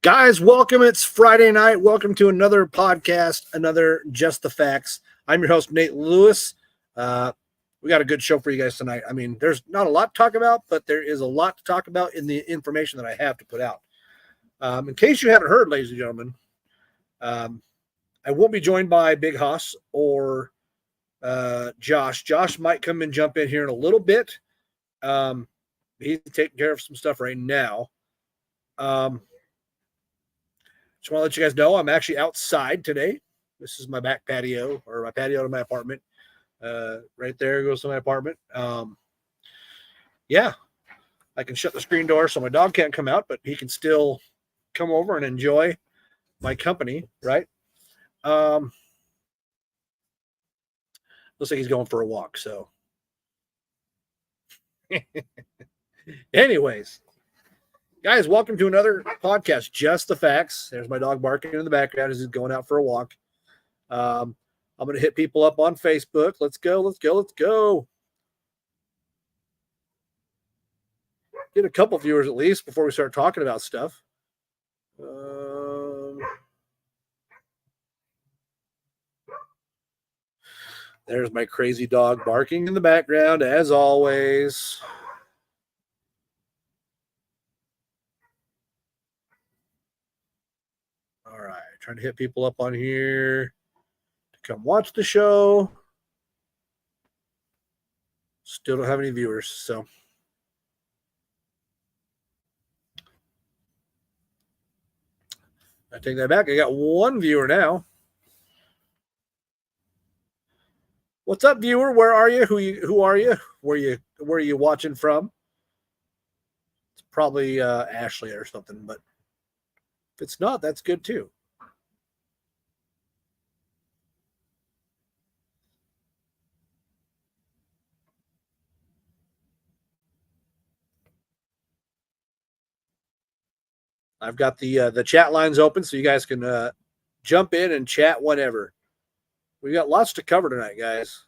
Guys, welcome. It's Friday night. Welcome to another podcast, another Just the Facts. I'm your host, Nate Lewis. We got a good show for you guys tonight. I mean, there's not a lot to talk about, but there is a lot to talk about in the information that I have to put out. In case you haven't heard, ladies and gentlemen, I won't be joined by Big Hoss or Josh. Josh might come and jump in here in a little bit. He's taking care of some stuff right now. Just want to let you guys know I'm actually outside today. This is my back patio, or my patio to my apartment. Right there goes to my apartment. Yeah, I can shut the screen door so my dog can't come out, but he can still come over and enjoy my company, right? Looks like he's going for a walk, so. Anyways. Guys, welcome to another podcast, Just the Facts. There's my dog barking in the background as he's going out for a walk. I'm going to hit people up on Facebook. Let's go. Get a couple viewers at least before we start talking about stuff. There's my crazy dog barking in the background, as always. All right, trying to hit people up on here to come watch the show. Still don't have any viewers, so. I take that back. I got one viewer now. What's up, viewer? Where are you? Who are you? Where are you watching from? It's probably Ashley or something, but if it's not, that's good too. I've got the chat lines open so you guys can jump in and chat whenever. We got lots to cover tonight, guys.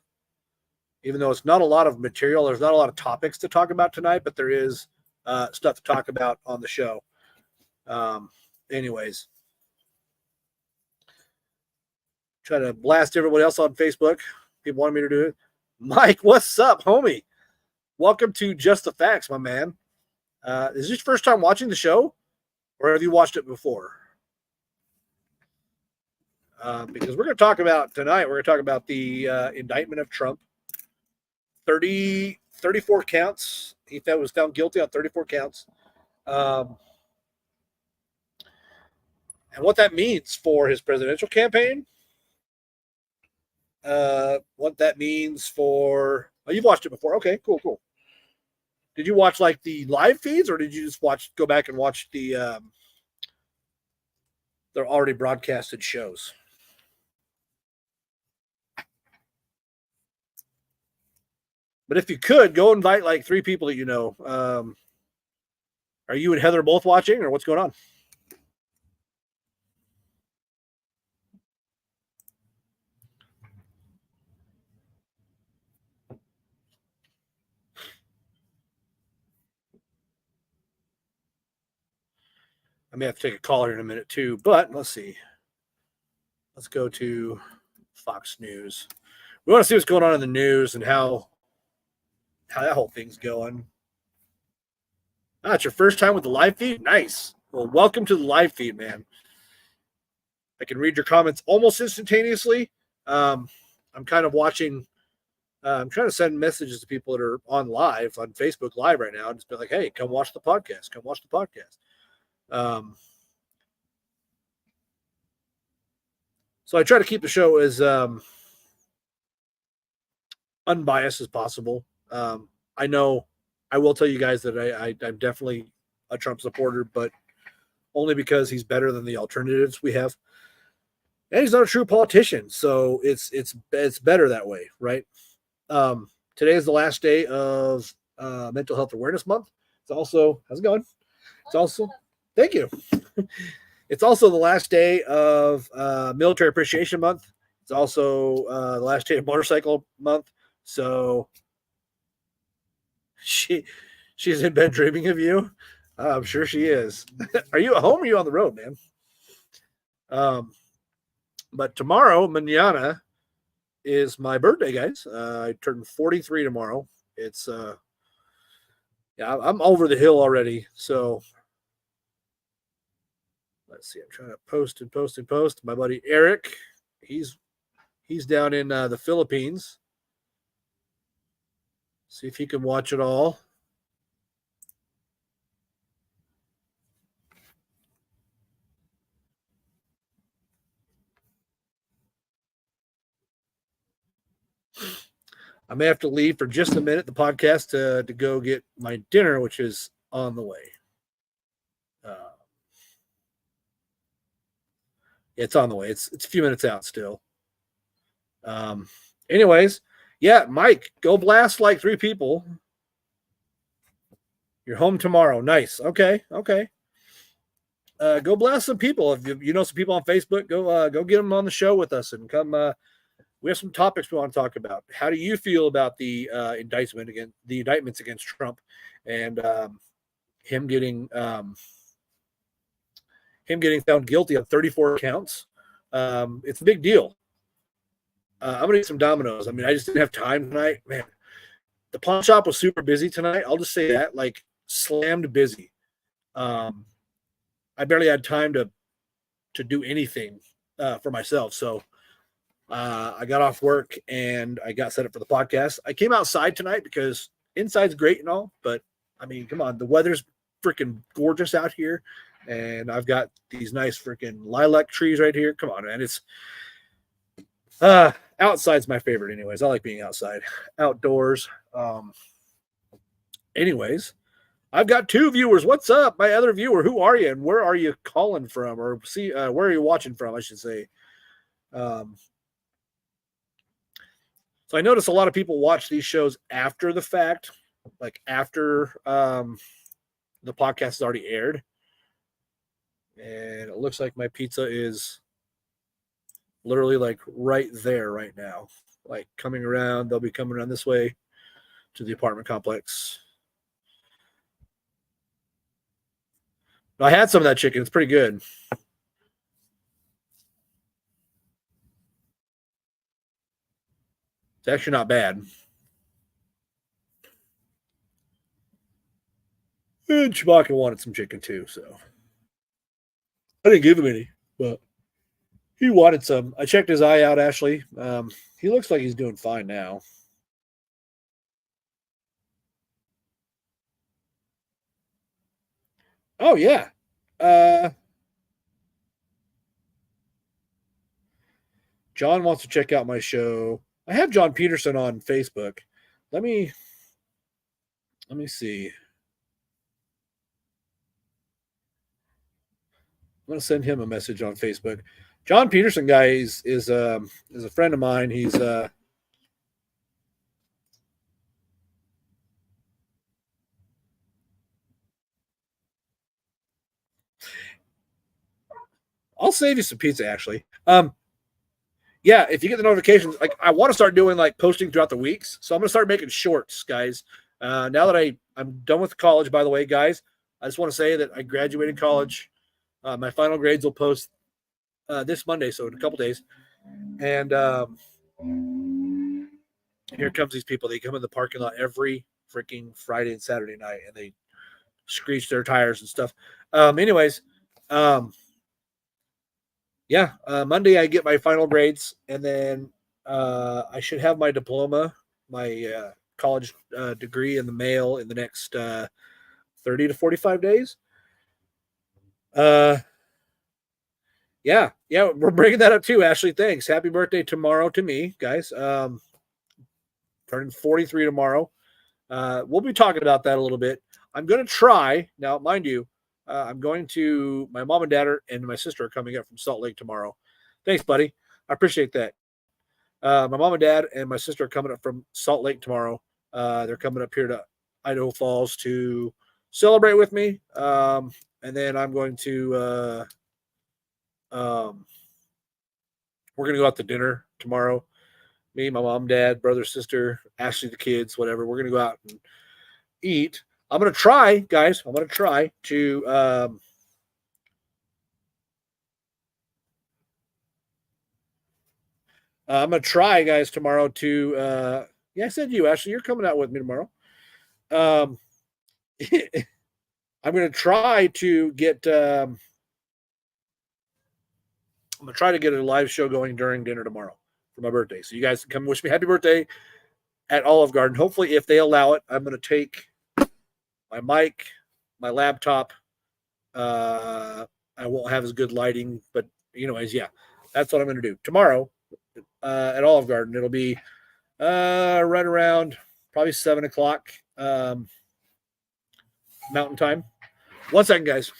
Even though it's not a lot of material, there's not a lot of topics to talk about tonight, but there is stuff to talk about on the show. Anyways, try to blast everybody else on Facebook. People wanted me to do it. Mike, what's up, homie? Welcome to Just the Facts, my man. Is this your first time watching the show, or have you watched it before? Because we're going to talk about tonight, we're going to talk about the indictment of Trump. 34 counts. He was found guilty on 34 counts. And what that means for his presidential campaign. What that means for... Oh, you've watched it before. Okay, cool. Did you watch like the live feeds, or did you just go back and watch the their already broadcasted shows? But if you could, go invite like 3 people that you know. Are you and Heather both watching, or what's going on? I may have to take a call here in a minute too, but let's see. Let's go to Fox News. We want to see what's going on in the news and how that whole thing's going. It's your first time with the live feed? Nice. Well, welcome to the live feed, man. I can read your comments almost instantaneously. I'm kind of watching. I'm trying to send messages to people that are on Facebook Live right now, and just be like, hey, come watch the podcast. Come watch the podcast. So I try to keep the show as unbiased as possible. I know I will tell you guys that I'm definitely a Trump supporter, but only because he's better than the alternatives we have. And he's not a true politician, so it's better that way, right? Today is the last day of Mental Health Awareness Month. It's also, how's it going? It's also, thank you. It's also the last day of Military Appreciation Month. It's also the last day of Motorcycle Month. So she's in bed dreaming of you. I'm sure she is. Are you at home or are you on the road, man? Um, but tomorrow, manana, is my birthday, guys. I turn 43 tomorrow. It's yeah, I'm over the hill already. So let's see. I'm trying to post and post and post. My buddy Eric, he's he's down in the Philippines. See if he can watch it all. I may have to leave for just a minute, the podcast, to go get my dinner, which is on the way. Uh, it's on the way. It's a few minutes out still. Um, anyways, yeah, Mike, go blast like 3 people. You're home tomorrow. Nice. Okay. Okay. Go blast some people. If you know some people on Facebook, go get them on the show with us and come. We have some topics we want to talk about. How do you feel about the indictments against Trump, and him getting found guilty on 34 counts? It's a big deal. I'm gonna eat some Domino's. I mean, I just didn't have time tonight, man. The pawn shop was super busy tonight. I'll just say that, like, slammed busy. Um, I barely had time to do anything for myself. So I got off work and I got set up for the podcast. I came outside tonight because inside's great and all, but I mean, come on, the weather's freaking gorgeous out here, and I've got these nice freaking lilac trees right here. Come on, man, it's outside's my favorite, anyways. I like being outside, outdoors. Anyways, I've got 2 viewers. What's up, my other viewer? Who are you, and where are you calling from, or where are you watching from? I should say. Um, So I notice a lot of people watch these shows after the fact, like after the podcast has already aired. And it looks like my pizza is literally like right there right now. Like coming around, they'll be coming around this way to the apartment complex. I had some of that chicken. It's pretty good. It's actually not bad. And Chewbacca wanted some chicken too, so I didn't give him any, but he wanted some. I checked his eye out, Ashley. He looks like he's doing fine now. Oh yeah. Uh, John wants to check out my show. I have John Peterson on Facebook. Let me see. I'm gonna send him a message on Facebook. John Peterson guy is a friend of mine. He's I'll save you some pizza actually. Yeah, if you get the notifications, like I want to start doing like posting throughout the weeks. So I'm gonna start making shorts, guys. Now that I'm done with college, by the way, guys, I just want to say that I graduated college. My final grades will post this Monday, so in a couple days. And here comes these people. They come in the parking lot every freaking Friday and Saturday night, and they screech their tires and stuff. Anyways, um, yeah, Monday I get my final grades, and then I should have my diploma, my college degree in the mail in the next 30 to 45 days. Uh, yeah, we're bringing that up too, Ashley. Thanks. Happy birthday tomorrow to me, guys. Turning 43 tomorrow. We'll be talking about that a little bit. I'm going to try now, mind you. I'm going to my mom and dad and my sister are coming up from Salt Lake tomorrow. Thanks, buddy. I appreciate that. My mom and dad and my sister are coming up from Salt Lake tomorrow. They're coming up here to Idaho Falls to celebrate with me. And then I'm going to we're going to go out to dinner tomorrow. Me, my mom, dad, brother, sister, Ashley, the kids, whatever. We're going to go out and eat. I'm going to try, guys. I'm going to try to. I'm going to try, guys, tomorrow to. Yeah, I said you, Ashley. You're coming out with me tomorrow. Um, I'm going to try to get. I'm going to try to get a live show going during dinner tomorrow for my birthday. So you guys can come wish me happy birthday at Olive Garden. Hopefully, if they allow it, I'm going to take my mic, my laptop. I won't have as good lighting, but anyways, yeah, that's what I'm going to do tomorrow at Olive Garden. It'll be right around probably 7 o'clock Mountain Time. 1 second, guys.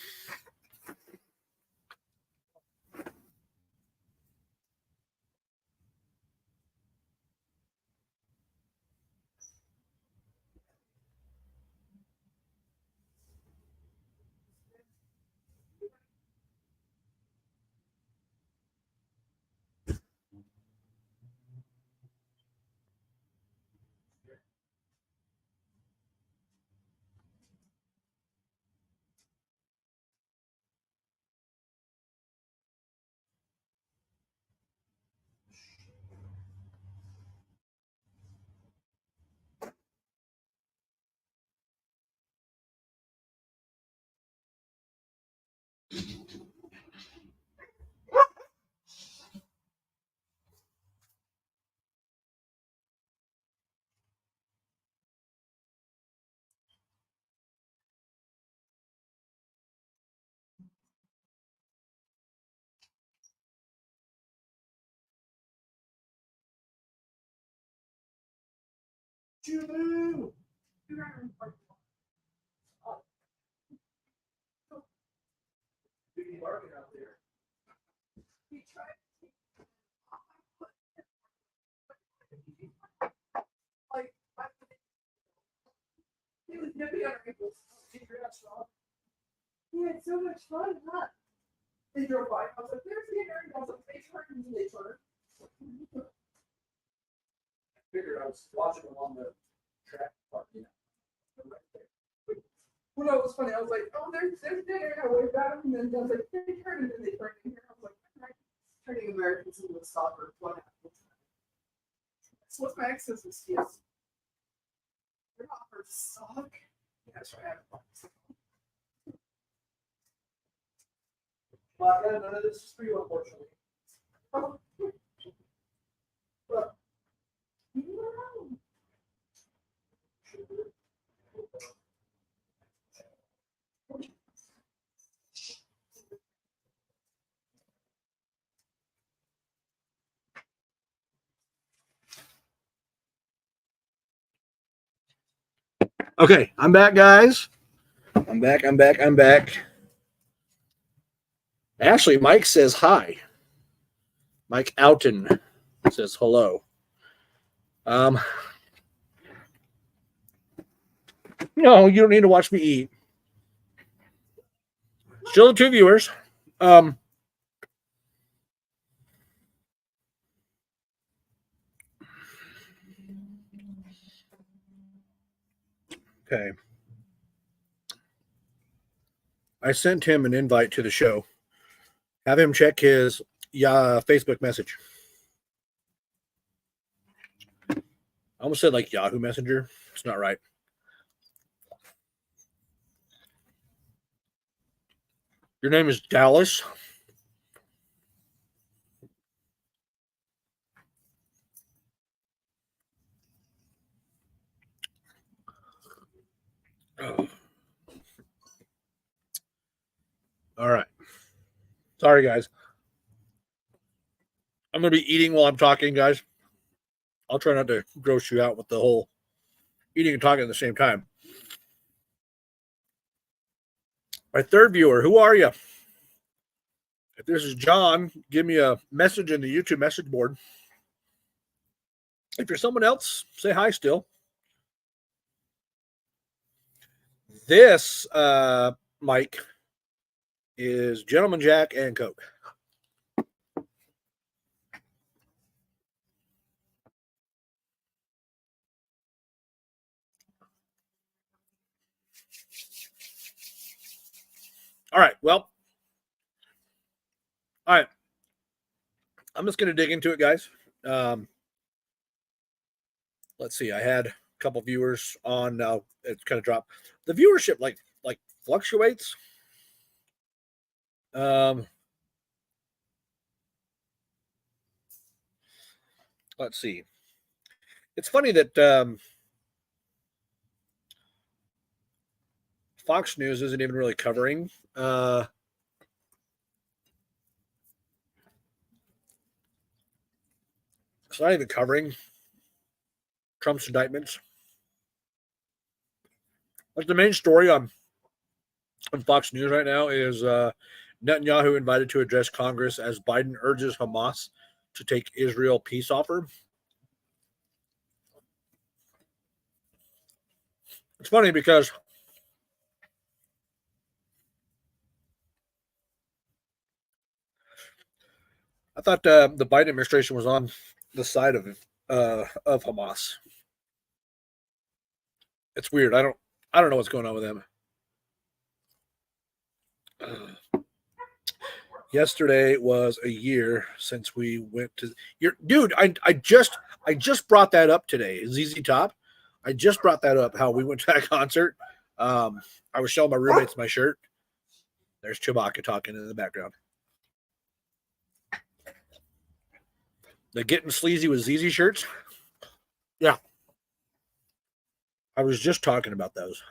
We had so much fun, huh? They drove by. I was like, there's the American. I was like, they turned and they turned. Figured I was watching along the track. Well, no, it was funny. I was like, oh, there's dinner. And I waved at them, and then I was like, they turned and then they turned in here. I was like, turning Americans into a soccer. What happened? So what's my ex's excuse? You're not for sock. That's right. Well, yeah, none of this is for you, unfortunately. Oh. But, no. Okay, I'm back, guys. I'm back. Ashley, Mike says hi. Mike Outen says hello. No, you don't need to watch me eat. Still the 2 viewers. Okay. I sent him an invite to the show. Have him check his Facebook message. I almost said like Yahoo Messenger. It's not right. Your name is Dallas. Oh. All right. Sorry, guys. I'm going to be eating while I'm talking, guys. I'll try not to gross you out with the whole eating and talking at the same time. My third viewer, who are you? If this is John, give me a message in the YouTube message board. If you're someone else, say hi still. This, Mike, is Gentleman Jack and Coke. All right. Well, all right. I'm just going to dig into it, guys. Let's see. I had a couple viewers on. Now it's kind of dropped. The viewership like fluctuates. Let's see. It's funny that Fox News isn't even really covering it's not even covering Trump's indictments. Like the main story on Fox News right now is Netanyahu invited to address Congress as Biden urges Hamas to take Israel peace offer. It's funny because I thought the Biden administration was on the side of Hamas. It's weird. I don't know what's going on with them. Yesterday was a year since we went to your dude. I just brought that up today. ZZ Top. I just brought that up. How we went to that concert. I was showing my roommates my shirt. There's Chewbacca talking in the background. The Getting Sleazy with ZZ shirts. Yeah. I was just talking about those.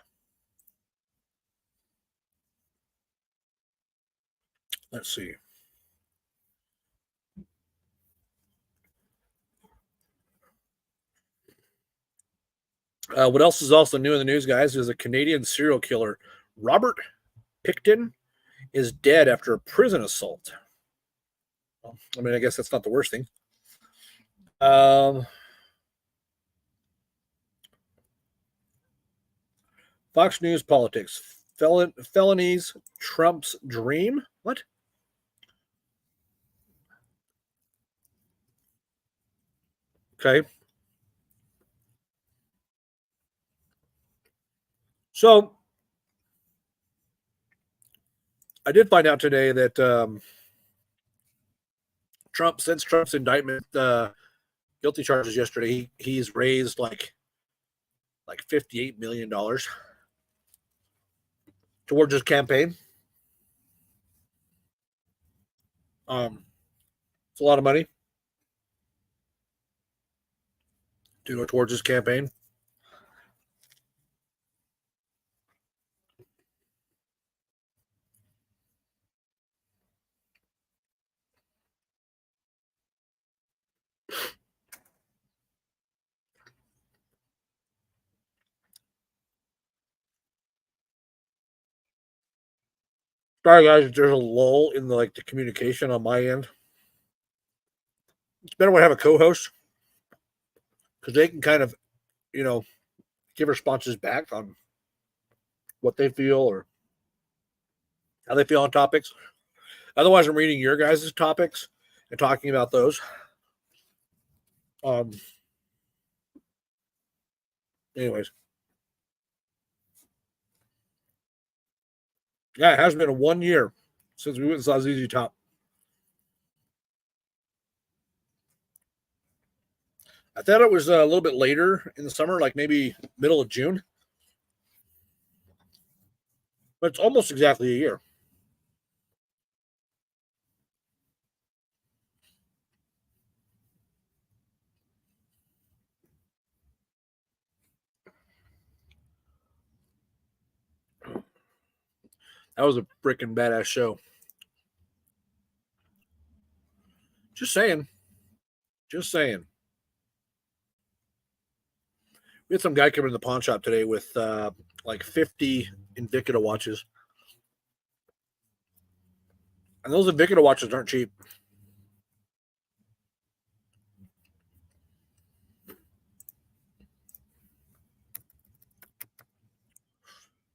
Let's see. What else is also new in the news, guys, is a Canadian serial killer, Robert Pickton, is dead after a prison assault. I mean, I guess that's not the worst thing. Fox News politics. Felonies, Trump's dream. What? Okay. So I did find out today that since Trump's indictment, guilty charges yesterday, he's raised like $58 million towards his campaign. It's a lot of money to go towards his campaign. Sorry, guys, there's a lull in the communication on my end. It's better when I have a co-host because they can kind of, give responses back on what they feel or how they feel on topics. Otherwise, I'm reading your guys' topics and talking about those. Anyways. Yeah, it has been a 1 year since we went and saw ZZ Top. I thought it was a little bit later in the summer, like maybe middle of June. But it's almost exactly a year. That was a freaking badass show. Just saying. Just saying. We had some guy come in the pawn shop today with like 50 Invicta watches. And those Invicta watches aren't cheap.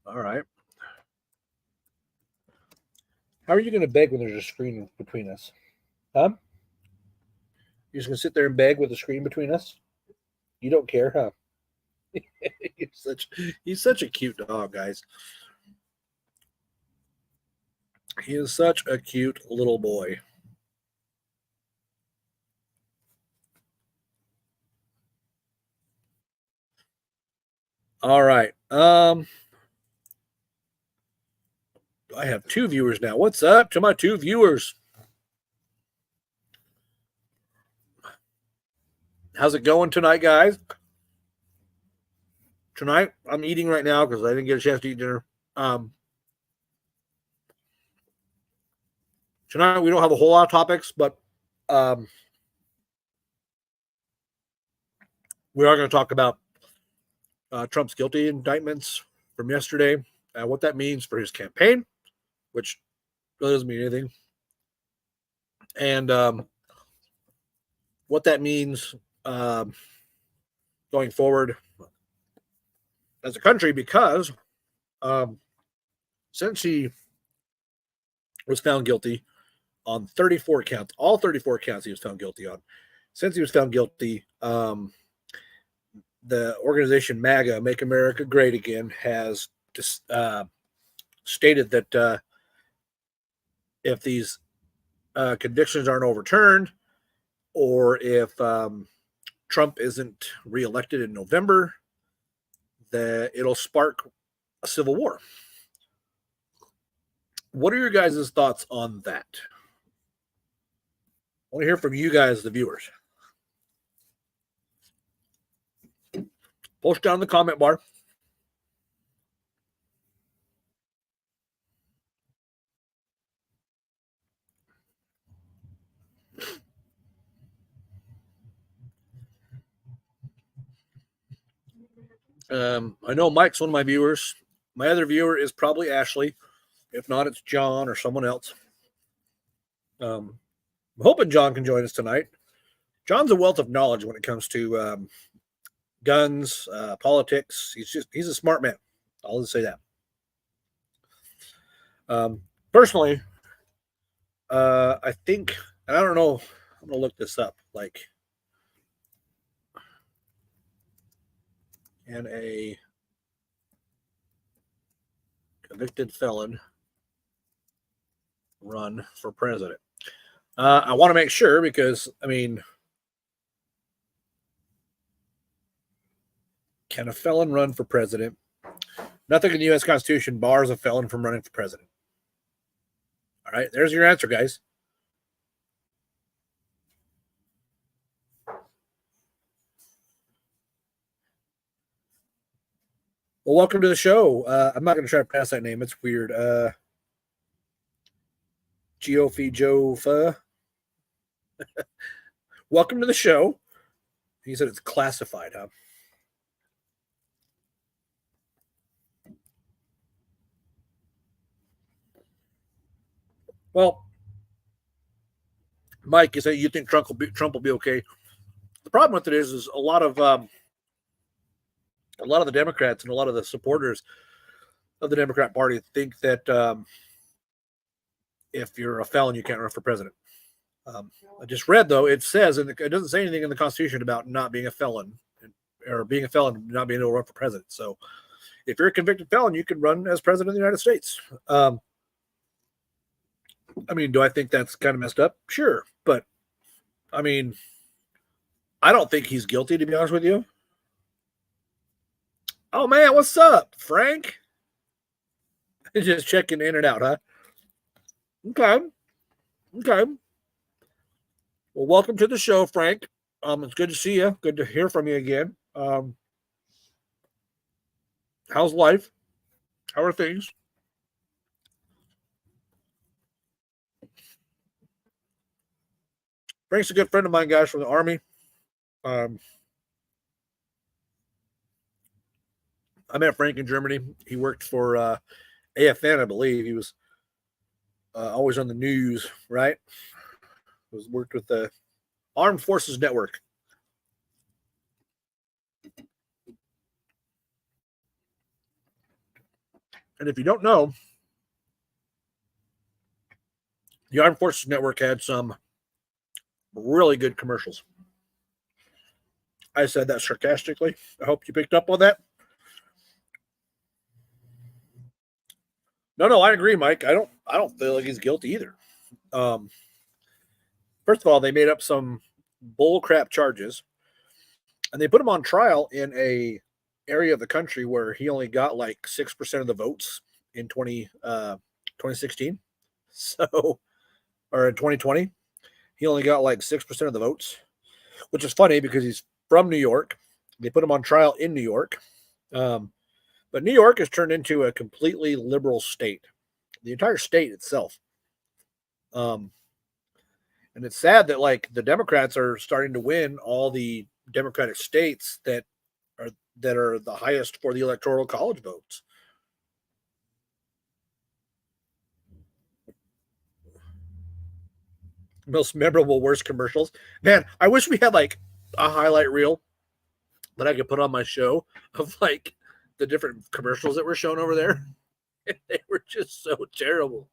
All right. How are you going to beg when there's a screen between us? Huh? You're just going to sit there and beg with a screen between us? You don't care, huh? He's such a cute dog, guys. He is such a cute little boy. All right. I have 2 viewers now. What's up to my 2 viewers? How's it going tonight, guys? Tonight, I'm eating right now because I didn't get a chance to eat dinner. Tonight, we don't have a whole lot of topics, but we are going to talk about Trump's guilty indictments from yesterday, what that means for his campaign, which really doesn't mean anything, and what that means going forward as a country, because since he was found guilty on 34 counts, all 34 counts he was found guilty on, since he was found guilty, the organization MAGA, Make America Great Again, has just, stated that if these convictions aren't overturned, or if Trump isn't reelected in November, that it'll spark a civil war. What are your guys' thoughts on that? I want to hear from you guys, the viewers. Post down in the comment bar. I know Mike's one of my viewers. My other viewer is probably Ashley. If not, it's John or someone else. I'm hoping John can join us tonight. John's a wealth of knowledge when it comes to guns, politics. He's a smart man. I'll just say that. Personally, I think, and I don't know, I'm gonna look this up. Like, can a convicted felon run for president? I want to make sure because, I mean, can a felon run for president? Nothing in the U.S. Constitution bars a felon from running for president. All right, there's your answer, guys. Well, welcome to the show. I'm not going to try to pronounce that name. It's weird. Geoffrey Jofa. Welcome to the show. He said it's classified, huh? Well, Mike, you say you think Trump will be okay. The problem with it is a lot of the Democrats and a lot of the supporters of the Democrat Party think that if you're a felon, you can't run for president. I just read, though, it says, and it doesn't say anything in the Constitution about not being a felon or being a felon, not being able to run for president. So if you're a convicted felon, you can run as president of the United States. I mean, do I think that's kind of messed up? Sure. But, I mean, I don't think he's guilty, to be honest with you. Oh, man, what's up, Frank? Just checking in and out, huh? Okay. Well, welcome to the show, Frank. It's good to see you. Good to hear from you again. How's life? How are things? Frank's a good friend of mine, guys, from the Army. I met Frank in Germany. He worked for AFN, I believe. He was always on the news, right? Worked with the Armed Forces Network. And if you don't know, the Armed Forces Network had some really good commercials. I said that sarcastically. I hope you picked up on that. No, I agree, Mike. I don't feel like he's guilty either. Um, First of all, they made up some bull crap charges, and they put him on trial in a area of the country where he only got like 6% of the votes in 2016. So, or in 2020, he only got like 6% of the votes, which is funny because he's from New York. They put him on trial in New York. Um, but New York has turned into a completely liberal state, the entire state itself. Um, and it's sad that like the Democrats are starting to win all the Democratic states are that are the highest for the electoral college votes. Most memorable worst commercials. Man, I wish we had like a highlight reel that I could put on my show of like the different commercials that were shown over there. They were just so terrible.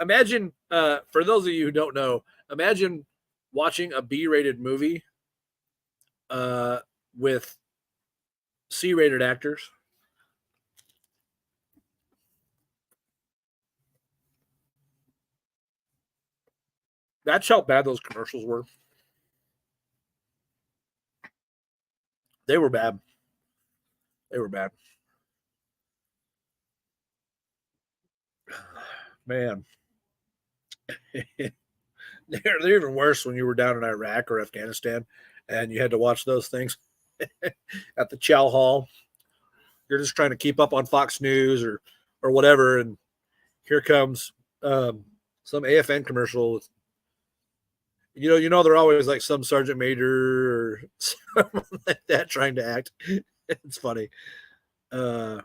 Imagine, for those of you who don't know, imagine watching a B-rated movie uh, with C-rated actors. That's how bad those commercials were. They were bad. They were bad. Man, they're even worse when you were down in Iraq or Afghanistan and you had to watch those things at the chow hall. You're just trying to keep up on Fox News or whatever, and here comes um, some AFN commercial with they're always like some sergeant major or someone like that trying to act. It's funny. Uh,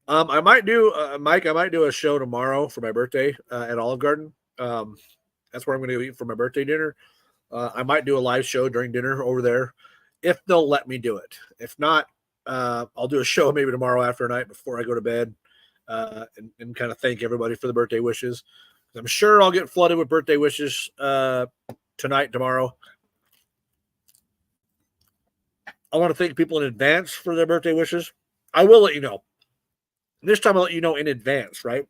I might do Mike. I might do a show tomorrow for my birthday at Olive Garden. That's where I'm going to eat for my birthday dinner. I might do a live show during dinner over there if they'll let me do it. If not, I'll do a show maybe tomorrow after night before I go to bed and kind of thank everybody for the birthday wishes. I'm sure I'll get flooded with birthday wishes tonight, tomorrow. I want to thank people in advance for their birthday wishes. I will let you know. This time I'll let you know in advance, right?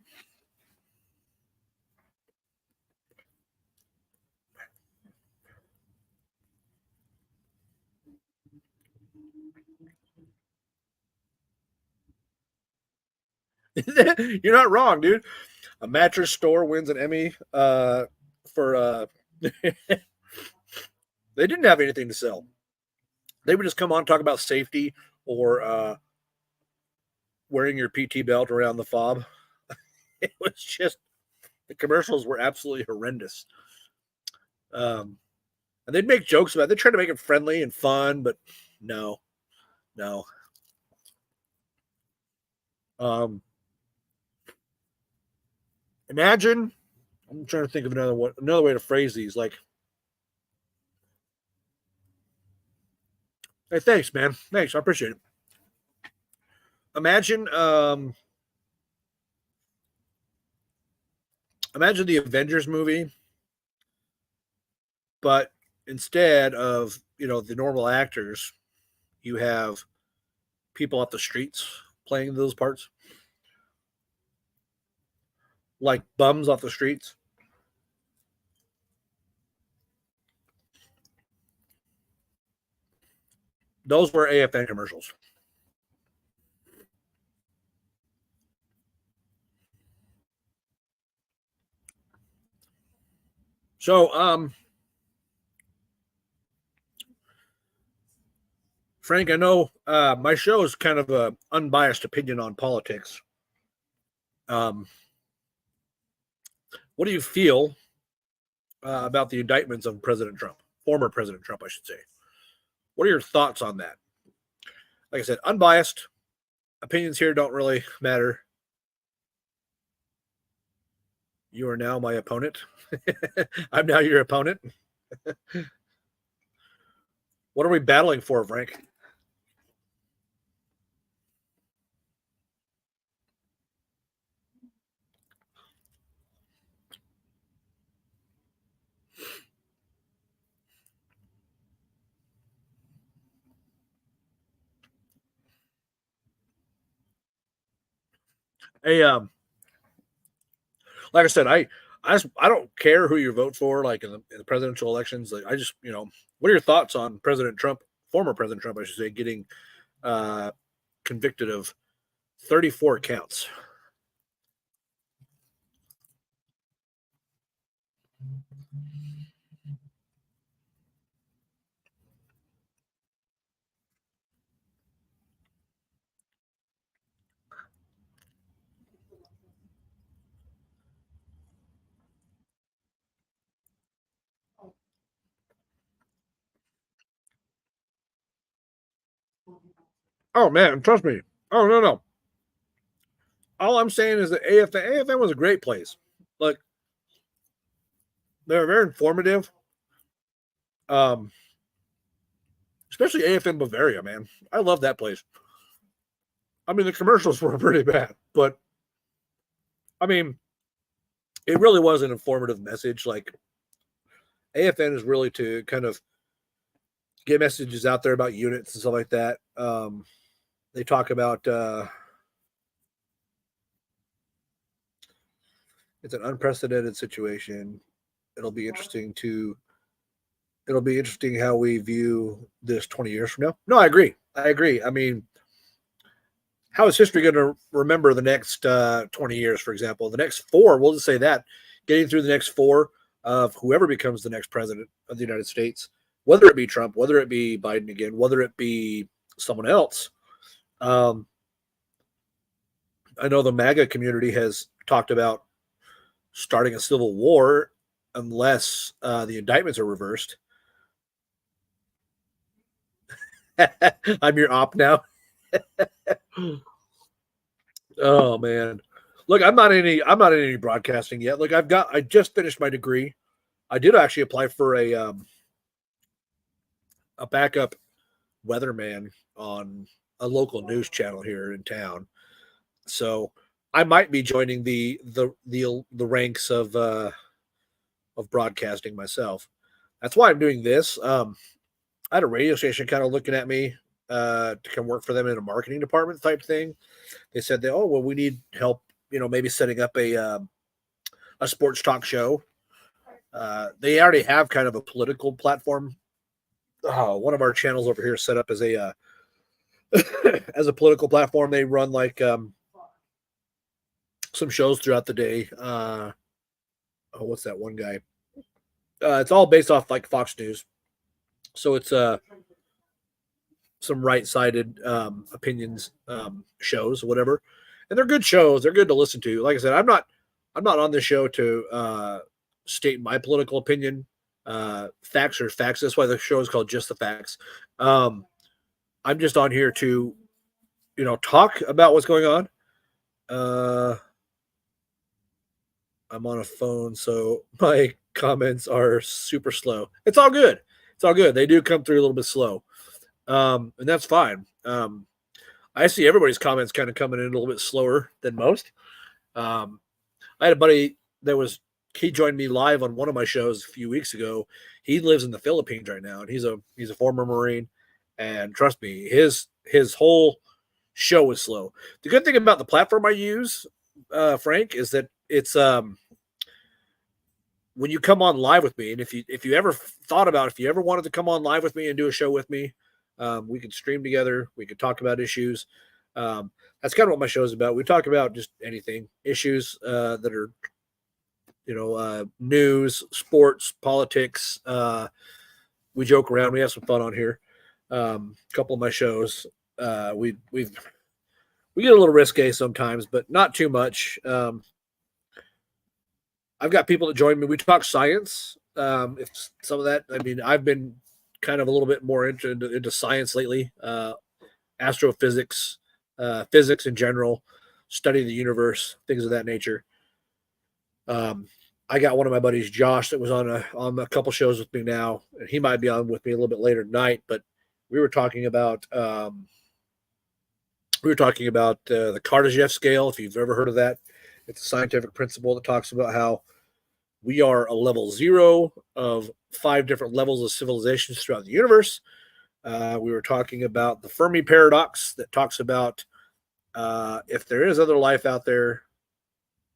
You're not wrong, dude. A mattress store wins an Emmy for they didn't have anything to sell. They would just come on and talk about safety or wearing your PT belt around the fob. It was just the commercials were absolutely horrendous. Um, and they'd make jokes about it. They tried to make it friendly and fun, but no, no. Um, Imagine. I'm trying to think of another way to phrase these. Like, hey, thanks, man. Thanks, I appreciate it. Imagine, imagine the Avengers movie, but instead of the normal actors, you have people off the streets playing those parts, like bums off the streets. Those were AFN commercials. So, Frank, I know my show is kind of a unbiased opinion on politics. Um, what do you feel about the indictments of President Trump, former President Trump, I should say? What are your thoughts on that? Like I said, unbiased opinions here don't really matter. You are now my opponent. I'm now your opponent. What are we battling for, Frank? a like I said, I don't care who you vote for, like in the presidential elections. Like I just, what are your thoughts on President Trump, former President Trump, I should say, getting uh, convicted of 34 counts? Oh man, trust me. Oh no. All I'm saying is that AFN was a great place. Like they were very informative. Um, Especially AFN Bavaria, man. I love that place. I mean, the commercials were pretty bad, but I mean, it really was an informative message. Like AFN is really to kind of get messages out there about units and stuff like that. They talk about it's an unprecedented situation. It'll be interesting to it'll be interesting how we view this 20 years from now. No, I agree. I mean, how is history going to remember the next 20 years, for example? The next four, we'll just say that, getting through the next four of whoever becomes the next president of the United States, whether it be Trump, whether it be Biden again, whether it be someone else. I know the MAGA community has talked about starting a civil war unless the indictments are reversed. I'm your op now. Oh man. Look, I'm not in any broadcasting yet. Look, I just finished my degree. I did actually apply for a backup weatherman on a local news channel here in town. So I might be joining the ranks of broadcasting myself. That's why I'm doing this. I had a radio station kind of looking at me to come work for them in a marketing department type thing. They said that, oh, well, we need help, maybe setting up a sports talk show. They already have kind of a political platform. One of our channels over here set up as a as a political platform. They run like some shows throughout the day. What's that one guy? It's all based off like Fox News, so it's some right-sided opinions shows, whatever, and they're good shows. They're good to listen to. Like I said, I'm not on this show to state my political opinion. Facts are facts. That's why the show is called Just the Facts. I'm just on here to, talk about what's going on. I'm on a phone, so my comments are super slow. It's all good. It's all good. They do come through a little bit slow. And that's fine. I see everybody's comments kind of coming in a little bit slower than most. I had a buddy he joined me live on one of my shows a few weeks ago. He lives in the Philippines right now, and he's a former Marine. And trust me, his whole show is slow. The good thing about the platform I use, Frank, is that it's when you come on live with me, and if you ever thought about if you ever wanted to come on live with me and do a show with me, we could stream together. We could talk about issues. That's kind of what my show is about. We talk about just anything, issues that are, news, sports, politics. We joke around. We have some fun on here. A couple of my shows, we get a little risque sometimes, but not too much. I've got people that join me. We talk science. If some of that, I mean, I've been kind of a little bit more into science lately, astrophysics, physics in general, studying the universe, things of that nature. I got one of my buddies, Josh, that was on a couple shows with me now, and he might be on with me a little bit later tonight. But we were talking about the Kardashev scale. If you've ever heard of that, it's a scientific principle that talks about how we are a level 0 of 5 different levels of civilizations throughout the universe. We were talking about the Fermi paradox that talks about If there is other life out there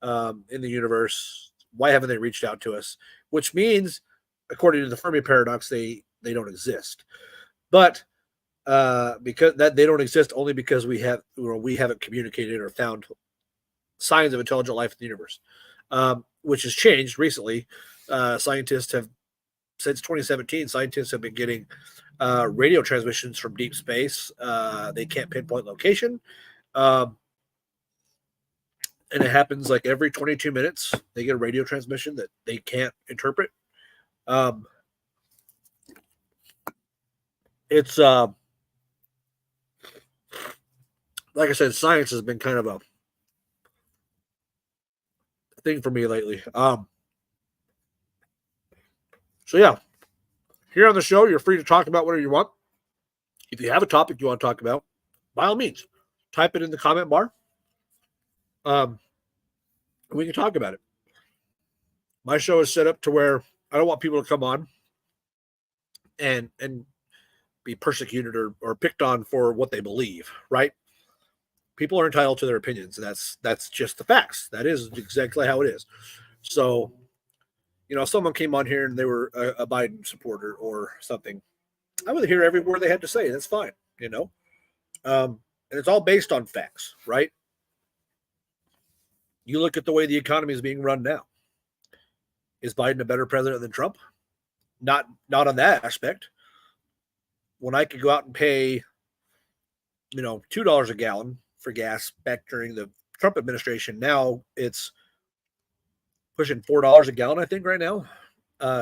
in the universe, why haven't they reached out to us? Which means, according to the Fermi paradox, they don't exist. But because that they don't exist only because we haven't communicated or found signs of intelligent life in the universe, which has changed recently. Scientists have since 2017. Scientists have been getting radio transmissions from deep space. They can't pinpoint location. And it happens like every 22 minutes. They get a radio transmission that they can't interpret. It's like I said, science has been kind of a thing for me lately. So yeah, here on the show, you're free to talk about whatever you want. If you have a topic you want to talk about, by all means, type it in the comment bar. We can talk about it. My show is set up to where I don't want people to come on and be persecuted or picked on for what they believe, right? People are entitled to their opinions. That's just the facts. That is exactly how it is. So, if someone came on here and they were a Biden supporter or something, I would hear every word they had to say. That's fine, and it's all based on facts, right? You look at the way the economy is being run now. Is Biden a better president than Trump? Not on that aspect. When I could go out and pay, $2 a gallon for gas back during the Trump administration, now it's pushing $4 a gallon, I think, right now,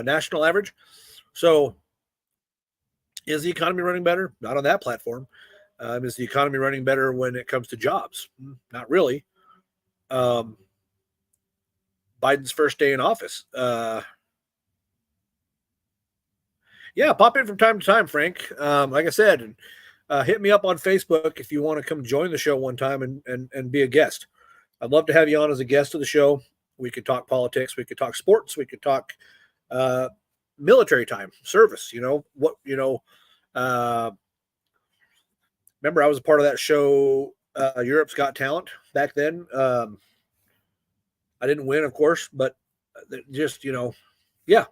national average. So is the economy running better? Not on that platform. Is the economy running better when it comes to jobs? Not really. Biden's first day in office. Yeah, pop in from time to time, Frank. Like I said, hit me up on Facebook if you want to come join the show one time and be a guest. I'd love to have you on as a guest of the show. We could talk politics. We could talk sports. We could talk military time, service. Remember, I was a part of that show, Europe's Got Talent, back then. I didn't win, of course, but just, yeah.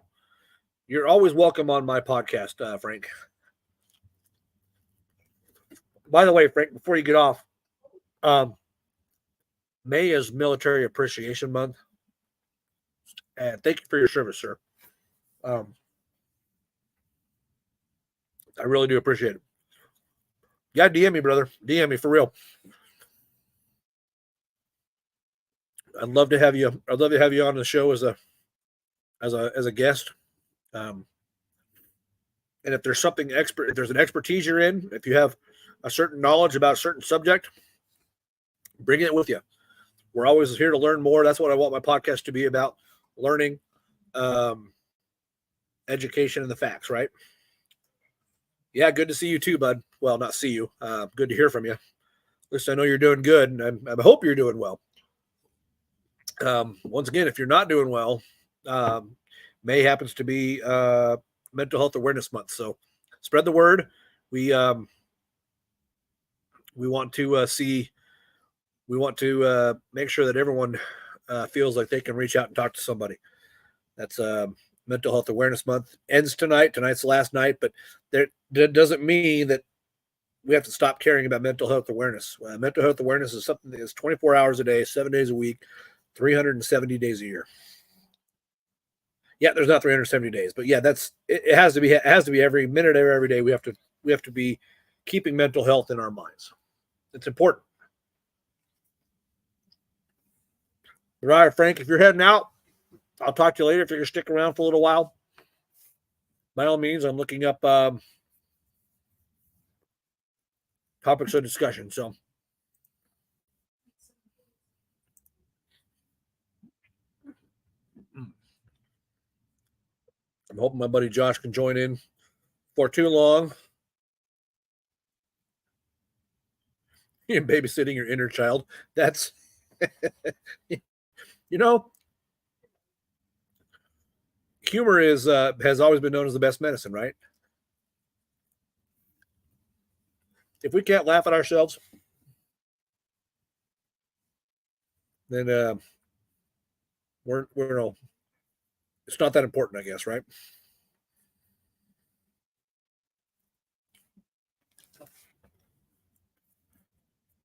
You're always welcome on my podcast, Frank. By the way, Frank, before you get off, May is Military Appreciation Month. And thank you for your service, sir. I really do appreciate it. Yeah, DM me, brother. DM me for real. I'd love to have you on the show as a guest. And if there's something if there's an expertise you're in, if you have a certain knowledge about a certain subject, bring it with you. We're always here to learn more. That's what I want my podcast to be about: learning, education, and the facts. Right? Yeah, good to see you too, bud. Well, not see you. Good to hear from you. At least I know you're doing good, and I hope you're doing well. Once again, if you're not doing well, May happens to be Mental Health Awareness Month, so spread the word. We want to make sure that everyone feels like they can reach out and talk to somebody. That's Mental Health Awareness Month. Ends tonight. Tonight's the last night, but that doesn't mean that we have to stop caring about mental health awareness. Mental health awareness is something that is 24 hours a day, 7 days a week, 370 days a year. Yeah, there's not 370 days, but yeah, it has to be every minute of every day. We have to be keeping mental health in our minds. It's important. All right, Frank, if you're heading out, I'll talk to you later. If you're going to stick around for a little while, by all means, I'm looking up topics of discussion. So I'm hoping my buddy Josh can join in for too long. You're babysitting your inner child. That's, humor has always been known as the best medicine, right? If we can't laugh at ourselves, then we're it's not that important, I guess, right?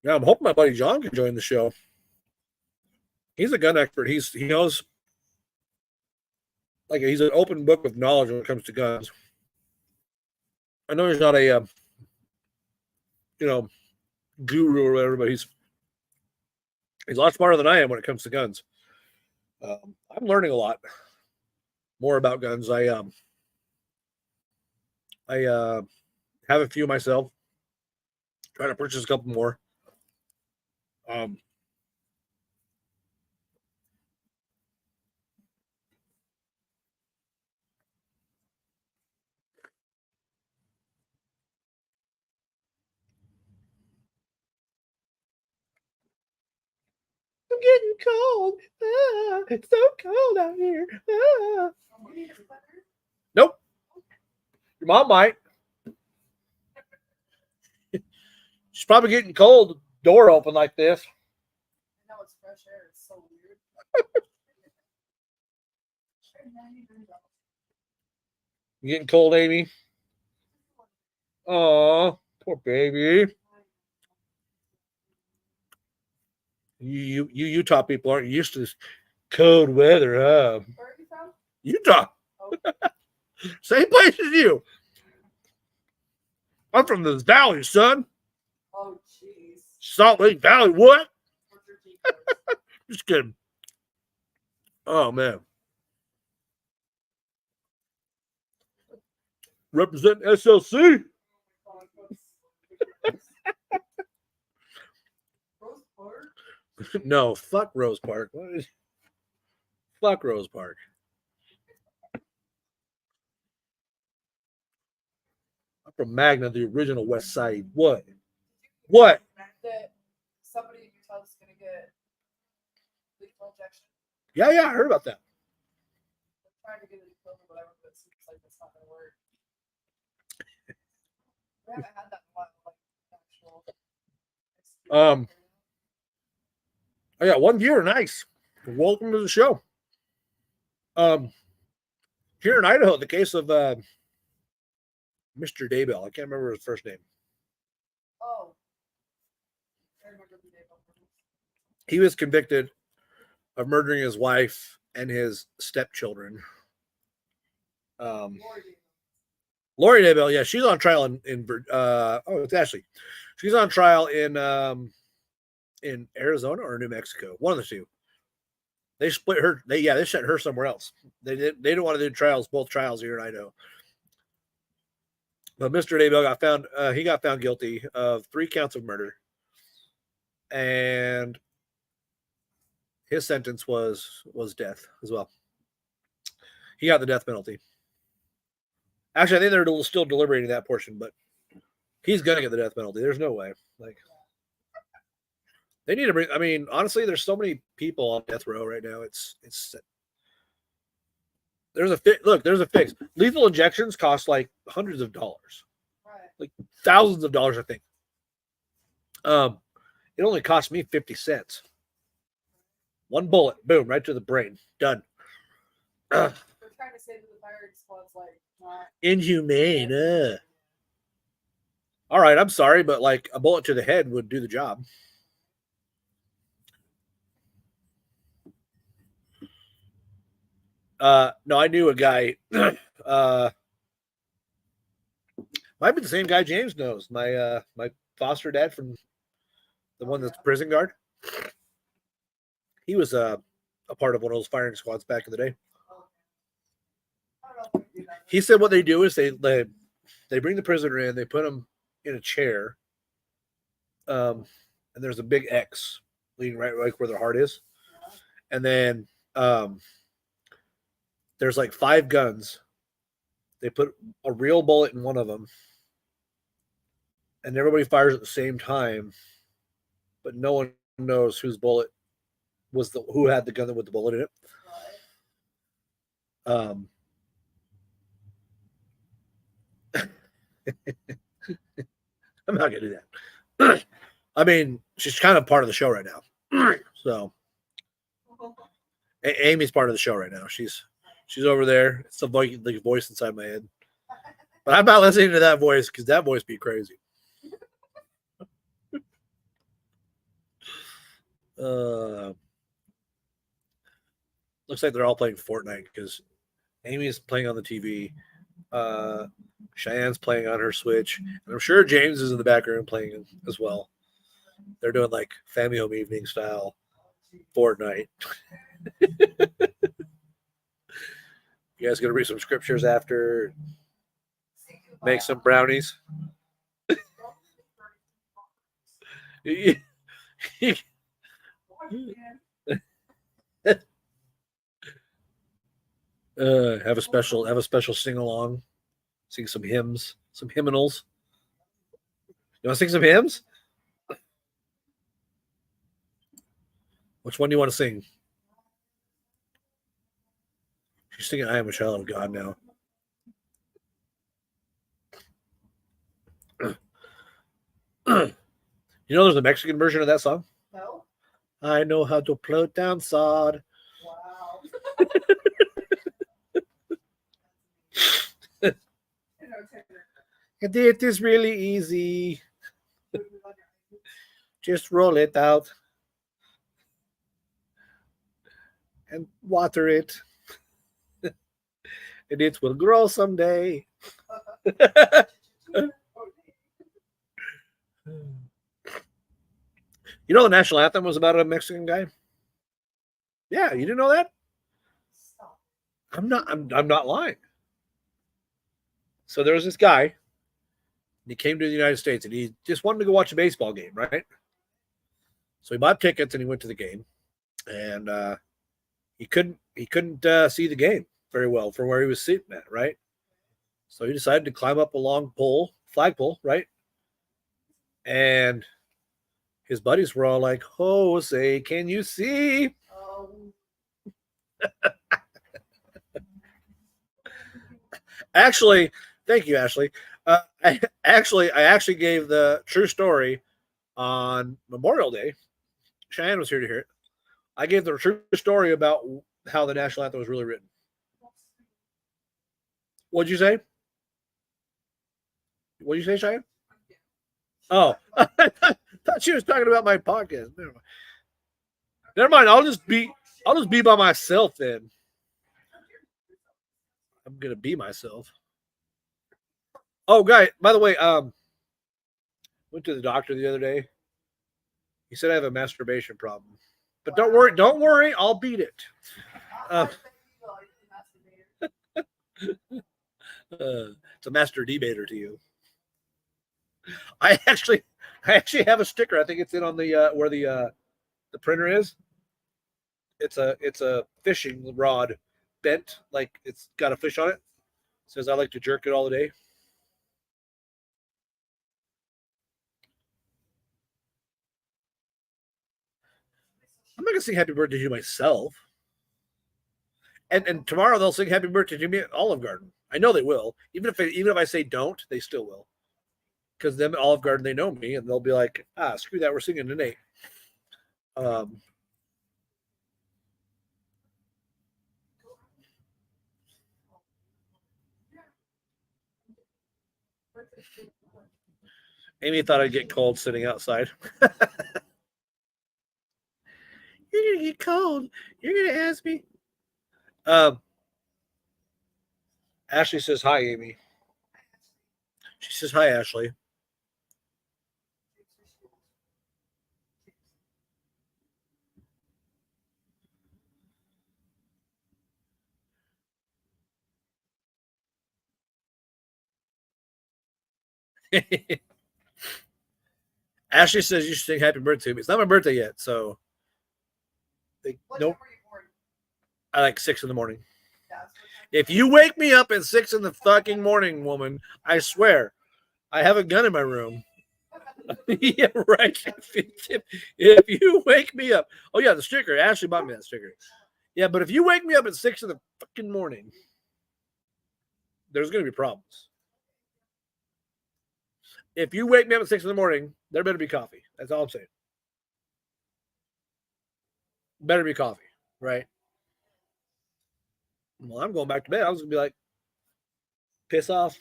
Yeah, I'm hoping my buddy John can join the show. He's a gun expert. He knows, like, he's an open book of knowledge when it comes to guns. I know he's not a you know, guru or whatever, but he's a lot smarter than I am when it comes to guns. I'm learning a lot more about guns. I have a few myself. Trying to purchase a couple more. I'm getting cold. Ah, it's so cold out here. Ah. Nope. Your mom might. She's probably getting cold. Door open like this. I know it's fresh air. It's so weird. You getting cold, Amy? Oh, poor baby. You Utah people aren't used to this cold weather, huh? Where are you from? Utah. Oh, Same place as you. I'm from the valley, son. oh, jeez. Salt Lake Valley. What? What's your deep Just kidding. Oh man. Represent SLC. Rose Park? No, fuck Rose Park. Fuck Rose Park. I'm from Magna, the original West Side. What? What? That somebody in Utah is going to get lethal injection. Yeah, I heard about that. They're trying to get it killed or whatever, but it seems like it's not going to work. We haven't had that in a while, like actual. I got one viewer. Nice. Welcome to the show. Here in Idaho, the case of Mr. Daybell. I can't remember his first name. Oh. I remember the name of it. He was convicted of murdering his wife and his stepchildren. Lori Lori Daybell, yeah, she's on trial in it's Ashley. She's on trial in Arizona or New Mexico, one of the two. They split her. They sent her somewhere else. They didn't want to do both trials here in Idaho. But Mr. Daybell got found. He got found guilty of 3 counts of murder, and his sentence was death as well. He got the death penalty. Actually, I think they're still deliberating that portion, but he's gonna get the death penalty. There's no way. Like, they need to bring. I mean, honestly, there's so many people on death row right now. It's there's a fix. Lethal injections cost like hundreds of dollars, Right. like thousands of dollars, I think. It only cost me 50 cents. One bullet, boom, right to the brain, done. They're trying to say that the firing squad's like not Inhumane. All right, I'm sorry, but like a bullet to the head would do the job. No, I knew a guy. Might be the same guy James knows. My foster dad from the one that's prison guard. He was a part of one of those firing squads back in the day. I don't know if we can do that. He said what they do is they bring the prisoner in, they put him in a chair, and there's a big X leading right where their heart is, and then there's like 5 guns. They put a real bullet in one of them, and everybody fires at the same time, but no one knows whose bullet was who had the gun with the bullet in it. I'm not gonna do that. I mean, she's kind of part of the show right now, so Amy's part of the show right now. She's over there. It's the voice inside my head. But I'm not listening to that voice because that voice be crazy. Looks like they're all playing Fortnite because Amy's playing on the TV. Cheyenne's playing on her Switch. And I'm sure James is in the background playing as well. They're doing like family home evening style Fortnite. You guys gonna read some scriptures after? Make some brownies. Have a special sing along, sing some hymns, some hymnals. You want to sing some hymns? Which one do you want to sing? She's singing "I Am a Child of God" now. You know, there's a Mexican version of that song. No. I know how to float down sod. Wow. It is really easy. Just roll it out and water it, and it will grow someday. You know, the national anthem was about a Mexican guy. Yeah, you didn't know that? I'm not lying. So there was this guy. He came to the United States and he just wanted to go watch a baseball game, right? So he bought tickets and he went to the game, and he couldn't see the game very well from where he was sitting at, right? So he decided to climb up a long flagpole, right? And his buddies were all like, "Jose, can you see?" Actually, thank you, Ashley. I actually gave the true story on Memorial Day. Cheyenne was here to hear it. I gave the true story about how the national anthem was really written. What'd you say? What'd you say, Cheyenne? Oh, I thought she was talking about my podcast. Never mind. I'll just be by myself then. I'm gonna be myself. Oh, guy, by the way, went to the doctor the other day. He said I have a masturbation problem. But don't worry, I'll beat it. It's a master debater to you. I actually have a sticker. I think it's in on the where the printer is. It's a fishing rod bent, like it's got a fish on it. It says I like to jerk it all the day. I'm not gonna sing happy birthday to myself. And tomorrow they'll sing happy birthday to me at Olive Garden. I know they will. Even if I say don't, they still will. Because them at Olive Garden, they know me, and they'll be like, screw that, we're singing tonight. Amy thought I'd get cold sitting outside. You're gonna get cold. You're gonna ask me. Ashley says hi, Amy. She says hi, Ashley. Ashley says you should sing happy birthday to me. It's not my birthday yet, so nope. I like 6 in the morning. If you wake me up at 6 in the fucking morning, woman, I swear, I have a gun in my room. Yeah, right. If you wake me up, oh yeah, the sticker. Ashley bought me that sticker. Yeah, but if you wake me up at 6 in the fucking morning, there's gonna be problems. If you wake me up at 6 in the morning, there better be coffee. That's all I'm saying. Better be coffee, right? Well, I'm going back to bed. I was gonna be like, piss off.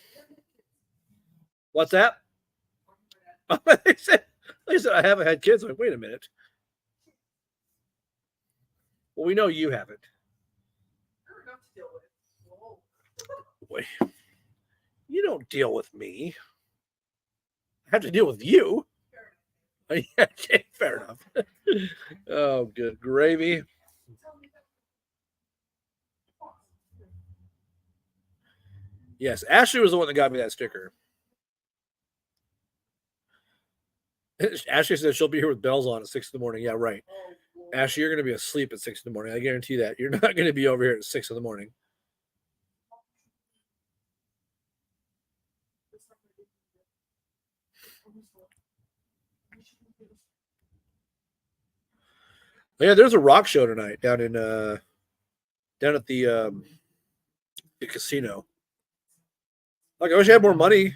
What's that? They said I haven't had kids. I'm like, wait a minute. Well, we know you haven't. They're enough to deal with. Whoa. Wait, you don't deal with me. I have to deal with you. Fair Yeah, okay, fair enough. Oh, good gravy. enough. Tell me that. Yes, Ashley was the one that got me that sticker. Ashley said she'll be here with bells on at 6 in the morning. Yeah, right. Oh, Lord. Ashley, you're going to be asleep at 6 in the morning. I guarantee that. You're not going to be over here at 6 in the morning. Yeah, there's a rock show tonight down in down at the casino. Like, I wish I had more money.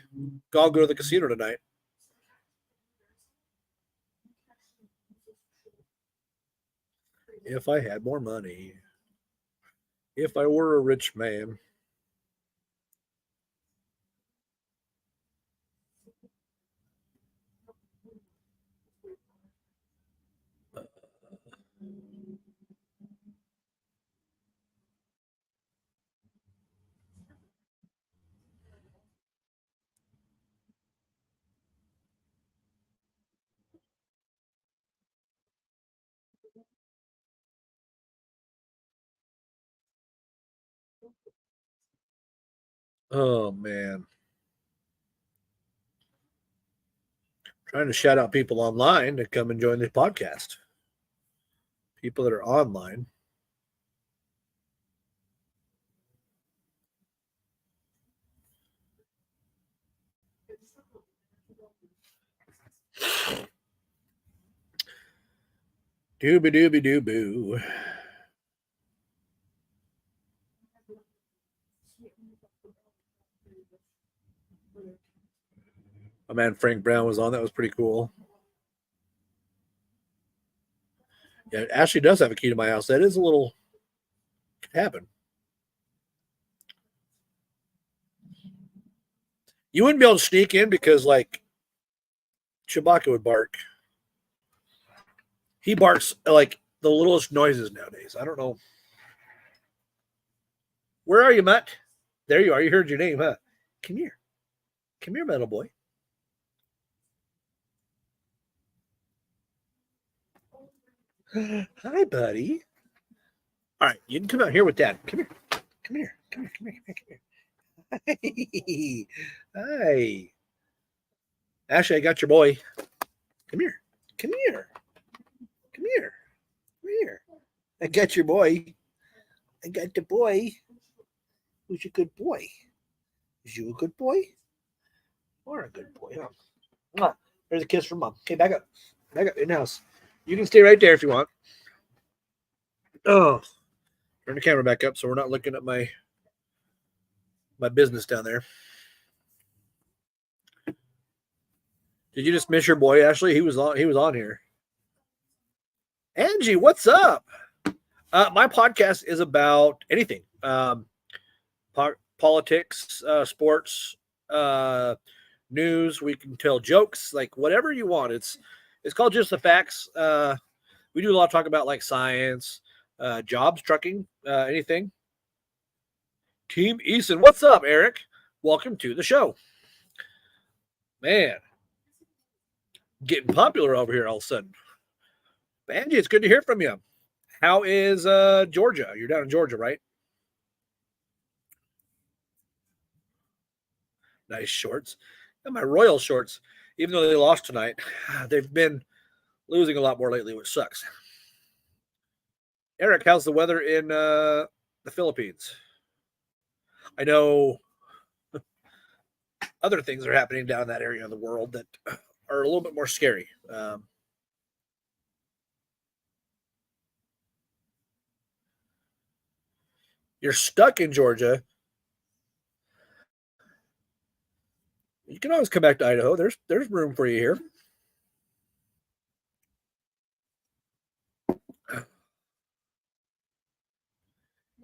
I'll go to the casino tonight. If I had more money. If I were a rich man. Oh man. Trying to shout out people online to come and join the podcast. People that are online. Dooby dooby doo boo. My man Frank Brown was on. That was pretty cool. Yeah, Ashley does have a key to my house. That is a little could happen. You wouldn't be able to sneak in because like Chewbacca would bark. He barks like the littlest noises nowadays. I don't know. Where are you, Matt? There you are. You heard your name, huh? Come here. Come here, metal boy. Hi, buddy. All right, you can come out here with Dad. Come here. Come here. Come here. Come here. Come here. Come here. Hi. Ashley, I got your boy. Come here. Come here. Come here. Come here. I got your boy. I got the boy. Who's a good boy? Is you a good boy? You are a good boy, huh? Mwah. There's a kiss from Mom. Okay, back up. Back up in the house. You can stay right there if you want. Oh, turn the camera back up so we're not looking at my business down there. Did you just miss your boy, Ashley? He was on here. Angie, what's up? My podcast is about anything. Politics, sports, news. We can tell jokes, like whatever you want. It's called Just the Facts. We do a lot of talk about like science, jobs, trucking, anything. Team Eason, what's up, Eric? Welcome to the show. Man, getting popular over here all of a sudden. Angie, it's good to hear from you. How is Georgia? You're down in Georgia, right? Nice shorts. And my Royal shorts, even though they lost tonight, they've been losing a lot more lately, which sucks. Eric, how's the weather in the Philippines? I know other things are happening down in that area of the world that are a little bit more scary. You're stuck in Georgia. You can always come back to Idaho. There's room for you here.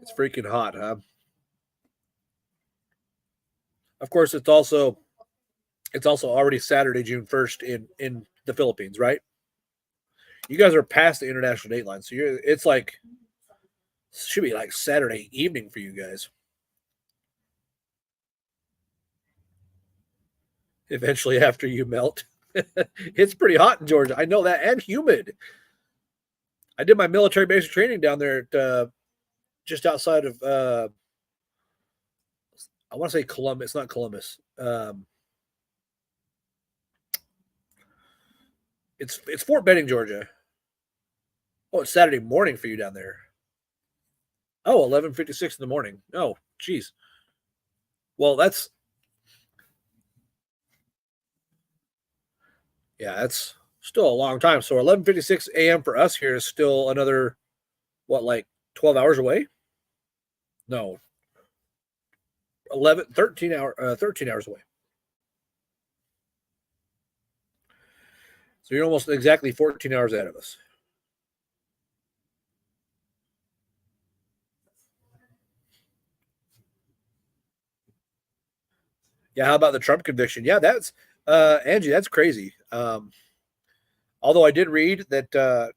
It's freaking hot, huh? Of course, it's also already Saturday, June 1st in the Philippines, right? You guys are past the international date line, so it's like should be like Saturday evening for you guys. Eventually, after you melt, it's pretty hot in Georgia. I know that, and humid. I did my military basic training down there at just outside of I want to say Columbus. It's not Columbus. It's Fort Benning, Georgia. Oh, it's Saturday morning for you down there. Oh, 11:56 in the morning. Oh, geez. Well, that's still a long time. So 11:56 a.m. for us here is still another what, like 12 hours away? No, 13 hours away. So you're almost exactly 14 hours ahead of us. Yeah, how about the Trump conviction? Yeah, that's Angie, that's crazy. Although I did read that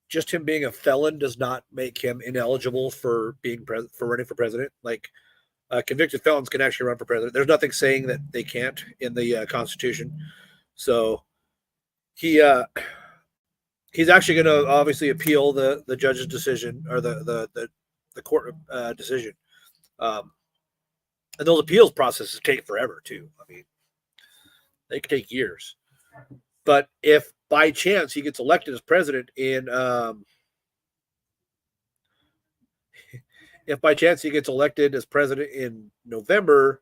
just him being a felon does not make him ineligible for for running for president. Like convicted felons can actually run for president. There's nothing saying that they can't in the Constitution. So he he's actually going to obviously appeal the judge's decision or the court decision. And those appeals processes take forever too. I mean, they could take years. But if by chance he gets elected as president if by chance he gets elected as president in November,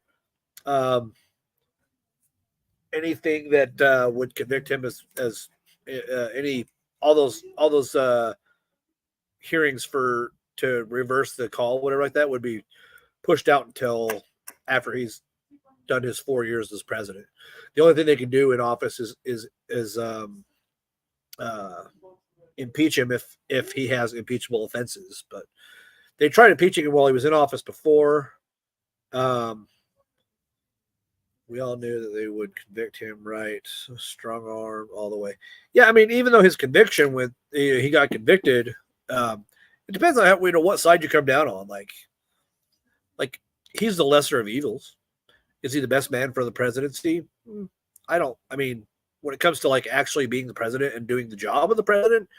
anything that would convict him as any all those hearings to reverse the call, whatever like that, would be pushed out until after he's done his 4 years as president. The only thing they can do in office is impeach him if he has impeachable offenses. But they tried impeaching him while he was in office before. We all knew that they would convict him, right? Strong arm all the way. Yeah, I mean, even though his conviction he got convicted, it depends on what side you come down on. Like he's the lesser of evils. Is he the best man for the presidency? I mean, when it comes to like actually being the president and doing the job of the president,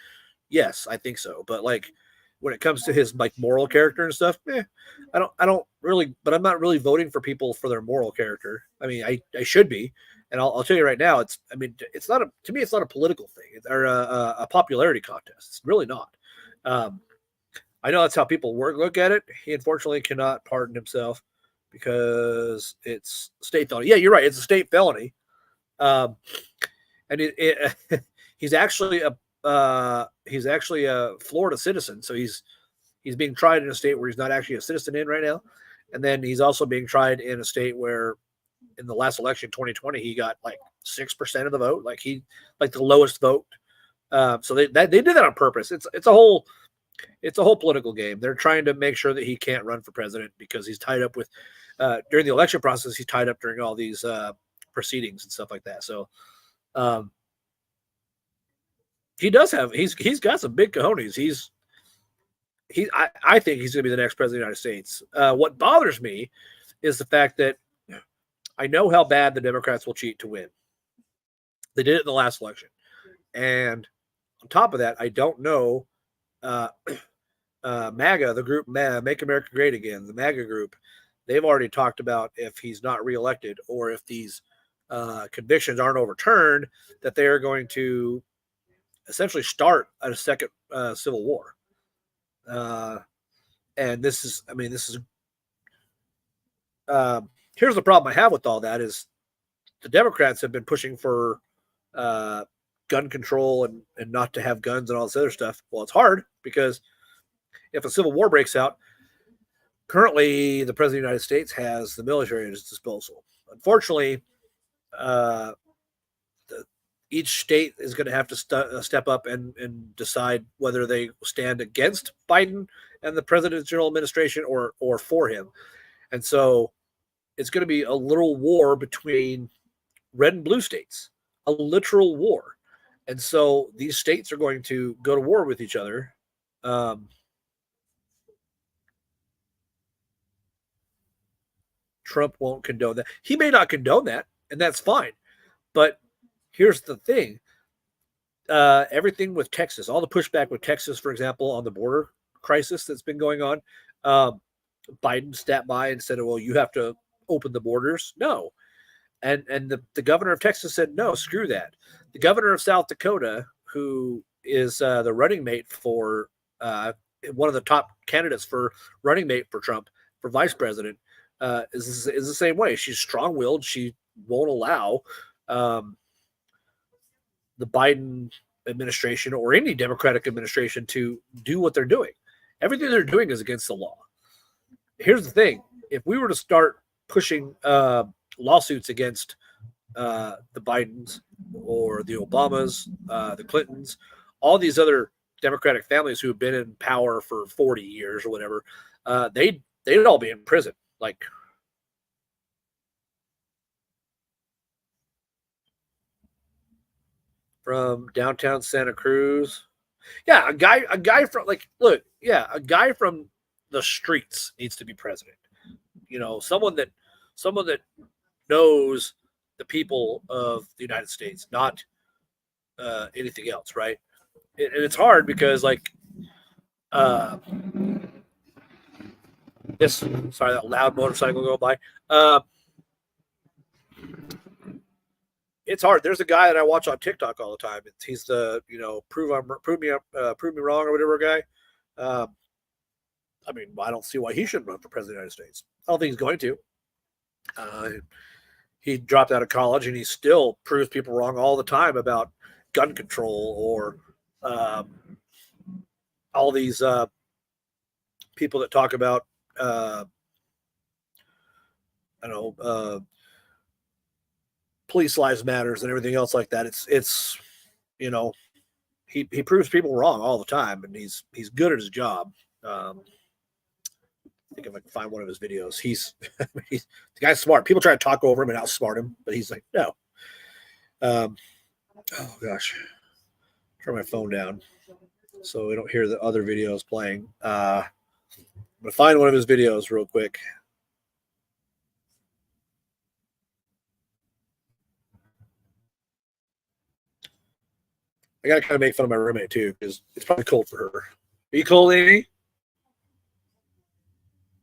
yes, I think so. But like when it comes to his like moral character and stuff, I don't really, but I'm not really voting for people for their moral character. I mean, I should be, and I'll tell you right now, it's not to me, it's not a political thing or a popularity contest. It's really not. I know that's how people look at it. He unfortunately cannot pardon himself because it's state felony. Yeah, you're right. It's a state felony. And he's actually a Florida citizen. So he's being tried in a state where he's not actually a citizen in right now. And then he's also being tried in a state where in the last election, 2020, he got like 6% of the vote. Like the lowest vote. So they did that on purpose. It's a whole political game. They're trying to make sure that he can't run for president because he's tied up with during the election process. He's tied up during all these proceedings and stuff like that. So he's got some big cojones. I think he's going to be the next president of the United States. What bothers me is the fact that I know how bad the Democrats will cheat to win. They did it in the last election. And on top of that, I don't know MAGA, the group Make America Great Again, the MAGA group, they've already talked about if he's not reelected or if these convictions aren't overturned, that they are going to essentially start a second civil war. And this is here's the problem I have with all that is the Democrats have been pushing for gun control and not to have guns and all this other stuff. Well, it's hard because if a civil war breaks out, currently the president of the United States has the military at his disposal. Unfortunately, each state is going to have to step up and decide whether they stand against Biden and the presidential administration or for him. And so it's going to be a little war between red and blue states, a literal war. And so these states are going to go to war with each other. Trump won't condone that. He may not condone that, and that's fine. But here's the thing. Everything with Texas, all the pushback with Texas, for example, on the border crisis that's been going on, Biden stepped by and said, well, you have to open the borders. No. And the governor of Texas said, no, screw that. The governor of South Dakota, who is the running mate for one of the top candidates for running mate for Trump, for vice president, is the same way. She's strong-willed. She won't allow the Biden administration or any Democratic administration to do what they're doing. Everything they're doing is against the law. Here's the thing. If we were to start pushing lawsuits against the Bidens or the Obamas, the Clintons, all these other Democratic families who have been in power for 40 years or whatever, they'd all be in prison. Like, from downtown Santa Cruz. Yeah, a guy from a guy from the streets needs to be president. Someone that knows the people of the United States, not anything else, right? And it's hard because that loud motorcycle going by. It's hard. There's a guy that I watch on TikTok all the time. He's the prove me wrong or whatever guy. I don't see why he shouldn't run for president of the United States. I don't think he's going to. He dropped out of college and he still proves people wrong all the time about gun control or all these people that talk about police lives matters and everything else like that. It's he proves people wrong all the time, and he's good at his job. I think if I can find one of his videos, he's the guy's smart. People try to talk over him and outsmart him, but he's like, no. Oh gosh, turn my phone down so we don't hear the other videos playing. I'm gonna find one of his videos real quick. I gotta kind of make fun of my roommate too, because it's probably cold for her. Are you cold, Amy?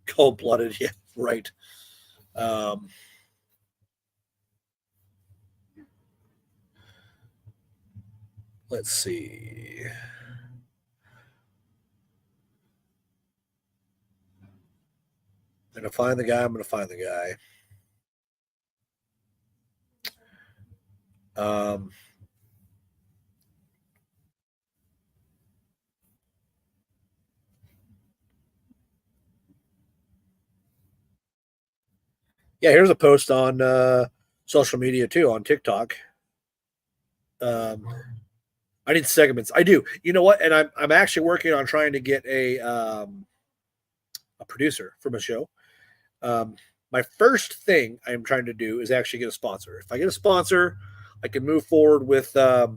Cold-blooded, yeah, right. Let's see. I'm gonna find the guy. Yeah, here's a post on social media too, on TikTok. I need segments. I do. You know what? And I'm actually working on trying to get a producer for my show. My first thing I'm trying to do is actually get a sponsor. If I get a sponsor, I can move forward with a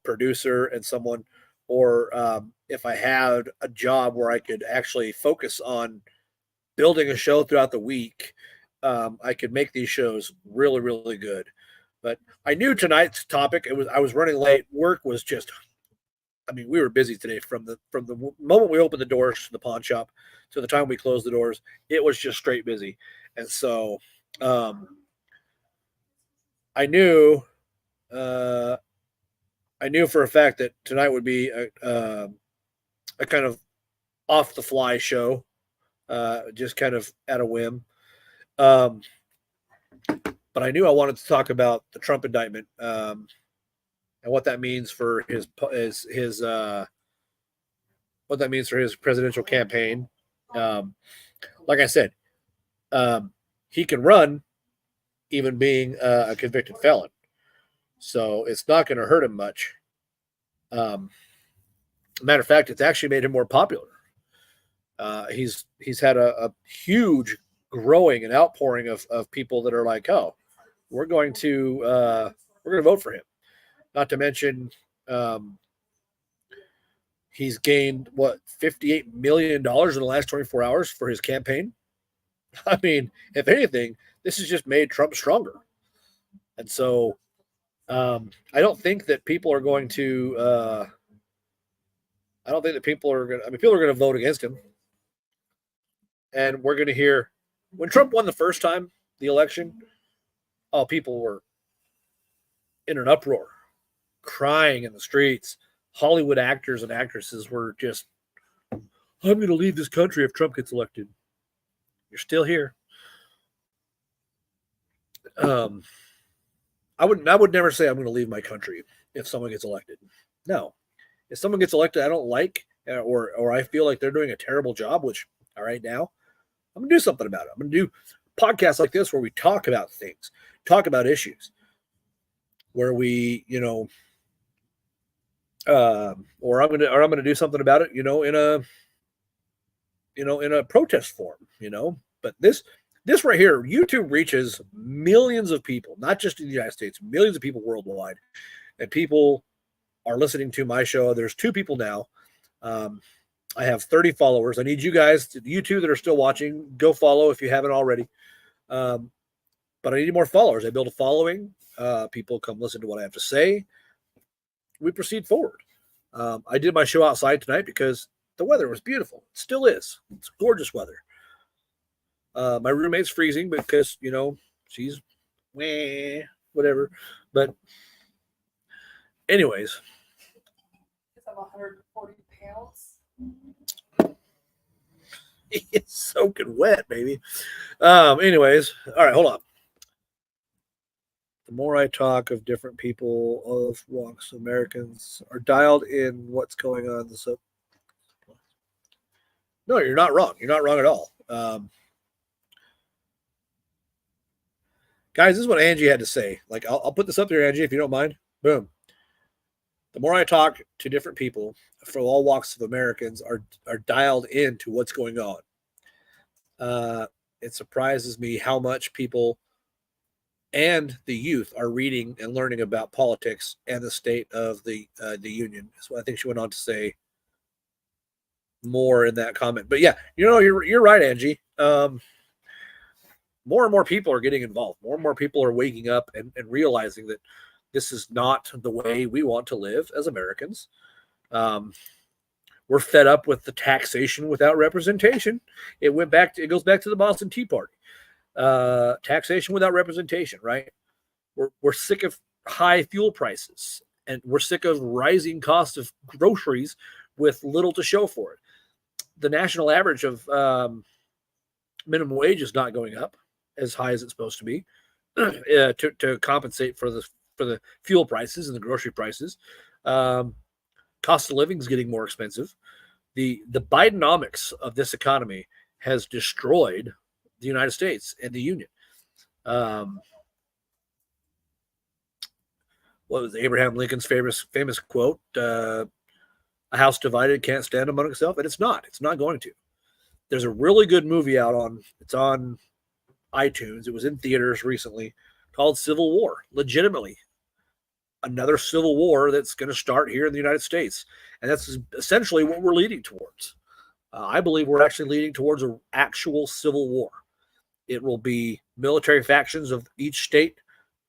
producer and someone, or if I had a job where I could actually focus on building a show throughout the week, I could make these shows really, really good. But I knew tonight's topic. I was running late. Work was just, we were busy today from the moment we opened the doors to the pawn shop to the time we closed the doors. It was just straight busy, and so I knew for a fact that tonight would be a kind of off the fly show, just kind of at a whim. But I knew I wanted to talk about the Trump indictment and what that means for his presidential campaign. Like I said, he can run even being a convicted felon. So it's not going to hurt him much. Matter of fact, it's actually made him more popular. He's had a huge growing and outpouring of people that are like, oh, we're going to vote for him. Not to mention, he's gained what $58 million in the last 24 hours for his campaign. I mean, if anything, this has just made Trump stronger. And so, I don't think that people are going to. I don't think that people are going. I mean, people are going to vote against him, and we're going to hear when Trump won the first time the election. Oh, people were in an uproar, crying in the streets. Hollywood actors and actresses were just, I'm going to leave this country if Trump gets elected. You're still here. I would never say I'm going to leave my country if someone gets elected. No. If someone gets elected I don't like, or I feel like they're doing a terrible job, which all right now, I'm going to do something about it. I'm going to do podcasts like this where we talk about things, talk about issues, where we, or I'm going to do something about it, in a protest form, But this right here, YouTube reaches millions of people, not just in the United States, millions of people worldwide, and people are listening to my show. There's 2 people now. I have 30 followers. I need you guys, you 2 that are still watching, go follow if you haven't already. But I need more followers. I build a following. People come listen to what I have to say. We proceed forward. I did my show outside tonight because the weather was beautiful. It still is. It's gorgeous weather. My roommate's freezing because, she's whatever. But anyways. I'm 140 pounds. It's soaking wet, baby. Anyways. All right, hold on. The more I talk of different people of walks, Americans are dialed in what's going on. So, no, you're not wrong. You're not wrong at all. Guys, this is what Angie had to say. Like, I'll put this up there, Angie, if you don't mind. Boom. The more I talk to different people from all walks of Americans are dialed into what's going on. It surprises me how much people and the youth are reading and learning about politics and the state of the union. So I think she went on to say more in that comment. But yeah, you're right, Angie. More and more people are getting involved. More and more people are waking up and realizing that this is not the way we want to live as Americans. We're fed up with the taxation without representation. It goes back to the Boston Tea Party. Taxation without representation, right? We're sick of high fuel prices, and we're sick of rising costs of groceries with little to show for it. The national average of minimum wage is not going up as high as it's supposed to be to compensate for the fuel prices and the grocery prices. Cost of living is getting more expensive. The Bidenomics of this economy has destroyed the United States and the Union. What was Abraham Lincoln's famous quote? A house divided can't stand among itself, and it's not. It's not going to. There's a really good movie it's on iTunes. It was in theaters recently, called Civil War. Legitimately, another civil war that's going to start here in the United States, and that's essentially what we're leading towards. I believe we're actually leading towards an actual civil war. It will be military factions of each state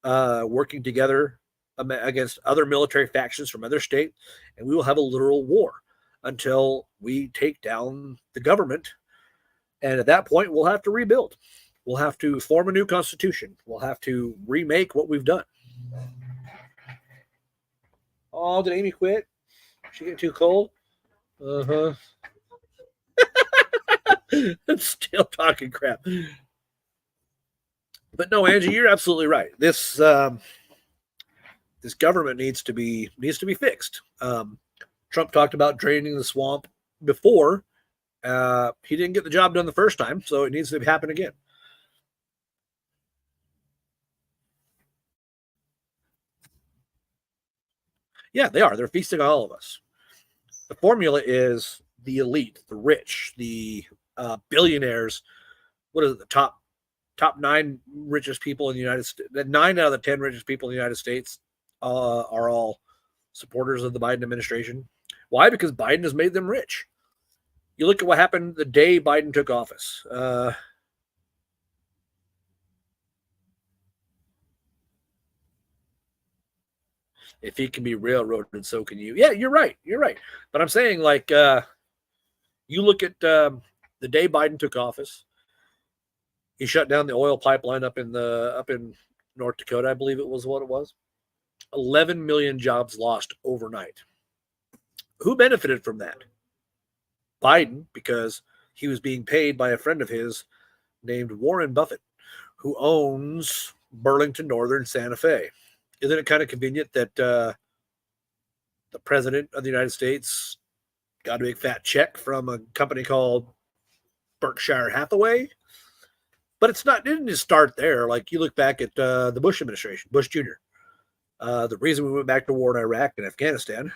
working together against other military factions from other states, and we will have a literal war until we take down the government. And at that point, we'll have to rebuild. We'll have to form a new constitution. We'll have to remake what we've done. Oh, did Amy quit? She get too cold? Uh-huh. I'm still talking crap. But no, Angie, you're absolutely right. This government needs to be fixed. Trump talked about draining the swamp before. He didn't get the job done the first time, so it needs to happen again. Yeah, they are. They're feasting on all of us. The formula is the elite, the rich, the billionaires. What is it? The top 9 richest people in the United States. 9 out of the 10 richest people in the United States are all supporters of the Biden administration. Why? Because Biden has made them rich. You look at what happened the day Biden took office. If he can be railroaded, so can you. Yeah, you're right. You're right. But I'm saying, like, you look at the day Biden took office. He shut down the oil pipeline up in North Dakota, I believe it was what it was. 11 million jobs lost overnight. Who benefited from that? Biden, because he was being paid by a friend of his named Warren Buffett, who owns Burlington Northern Santa Fe. Isn't it kind of convenient that the president of the United States got a big fat check from a company called Berkshire Hathaway? But it didn't just start there. Like, you look back at the Bush administration, Bush Jr. The reason we went back to war in Iraq and Afghanistan,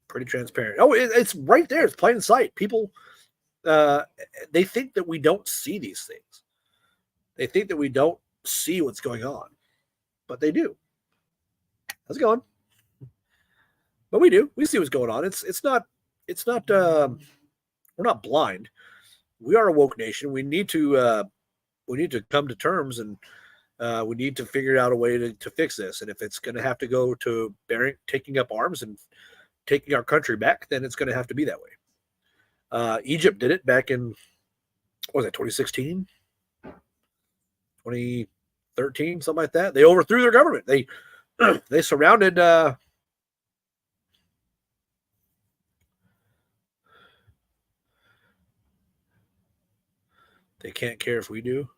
pretty transparent. Oh, it's right there. It's plain in sight. People, they think that we don't see these things. They think that we don't see what's going on, but they do. How's it going? But we do. We see what's going on. It's not. We're not blind. We are a woke nation. We need to come to terms, and we need to figure out a way to fix this. And if it's going to have to go to taking up arms and taking our country back, then it's going to have to be that way. Egypt did it back in, what was it, 2016, 2013, something like that. They overthrew their government. They surrounded. They can't care if we do.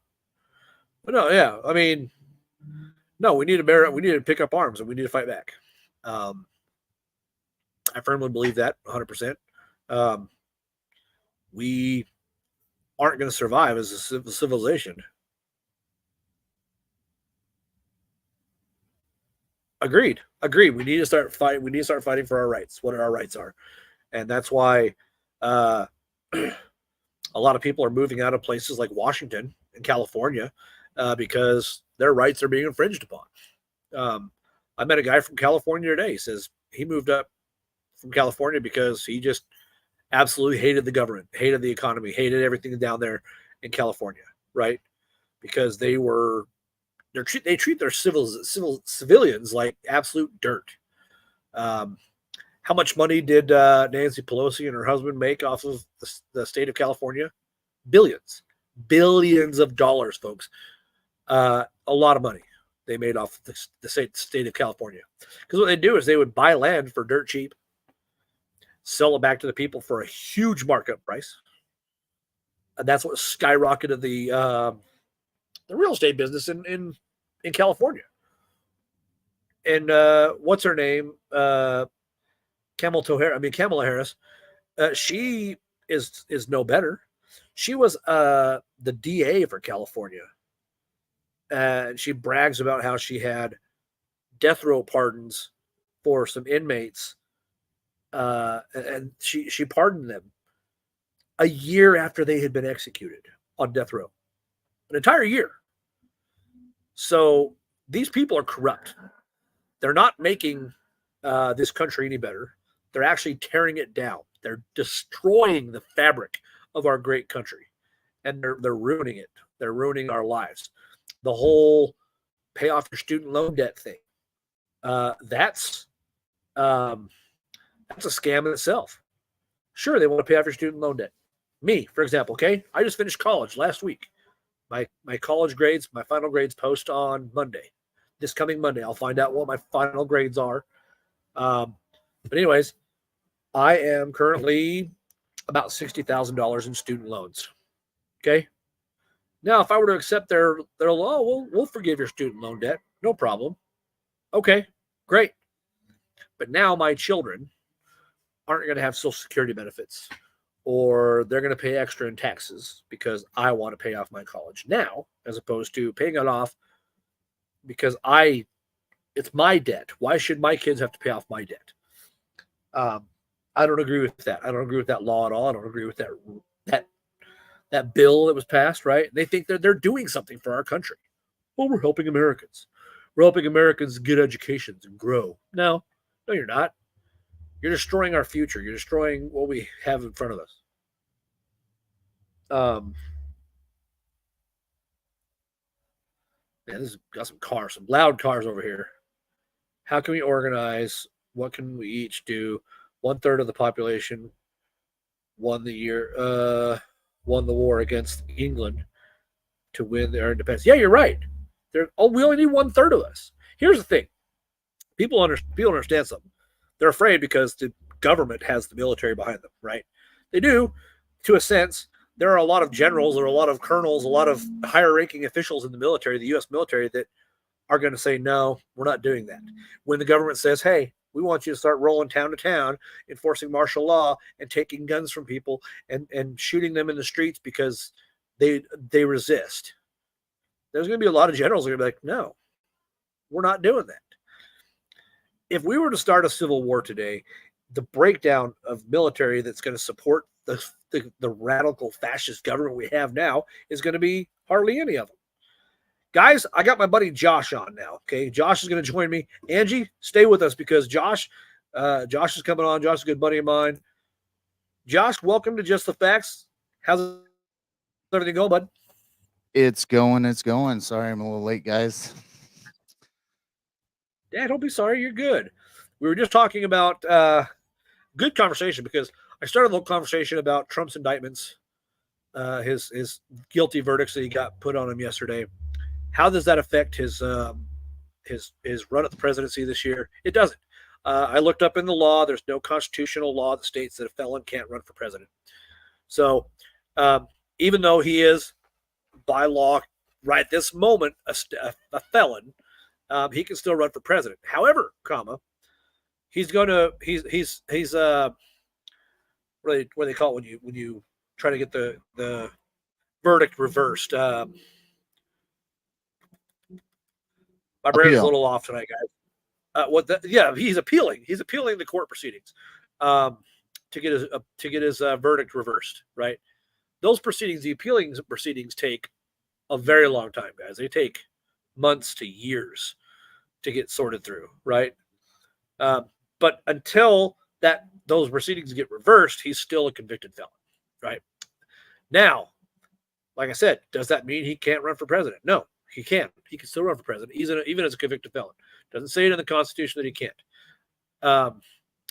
But no, yeah, I mean, no, we need to pick up arms and we need to fight back. I firmly believe that 100%. We aren't going to survive as a civilization. Agreed. We need to start fighting. We need to start fighting for our rights. What our rights are, and that's why a lot of people are moving out of places like Washington and California because their rights are being infringed upon. I met a guy from California today. He says he moved up from California because he just absolutely hated the government, hated the economy, hated everything down there in California, right? Because they treat their civilians like absolute dirt. How much money did Nancy Pelosi and her husband make off of the state of California? Billions of dollars, folks. A lot of money they made off the state of California. Because what they do is they would buy land for dirt cheap, sell it back to the people for a huge markup price. And that's what skyrocketed the real estate business in California. And what's her name? Kamala Harris. She is no better. She was the DA for California. And she brags about how she had death row pardons for some inmates. And she pardoned them a year after they had been executed on death row. An entire year. So these people are corrupt. They're not making this country any better. They're actually tearing it down. They're destroying the fabric of our great country, and they're ruining it. They're ruining our lives. The whole pay off your student loan debt thing. That's a scam in itself. Sure, they want to pay off your student loan debt. Me, for example, okay? I just finished college last week. My college grades, my final grades post on Monday. This coming Monday, I'll find out what my final grades are. But anyways, I am currently about $60,000 in student loans. Okay. Now, if I were to accept their law, we'll forgive your student loan debt. No problem. Okay, great. But now my children aren't going to have Social Security benefits, or they're going to pay extra in taxes because I want to pay off my college now, as opposed to paying it off because I It's my debt. Why should my kids have to pay off my debt? I don't agree with that. I don't agree with that law at all. I don't agree with that bill that was passed. Right? They think they're doing something for our country. Well, we're helping Americans. We're helping Americans get educations and grow. No, you're not. You're destroying our future. You're destroying what we have in front of us. Man, this has got some cars, some loud cars over here. How can we organize? What can we each do? 1/3 of the population won the war against England to win their independence. Yeah, you're right. We only need 1/3 of us. Here's the thing: people understand something. They're afraid because the government has the military behind them, right? They do, to a sense. There are a lot of generals, or a lot of colonels, a lot of higher-ranking officials in the military, the U.S. military, that are going to say, no, we're not doing that. When the government says, hey, we want you to start rolling town to town, enforcing martial law and taking guns from people and shooting them in the streets because they resist. There's going to be a lot of generals that are going to be like, no, we're not doing that. If we were to start a civil war today, the breakdown of military that's going to support the radical fascist government we have now is going to be hardly any of them. Guys, I got my buddy Josh on now. Okay, Josh is going to join me. Angie, stay with us because Josh is coming on. Josh is a good buddy of mine. Josh, welcome to Just the Facts. How's everything going, bud? It's going. Sorry, I'm a little late, guys. Yeah, don't be sorry. You're good. We were just talking about good conversation because I started a little conversation about Trump's indictments, his guilty verdicts that he got put on him yesterday. How does that affect his run at the presidency this year? It doesn't. I looked up in the law. There's no constitutional law that states that a felon can't run for president. So even though he is, by law, right this moment, a felon, he can still run for president. However, he's going to he's what do they call it when you try to get the verdict reversed? My brain's a little off tonight, guys. He's appealing. He's appealing the court proceedings to get his verdict reversed. Right. Those proceedings, the appealing proceedings, take a very long time, guys. They take months to years to get sorted through. Right. But until those proceedings get reversed, he's still a convicted felon. Right. Now, like I said, does that mean he can't run for president? No. He can. He can still run for president, even as a convicted felon. Doesn't say it in the Constitution that he can't.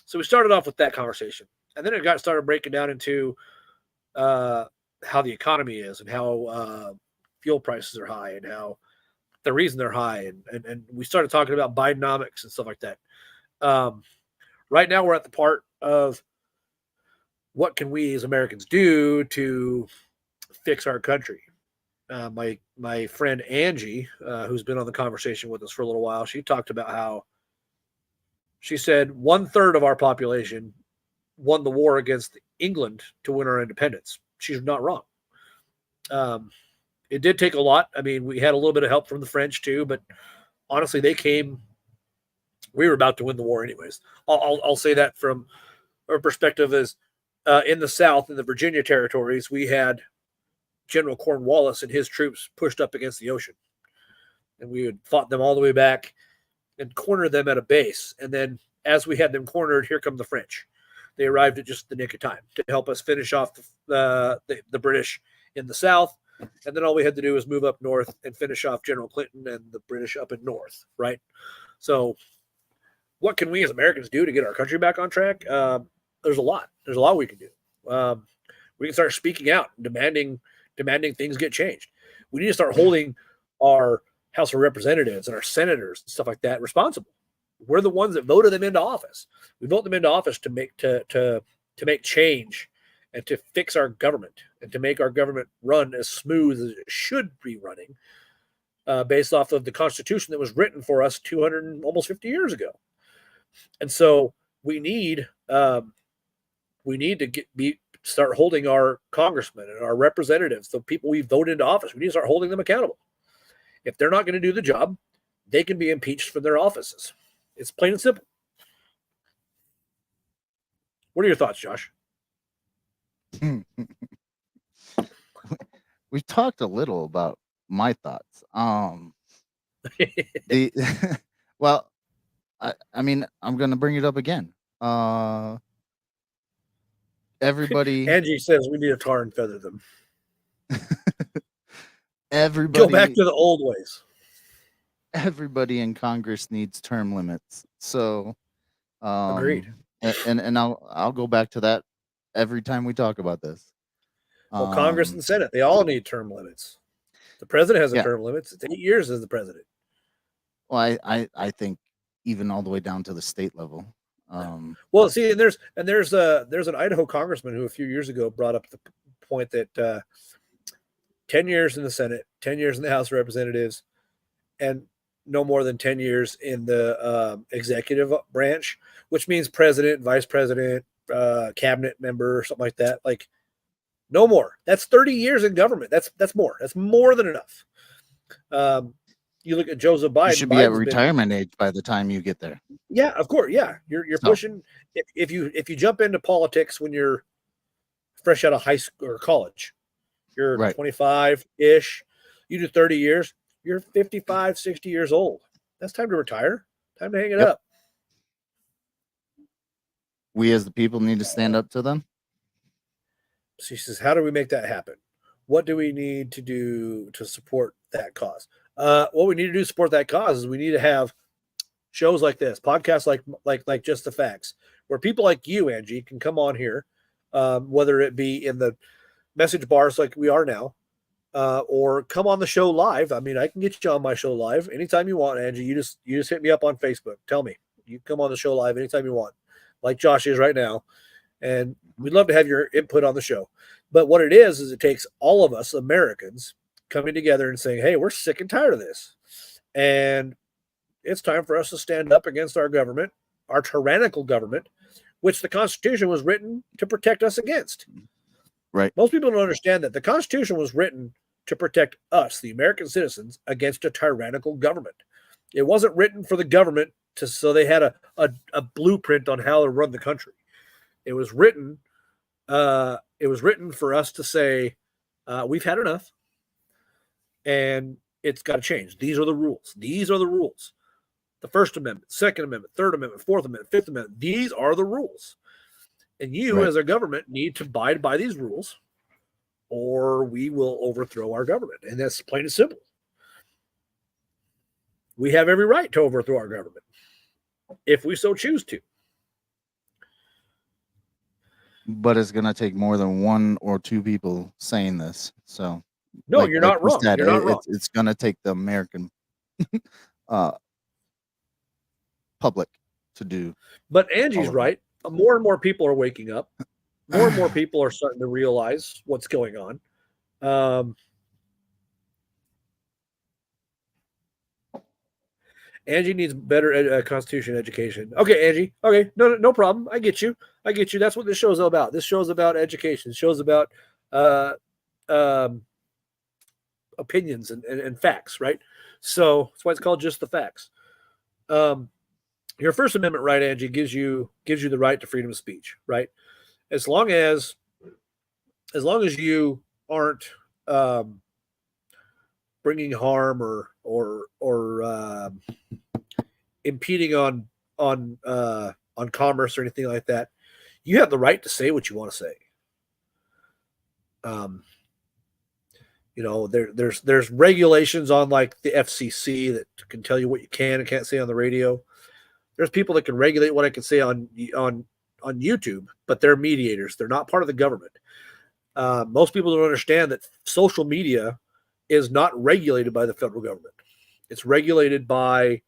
So we started off with that conversation, and then it started breaking down into how the economy is and how fuel prices are high and how the reason they're high, and we started talking about Bidenomics and stuff like that. Right now, we're at the part of what can we as Americans do to fix our country. My friend Angie, who's been on the conversation with us for a little while, she talked about how she said 1/3 of our population won the war against England to win our independence. She's not wrong. It did take a lot. I mean, we had a little bit of help from the French too, but honestly, we were about to win the war anyways. I'll say that from our perspective is in the South, in the Virginia territories, we had General Cornwallis and his troops pushed up against the ocean. And we had fought them all the way back and cornered them at a base. And then as we had them cornered, here come the French. They arrived at just the nick of time to help us finish off the British in the South. And then all we had to do was move up north and finish off General Clinton and the British up in north, right? So what can we as Americans do to get our country back on track? There's a lot. There's a lot we can do. We can start speaking out and demanding things get changed. We need to start holding our House of Representatives and our senators and stuff like that responsible. We're the ones that voted them into office. We vote them into office to make change and to fix our government and to make our government run as smooth as it should be running, based off of the Constitution that was written for us 200 almost 50 years ago. And so we need to start holding our congressmen and our representatives, the people we voted into office. We need to start holding them accountable. If they're not going to do the job, they can be impeached from their offices. It's plain and simple. What are your thoughts, Josh? We've talked a little about my thoughts. The well, I mean, I'm gonna bring it up again. Everybody, Angie says we need to tar and feather them. everybody, Go back to the old ways. everybody in Congress needs term limits. So, Agreed. And I'll go back to that every time we talk about this. Well, Congress and Senate, they all need term limits. The president has a Yeah. term limits. It's 8 years as the president. Well, I think even all the way down to the state level. Well, see, and there's an Idaho congressman who a few years ago brought up the point that 10 years in the Senate, 10 years in the House of Representatives, and no more than 10 years in the executive branch, which means president, vice president, cabinet member, something like that. Like, no more. That's 30 years in government. That's more. That's more than enough. You look at Joseph Biden. You should be at Biden's been- retirement age by the time you get there. yeah, of course. Yeah, you're So- pushing. If you jump into politics when you're fresh out of high school or college, you're Right. 25 ish. You do 30 years. You're 55, 60 years old. That's time to retire. Time to hang it Yep. up. We as the people need to stand up to them. She says, "How do we make that happen? What do we need to do to support that cause?" What we need to do to support that cause is we need to have shows like this, podcasts like Just the Facts, where people like you, Angie, can come on here, whether it be in the message bars like we are now, or come on the show live. I mean, I can get you on my show live anytime you want, Angie. You just hit me up on Facebook. Tell me you come on the show live anytime you want, like Josh is right now, and we'd love to have your input on the show. But what it is it takes all of us Americans coming together and saying, hey, we're sick and tired of this. And it's time for us to stand up against our government, our tyrannical government, which the Constitution was written to protect us against. Right. Most people don't understand that the Constitution was written to protect us, the American citizens, against a tyrannical government. It wasn't written for the government so they had a blueprint on how to run the country. It was written for us to say, we've had enough and it's got to change. These are the rules. These are the rules. The First Amendment, Second Amendment, Third Amendment, Fourth Amendment, Fifth Amendment. These are the rules. And you, Right. as a government, need to abide by these rules or we will overthrow our government. And that's plain and simple. We have every right to overthrow our government if we so choose to. But it's gonna take more than one or two people saying this. So No, like- you're like not we wrong. said, You're not wrong. It's gonna take the American public to do. But Angie's all of right. More and more people are waking up. More and more people are starting to realize what's going on. Angie needs better Constitution education. Okay, Angie. Okay, no problem. I get you. That's what this show is about. This show is about education. This show is about opinions and facts, right? So that's why it's called Just the Facts. Your First Amendment right, Angie, gives you the right to freedom of speech, right? As long as you aren't bringing harm or impeding on commerce or anything like that, you have the right to say what you want to say. There's regulations on like the FCC that can tell you what you can and can't say on the radio. There's people that can regulate what I can say on YouTube, but they're mediators. They're not part of the government. Most people don't understand that social media is not regulated by the federal government. It's regulated by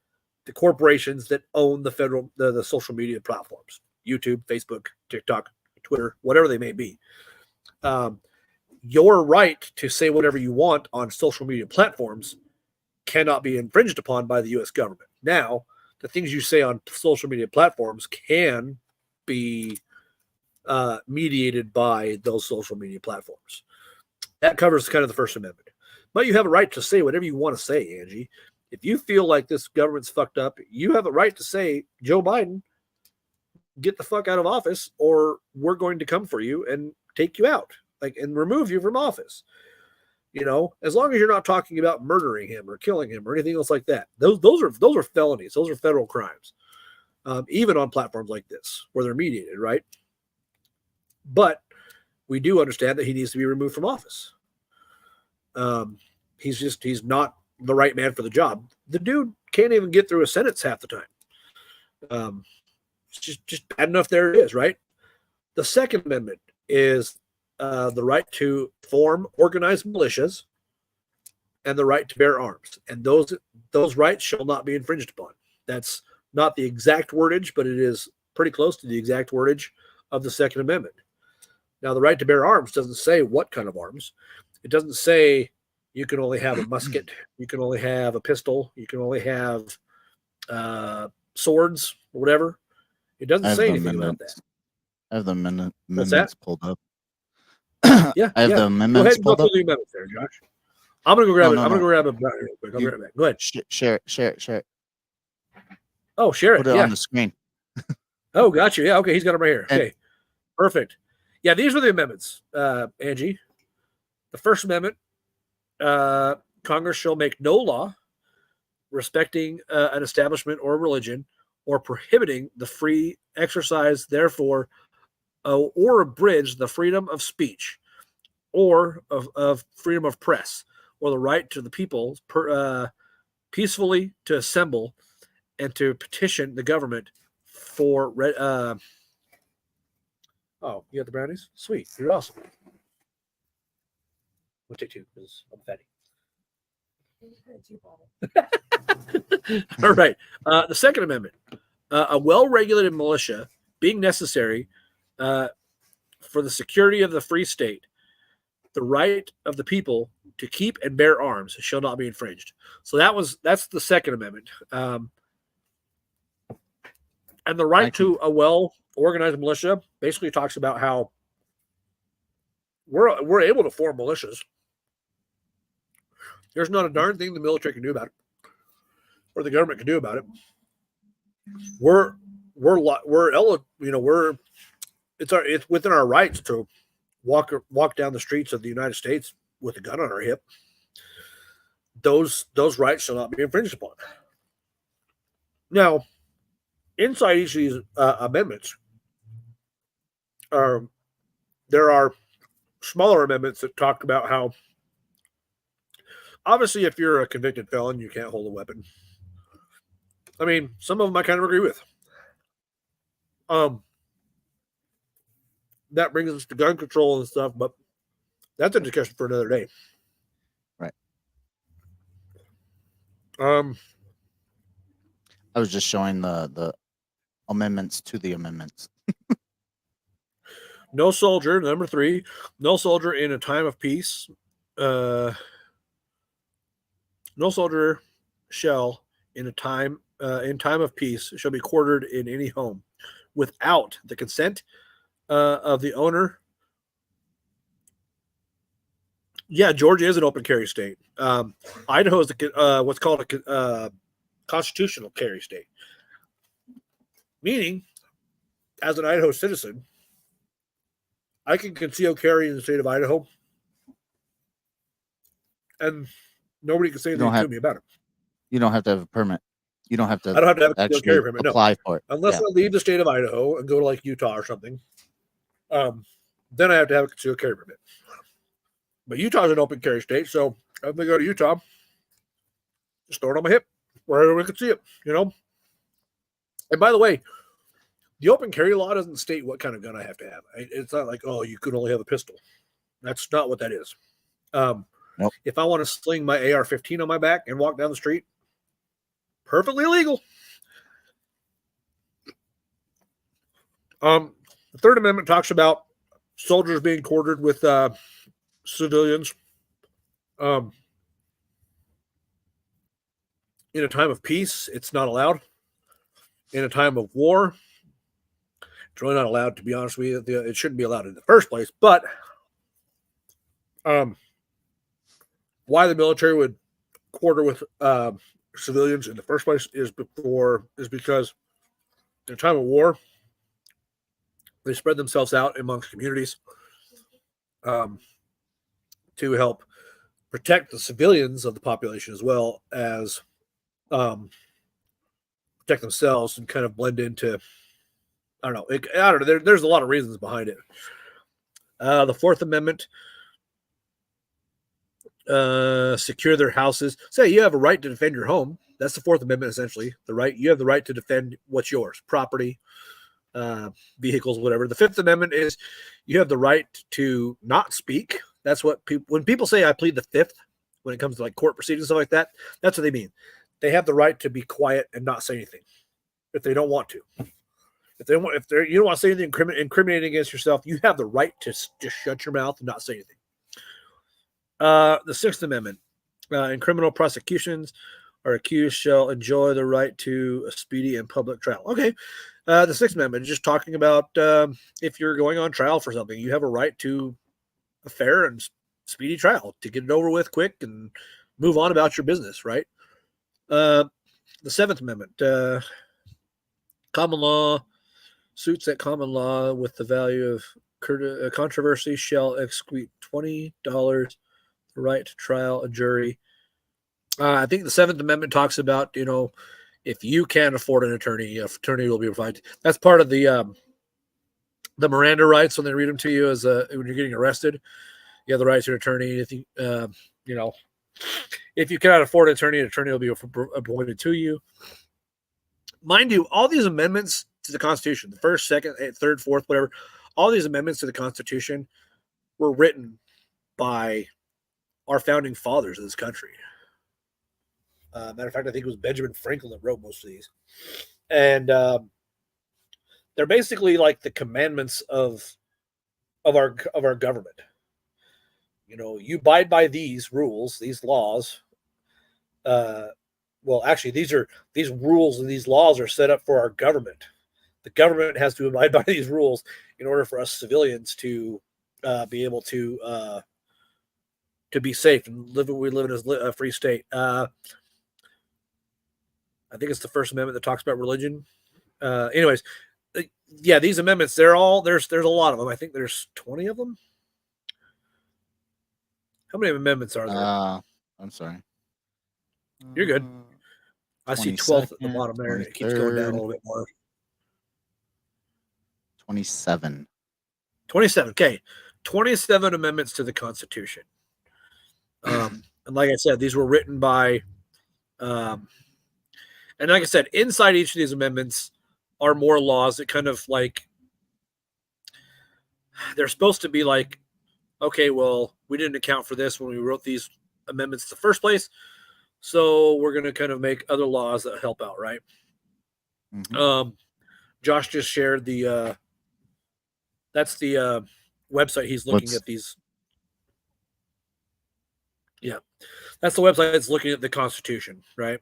the corporations that own the social media platforms, YouTube, Facebook, TikTok, Twitter, whatever they may be. Your right to say whatever you want on social media platforms cannot be infringed upon by the U.S. government. Now, the things you say on social media platforms can be mediated by those social media platforms. That covers kind of the First Amendment. But you have a right to say whatever you want to say, Angie. If you feel like this government's fucked up, you have the right to say, Joe Biden, get the fuck out of office, or we're going to come for you and take you out, like, and remove you from office. You know, as long as you're not talking about murdering him or killing him or anything else like that. Those are felonies. Those are federal crimes. Even on platforms like this where they're mediated, right? But we do understand that he needs to be removed from office. He's not the right man for the job. The dude can't even get through a sentence half the time. It's just bad enough there it is, right? The Second Amendment is the right to form organized militias and the right to bear arms. And those rights shall not be infringed upon. That's not the exact wordage, but it is pretty close to the exact wordage of the Second Amendment. Now, the right to bear arms doesn't say what kind of arms. It doesn't say you can only have a musket, you can only have a pistol, you can only have swords or whatever. It doesn't say anything about that. I have the amendments pulled up. Yeah, I have the Go amendments ahead and go pulled through up. the amendments there, Josh. I'm gonna go grab it. No, I'm gonna no. go grab it real quick. I'll be right back. Go ahead. Share it. Oh, share it. Put it Yeah. on the screen. Oh, gotcha. Yeah. Okay. He's got it right here. And- Okay. Perfect. Yeah. These are the amendments, Angie. The First Amendment, Congress shall make no law respecting an establishment or religion or prohibiting the free exercise, therefore, or abridge the freedom of speech or of freedom of press or the right to the people peacefully to assemble and to petition the government for oh, you got the brownies? Sweet. You're awesome. We'll take two because I'm fatty. All right. The Second Amendment. A well-regulated militia being necessary for the security of the free state, the right of the people to keep and bear arms shall not be infringed. So that's the Second Amendment. And the right to a well-organized militia basically talks about how we're able to form militias. There's not a darn thing the military can do about it, or the government can do about it. It's within our rights to walk down the streets of the United States with a gun on our hip. Those rights shall not be infringed upon. Now, inside each of these amendments, there are smaller amendments that talk about how, obviously, if you're a convicted felon, you can't hold a weapon. I mean, some of them I kind of agree with. That brings us to gun control and stuff, but that's a discussion for another day. Right. Um, I was just showing the amendments to the amendments. no soldier, number 3, no soldier in a time of peace. No soldier shall in time of peace shall be quartered in any home without the consent of the owner. Yeah, Georgia is an open carry state. Idaho is what's called a constitutional carry state, meaning, as an Idaho citizen, I can conceal carry in the state of Idaho, and nobody can say anything to me about it. You don't have to have a permit. You don't have to. I don't have to have a actually carry permit. apply No, for it unless I leave the state of Idaho and go to like Utah or something. Then I have to have a concealed carry permit. But Utah is an open carry state, so if I go to Utah, just throw it on my hip where everyone can see it, you know. And by the way, the open carry law doesn't state what kind of gun I have to have. It's not like, oh, you could only have a pistol. That's not what that is. Nope. If I want to sling my AR-15 on my back and walk down the street, perfectly legal. The Third Amendment talks about soldiers being quartered with civilians in a time of peace. It's not allowed. In a time of war, it's really not allowed, to be honest with you. It shouldn't be allowed in the first place. But why the military would quarter with civilians in the first place is because in a time of war, they spread themselves out amongst communities to help protect the civilians of the population as well as protect themselves and kind of blend into. I don't know. There's a lot of reasons behind it. The Fourth Amendment, secure their houses. Say you have a right to defend your home. That's the Fourth Amendment, essentially. You have the right to defend what's yours, property, vehicles, whatever. The Fifth Amendment is you have the right to not speak. That's what when people say I plead the Fifth, when it comes to like court proceedings, stuff like that, that's what they mean. They have the right to be quiet and not say anything if they don't want to. If you don't want to say anything incriminating against yourself, you have the right to just shut your mouth and not say anything. The Sixth Amendment, in criminal prosecutions, our accused shall enjoy the right to a speedy and public trial. Okay. The Sixth Amendment is just talking about if you're going on trial for something, you have a right to a fair and speedy trial to get it over with quick and move on about your business, right? The Seventh Amendment, common law, suits at common law with the value of controversy shall exceed $20, the right to trial a jury. I think the Seventh Amendment talks about, if you can't afford an attorney will be provided. That's part of the Miranda rights when they read them to you as when you're getting arrested. You have the right to an attorney. If you, if you cannot afford an attorney will be appointed to you. Mind you, all these amendments to the Constitution, the first, second, third, fourth, whatever, all these amendments to the Constitution were written by our founding fathers of this country. Matter of fact, I think it was Benjamin Franklin that wrote most of these. And they're basically like the commandments of our government. You abide by these rules, these laws. Well, actually, these rules and these laws are set up for our government. The government has to abide by these rules in order for us civilians to be able to be safe and we live in a free state. I think it's the First Amendment that talks about religion. Anyways, yeah, these amendments, there's a lot of them. I think there's 20 of them. How many amendments are there? I'm sorry. You're good. I see 12th at the bottom there, and it keeps going down a little bit more. 27. 27. Okay. 27 amendments to the Constitution. And like I said, these were written by, and like I said, inside each of these amendments are more laws that kind of like, they're supposed to be like, okay, well, we didn't account for this when we wrote these amendments in the first place. So we're going to kind of make other laws that help out, right? Mm-hmm. Josh just shared that's the website he's looking at these. Yeah, that's the website that's looking at the Constitution, right?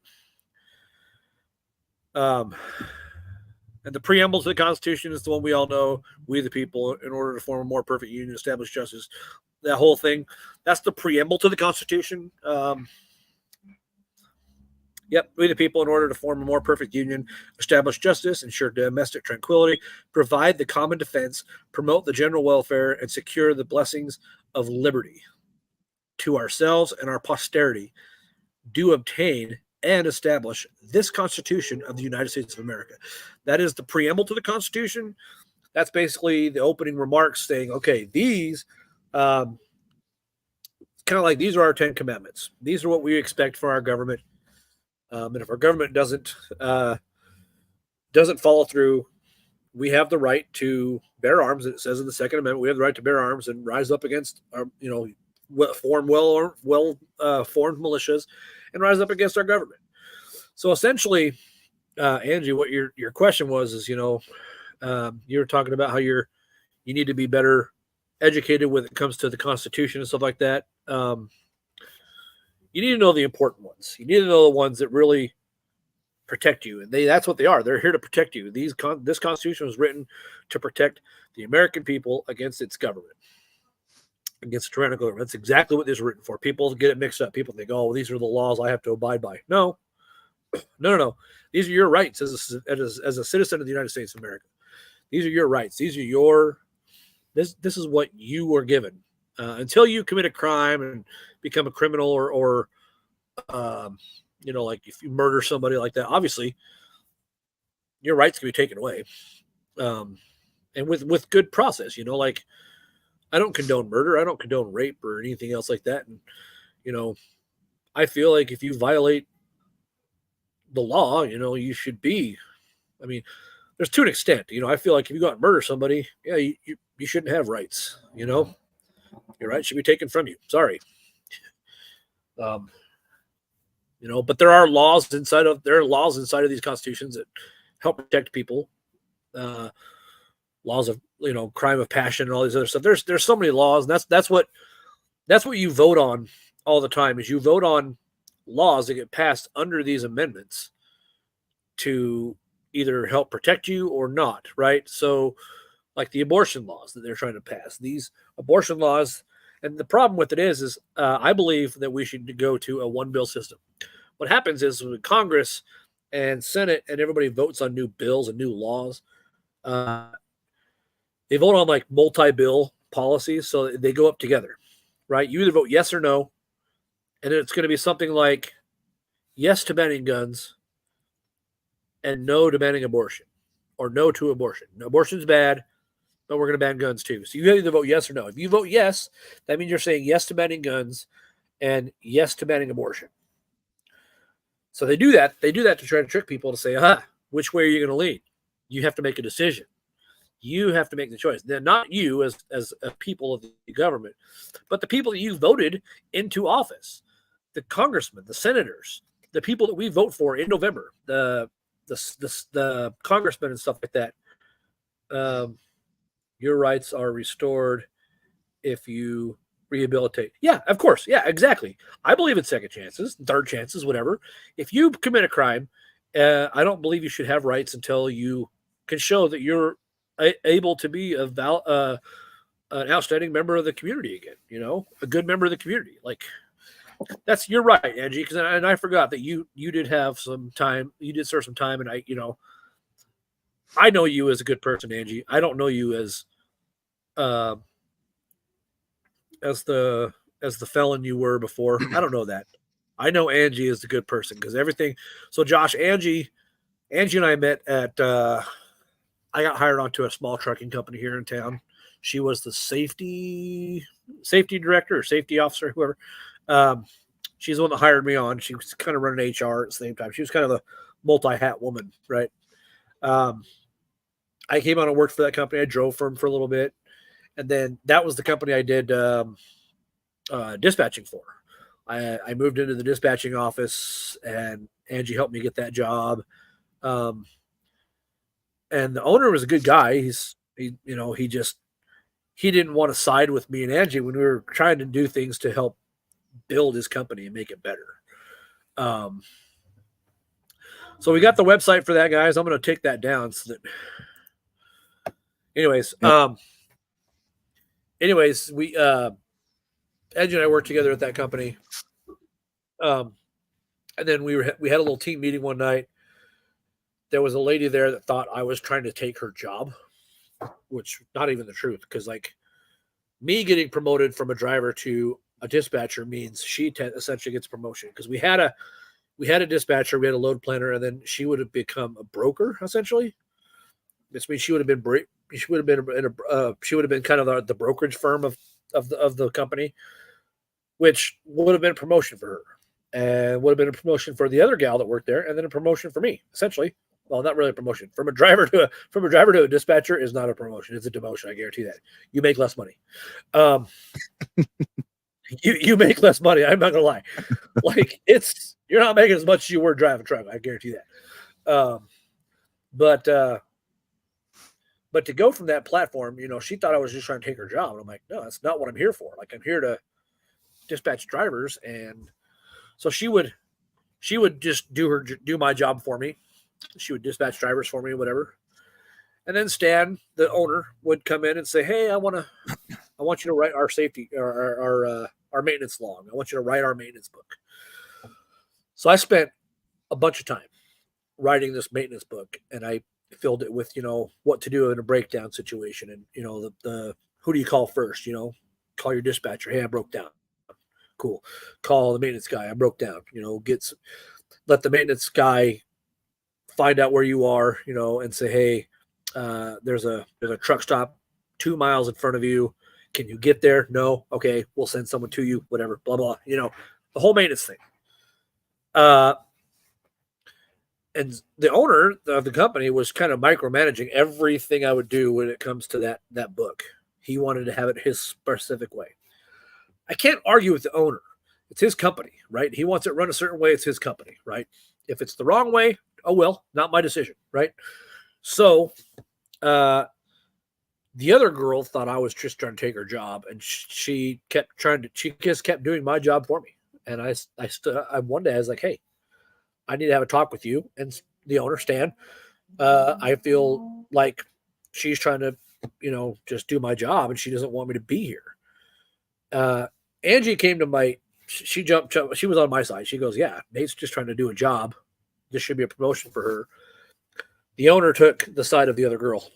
And the preamble to the Constitution is the one we all know. We the people, in order to form a more perfect union, establish justice. That whole thing. That's the preamble to the Constitution. Yep, we the people, in order to form a more perfect union, establish justice, ensure domestic tranquility, provide the common defense, promote the general welfare, and secure the blessings of liberty to ourselves and our posterity, do obtain and establish this Constitution of the United States of America. That is the preamble to the Constitution. That's basically the opening remarks saying, okay, these, kind of like these are our 10 commandments. These are what we expect for our government. And if our government doesn't follow through, we have the right to bear arms. It says in the Second Amendment, we have the right to bear arms and rise up against our, form well-formed militias and rise up against our government. So essentially, Angie, what your question was is, you were talking about how you need to be better educated when it comes to the Constitution and stuff like that. You need to know the important ones. You need to know the ones that really protect you. And that's what they are. They're here to protect you. This Constitution was written to protect the American people against its government, against tyrannical government. That's exactly what this is written for. People get it mixed up. People think, oh, these are the laws I have to abide by. No, No. These are your rights as a citizen of the United States of America. These are your rights. These are your this is what you were given until you commit a crime and become a criminal or like if you murder somebody like that, obviously your rights can be taken away. And with good process, like I don't condone murder, I don't condone rape or anything else like that. And I feel like if you violate the law, you should be. I mean, there's to an extent. I feel like if you go out and murder somebody, yeah, you shouldn't have rights. Your rights should be taken from you. Sorry. But there are laws inside of these constitutions that help protect people. Laws of crime of passion and all these other stuff. There's so many laws, and that's what you vote on all the time. Is you vote on laws that get passed under these amendments to either help protect you or not, right? So, like the abortion laws that they're trying to pass, these abortion laws, and the problem with it is I believe that we should go to a one bill system. What happens is when Congress and Senate and everybody votes on new bills and new laws, they vote on like multi-bill policies, so they go up together, right? You either vote yes or no, and it's going to be something like yes to banning guns and no to banning abortion, or no to abortion. No, abortion's bad, but we're going to ban guns too. So you either vote yes or no. If you vote yes, that means you're saying yes to banning guns and yes to banning abortion. So they do that. They do that to try to trick people to say, which way are you going to lean? You have to make a decision. You have to make the choice. Then not you as a people of the government, but the people that you voted into office, the congressmen, the senators, the people that we vote for in November, the congressmen and stuff like that. Your rights are restored if you rehabilitate. Yeah, of course. Yeah, exactly. I believe in second chances, third chances, whatever. If you commit a crime, I don't believe you should have rights until you can show that you're able to be an outstanding member of the community again, a good member of the community. Like you're right, Angie. And I forgot that you did have some time. You did serve some time, and I know you as a good person, Angie. I don't know you as the felon you were before. I don't know that. I know Angie is the good person because everything. So Josh, Angie and I met at. I got hired onto a small trucking company here in town. She was the safety director or safety officer, whoever. She's the one that hired me on. She was kind of running HR at the same time. She was kind of a multi-hat woman, right? I came on and worked for that company. I drove for them for a little bit. And then that was the company I did dispatching for. I moved into the dispatching office, and Angie helped me get that job. And the owner was a good guy. He didn't want to side with me and Angie when we were trying to do things to help build his company and make it better. So we got the website for that, guys. I'm going to take that down so that. Anyways, we Angie and I worked together at that company. And then we had a little team meeting one night. There was a lady there that thought I was trying to take her job, which not even the truth. Because like me getting promoted from a driver to a dispatcher means she essentially gets promotion. Because we had a dispatcher, we had a load planner, and then she would have become a broker essentially. This means she would have been kind of the brokerage firm of the company, which would have been a promotion for her, and would have been a promotion for the other gal that worked there, and then a promotion for me essentially. Well, not really a promotion. From a driver to a dispatcher is not a promotion. It's a demotion. I guarantee that. You make less money. You make less money. I'm not gonna lie. Like you're not making as much as you were driving a truck. I guarantee that. But to go from that platform, she thought I was just trying to take her job. And I'm like, no, that's not what I'm here for. Like I'm here to dispatch drivers. And so she would just do my job for me. She would dispatch drivers for me, whatever. And then Stan, the owner, would come in and say, "Hey, I want you to write our safety, our maintenance log. I want you to write our maintenance book." So I spent a bunch of time writing this maintenance book, and I filled it with, what to do in a breakdown situation, and the who do you call first? Call your dispatcher. Hey, I broke down. Cool. Call the maintenance guy. I broke down. Let the maintenance guy find out where you are. And say, hey, there's a truck stop 2 miles in front of you. Can you get there? No. Okay, we'll send someone to you. Whatever. Blah blah. The whole maintenance thing. And the owner of the company was kind of micromanaging everything I would do when it comes to that book. He wanted to have it his specific way. I can't argue with the owner. It's his company, right? He wants it run a certain way. It's his company, right? If it's the wrong way, oh well, not my decision, right? So, the other girl thought I was just trying to take her job, and she just kept doing my job for me. And I one day I was like, hey, I need to have a talk with you and the owner, Stan. I feel like she's trying to, just do my job, and she doesn't want me to be here. Angie came to she jumped, she was on my side. She goes, yeah, Nate's just trying to do a job. This should be a promotion for her. The owner took the side of the other girl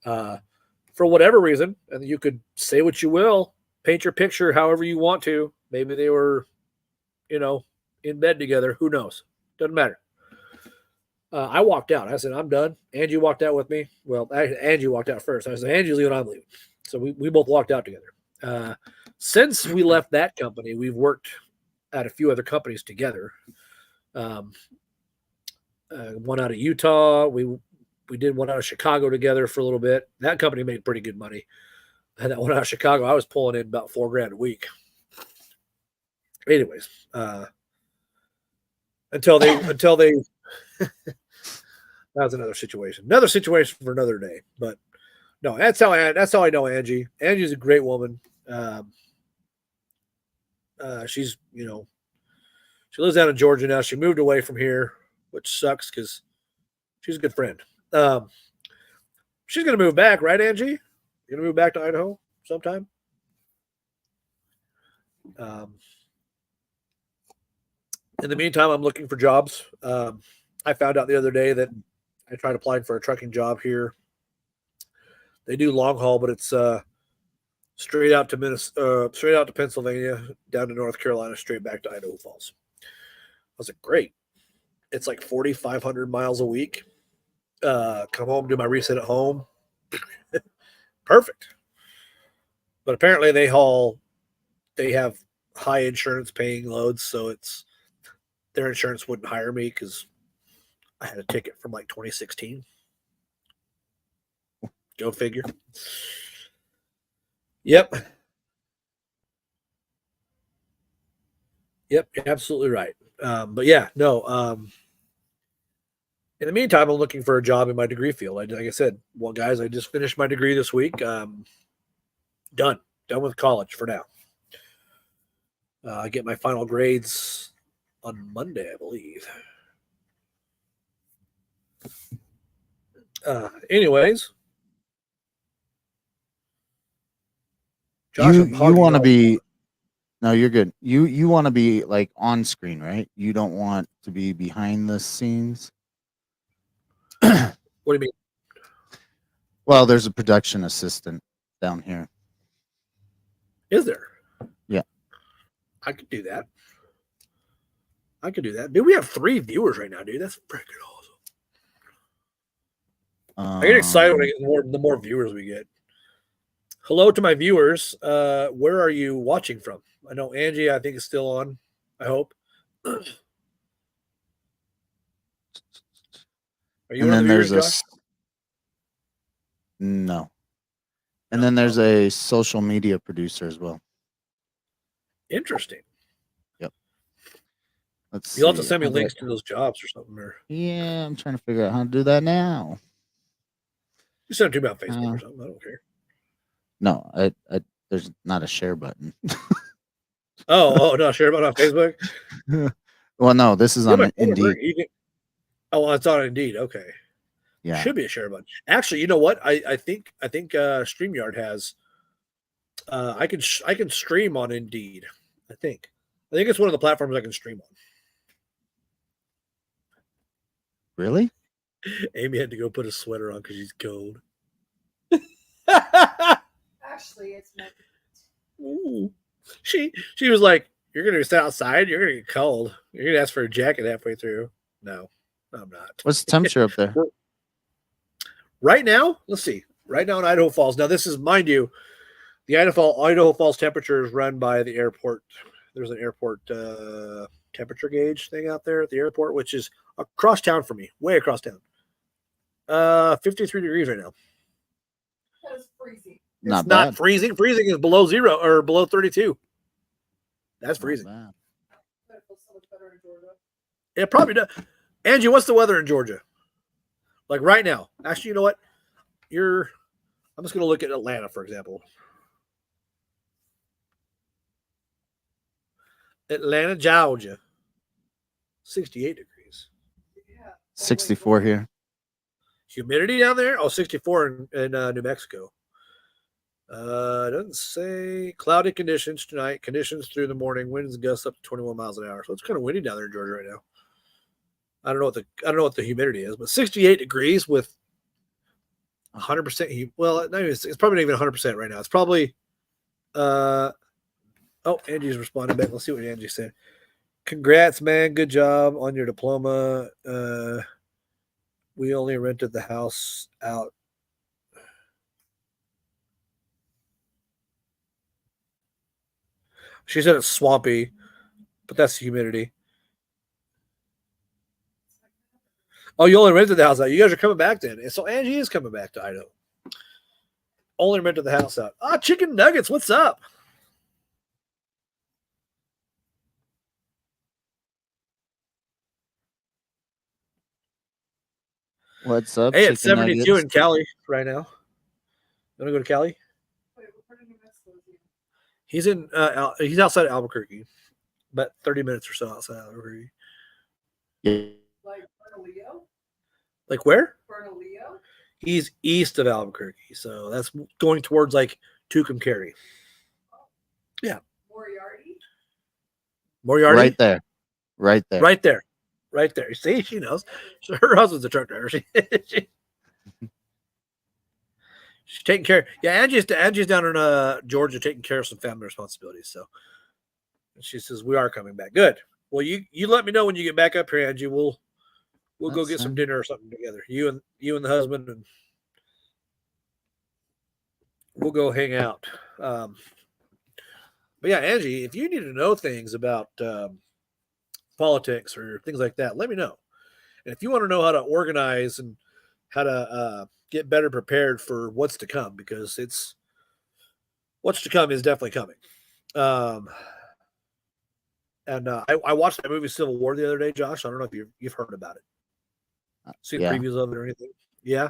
for whatever reason. And you could say what you will, paint your picture however you want to. Maybe they were, in bed together. Who knows? Doesn't matter. I walked out. I said, I'm done. Angie walked out with me. Well, Angie walked out first. I said, Angie's leaving, I'm leaving. So we both walked out together. Since we left that company, we've worked at a few other companies together. One out of Utah. We did one out of Chicago together for a little bit. That company made pretty good money. And that one out of Chicago, I was pulling in about $4,000 a week. Anyways, until they that was another situation for another day. But no, that's how I know Angie. Angie's a great woman. She's she lives down in Georgia now. She moved away from here, which sucks because she's a good friend. She's gonna move back, right, Angie? You're gonna move back to Idaho sometime. In the meantime, I'm looking for jobs. I found out the other day that I tried applying for a trucking job here. They do long haul, but it's straight out to Pennsylvania, down to North Carolina, straight back to Idaho Falls. I was like, great. It's like 4,500 miles a week. Come home, do my reset at home. Perfect. But apparently they have high insurance paying loads, so their insurance wouldn't hire me because I had a ticket from like 2016. Go figure. Yep. Yep, you're absolutely right. But yeah, no. In the meantime, I'm looking for a job in my degree field. Like I said, well, guys, I just finished my degree this week. Done with college for now. I get my final grades on Monday, I believe. Anyways, Josh, you I'm hogging want to all- be no, you're good. You want to be like on screen, right? You don't want to be behind the scenes. What do you mean? Well, there's a production assistant down here. Is there? Yeah. I could do that. Dude, we have 3 viewers right now, dude. That's freaking awesome. I get excited when I get the more viewers we get. Hello to my viewers. Where are you watching from? I know Angie, I think, is still on. I hope. Are you And one of then the there's viewers, a Josh? no. And No, then there's no. a social media producer as well. Interesting. Let's see. You'll have to send me How do I- links to those jobs or something. Or Yeah, I'm trying to figure out how to do that now. you send them to me on Facebook or Uh, something. I don't care. No, there's not a share button. Oh, no, share about it on Facebook. Well, no, this is Yeah, on my phone Indeed. number, well, it's on Indeed. Okay. Yeah. Should be a share button. Actually, you know what? I think StreamYard has. I can stream on Indeed. I think it's one of the platforms I can stream on. Really? Amy had to go put a sweater on because she's cold. Actually, it's meant. Ooh. She was like, "You're gonna sit outside. You're gonna get cold. You're gonna ask for a jacket halfway through." No, I'm not. What's the temperature up there? Right now, let's see. Right now in Idaho Falls. Now this is, mind you, the Idaho Falls temperature is run by the airport. There's an airport temperature gauge thing out there at the airport, which is across town from me, way across town. 53 degrees right now. That is freezing. Not It's not bad. freezing. Freezing is below 0 or below 32. That's Not freezing. bad. That feels so much better in Georgia. It probably does. Angie, what's the weather in Georgia? Like right now? Actually, you know what? I'm just going to look at Atlanta, for example. Atlanta, Georgia. 68 degrees. Yeah. 64 here. Humidity down there? Oh, 64 in New Mexico. It doesn't say cloudy conditions tonight. Conditions through the morning. Winds gusts up to 21 miles an hour. So it's kind of windy down there in Georgia right now. I don't know what the humidity is, but 68 degrees with 100% heat. Well, it's probably not even 100% right now. It's probably oh, Angie's responding back. Let's see what Angie said. Congrats, man. Good job on your diploma. We only rented the house out. She said it's swampy, but that's the humidity. Oh, you only rented the house out. You guys are coming back then. And so Angie is coming back to Idaho. Only rented the house out. Ah, chicken nuggets. What's up? What's up? Hey, it's chicken 72 nuggets? in Cali right now. You want to go to Cali? Wait, what part of New Mexico is he? He's outside of Albuquerque, about 30 minutes or so outside of Albuquerque. Yeah. Like Bernalillo? Like where? Bernalillo? He's east of Albuquerque, so that's going towards like Tucumcari. Moriarty? Moriarty? Right there. Right there. Right there. Right there. See, she knows. So her husband's a truck driver. She's taking care. Yeah, Angie's down in Georgia taking care of some family responsibilities. So and she says we are coming back. Good. Well, you let me know when you get back up here, Angie. We'll go That's get some fine. dinner or something together. You and the husband, and we'll go hang out. But yeah, Angie, if you need to know things about politics or things like that, let me know. And if you want to know how to organize and how to get better prepared for what's to come, because what's to come is definitely coming. And I watched that movie Civil War the other day, Josh. I don't know if you've heard about it, seen yeah. previews of it or anything. Yeah,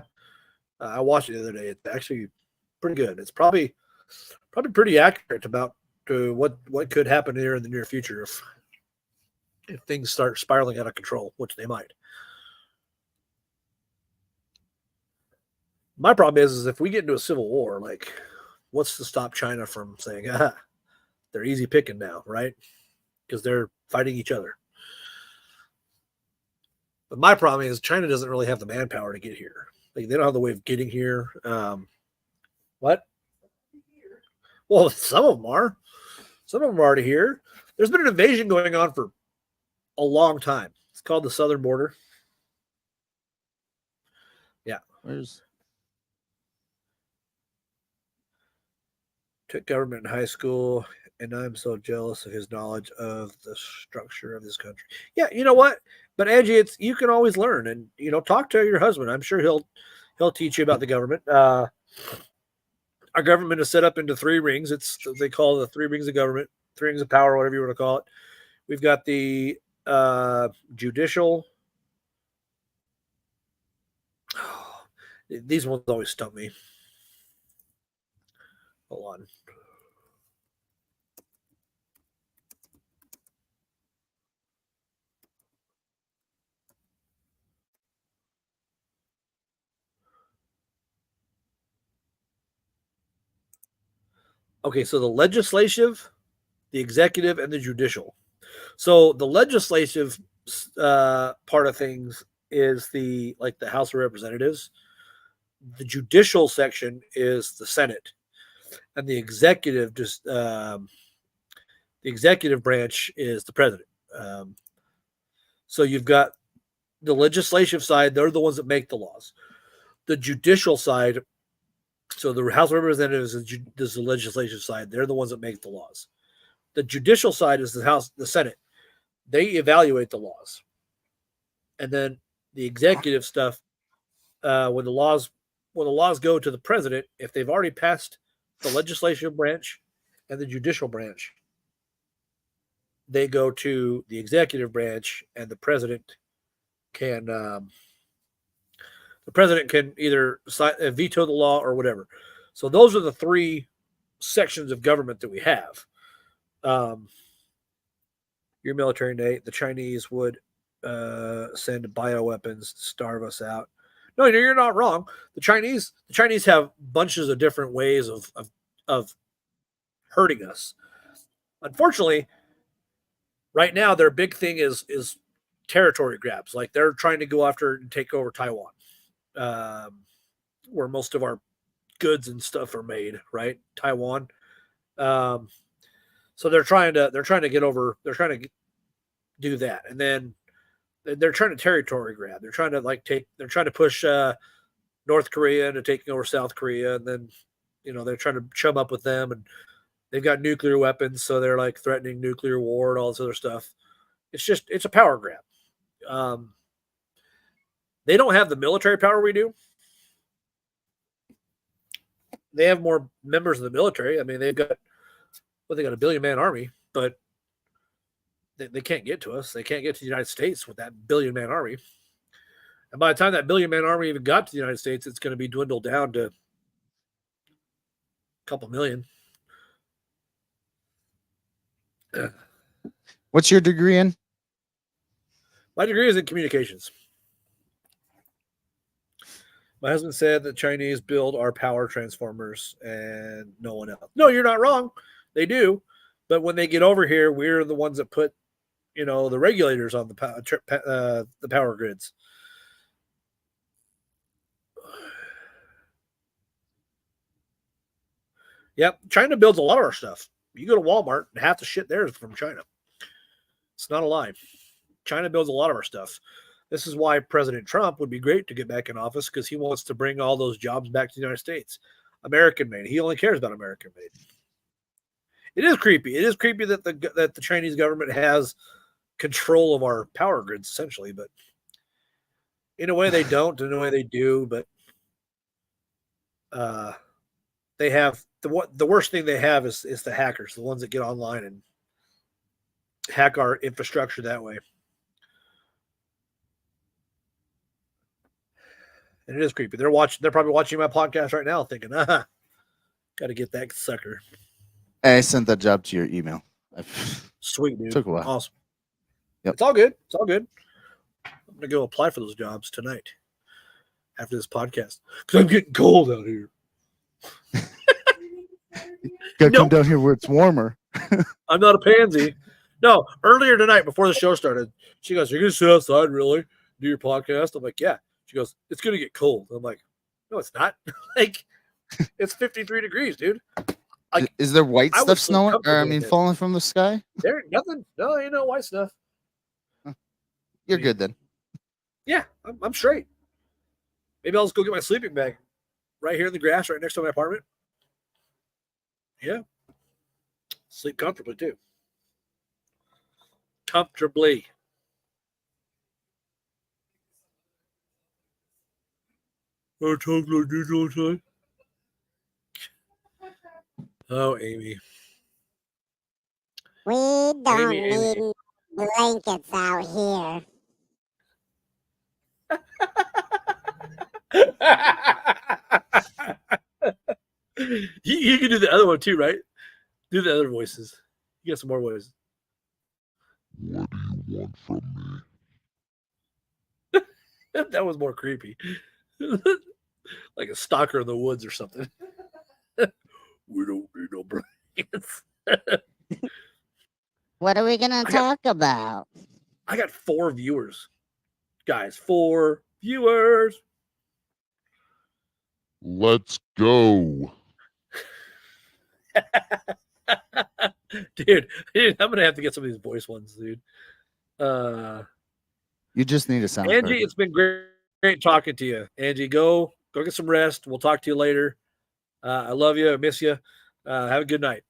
I watched it the other day. It's actually pretty good. It's probably pretty accurate about what could happen here in the near future if things start spiraling out of control, which they might. My problem is if we get into a civil war, like, what's to stop China from saying, they're easy picking now, right? Because they're fighting each other. But my problem is China doesn't really have the manpower to get here. Like, they don't have the way of getting here. What? Here. Well, some of them are. Some of them are already here. There's been an invasion going on for a long time. It's called the Southern Border. Where's Took government in high school, and I'm so jealous of his knowledge of the structure of this country. Yeah, you know what? But Angie, you can always learn, and talk to your husband. I'm sure he'll teach you about the government. Our government is set up into 3 rings. They call the 3 rings of government, 3 rings of power, whatever you want to call it. We've got the judicial. These ones always stump me. Hold on. Okay, so the legislative, the executive, and the judicial. So the legislative part of things is the House of Representatives. The judicial section is the Senate, and the executive the executive branch is the president. So you've got the legislative side; they're the ones that make the laws. The judicial side, so the House of Representatives is the legislative side; they're the ones that make the laws. The judicial side is the Senate. They evaluate the laws, and then the executive stuff. When the laws go to the president, if they've already passed the legislative branch and the judicial branch, they go to the executive branch, and the president can either veto the law or whatever. So those are the three sections of government that we have. Your military, Nate. The Chinese would send bioweapons to starve us out. No, you're not wrong. The Chinese have bunches of different ways of hurting us. Unfortunately, right now their big thing is territory grabs. Like they're trying to go after and take over Taiwan, where most of our goods and stuff are made. Right, Taiwan. So they're trying to get over. They're trying to do that, and then they're trying to territory grab. They're trying to They're trying to push North Korea into taking over South Korea, and then they're trying to chum up with them, and they've got nuclear weapons, so they're like threatening nuclear war and all this other stuff. It's a power grab. They don't have the military power we do. They have more members of the military. I mean, they got a 1 billion-man army, but they can't get to us. They can't get to the United States with that 1 billion-man army. And by the time that 1 billion-man army even got to the United States, it's going to be dwindled down to a couple million. What's your degree in? My degree is in communications. My husband said the Chinese build our power transformers and no one else. No, you're not wrong. They do. But when they get over here, we're the ones that put, the regulators on the power grids. Yep. China builds a lot of our stuff. You go to Walmart and half the shit there is from China. It's not a lie. China builds a lot of our stuff. This is why President Trump would be great to get back in office, because he wants to bring all those jobs back to the United States. American made. He only cares about American made. It is creepy. It is creepy that the Chinese government has control of our power grids, essentially. But in a way they don't. In a way they do. But they have the worst thing they have is the hackers, the ones that get online and hack our infrastructure that way. And it is creepy. They're probably watching my podcast right now thinking, got to get that sucker. I sent that job to your email. Sweet, dude. Took a while. Awesome. Yep. It's all good. It's all good. I'm going to go apply for those jobs tonight after this podcast, because I'm getting cold out here. Gotta come down here where it's warmer. I'm not a pansy. No, earlier tonight before the show started, she goes, "You're going to sit outside, really? Do your podcast?" I'm like, "Yeah." She goes, "It's going to get cold." I'm like, "No, it's not." Like, it's 53 degrees, dude. Like, is there white I stuff was so snowing? Or, comfortable with it. falling from the sky? There nothing. No, ain't no white stuff. You're good then. Yeah, I'm straight. Maybe I'll just go get my sleeping bag right here in the grass, right next to my apartment. Yeah. Sleep comfortably, too. Comfortably. I talk like this all the time. Oh, Amy. We don't Amy. need blankets out here. You can do the other one too, right? Do the other voices. You got some more voices. What do you want from me? That was more creepy. Like a stalker in the woods or something. We don't need no blankets. What are we gonna talk about? I got 4 viewers. Guys, 4 viewers. Let's go. dude, I'm gonna have to get some of these voice ones, dude. You just need a sound. Angie, card. it's been great talking to you. Angie, go get some rest. We'll talk to you later. I love you. I miss you. Have a good night.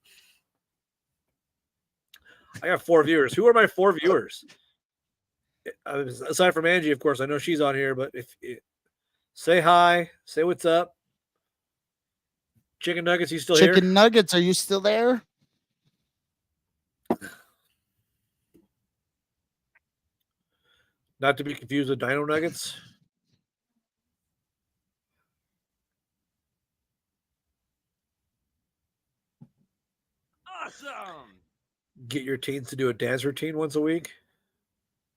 I got 4 viewers. Who are my 4 viewers? Aside from Angie, of course, I know she's on here, but say hi, say what's up. Chicken Nuggets, you still here? Chicken Nuggets, are you still there? Not to be confused with Dino Nuggets. Awesome. Get your teens to do a dance routine once a week.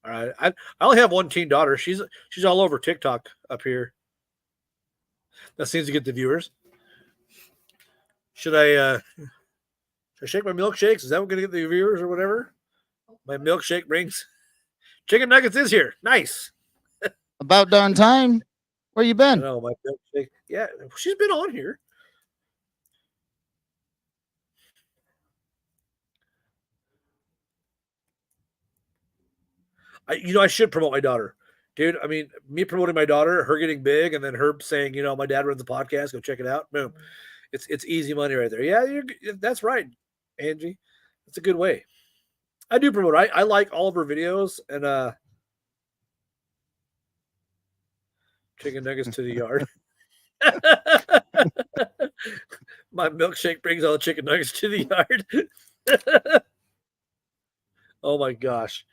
All right. I only have one teen daughter. She's all over TikTok up here. That seems to get the viewers. Should I shake my milkshakes? Is that going to get the viewers or whatever? My milkshake brings Chicken Nuggets is here. Nice. About done time. Where you I been? know my milkshake. Yeah, she's been on here. I should promote my daughter, dude. I mean, me promoting my daughter, her getting big, and then her saying, my dad runs a podcast. Go check it out. Boom, it's easy money right there. Yeah, that's right, Angie. That's a good way. I do promote. I like all of her videos and chicken nuggets to the yard. My milkshake brings all the chicken nuggets to the yard. Oh my gosh.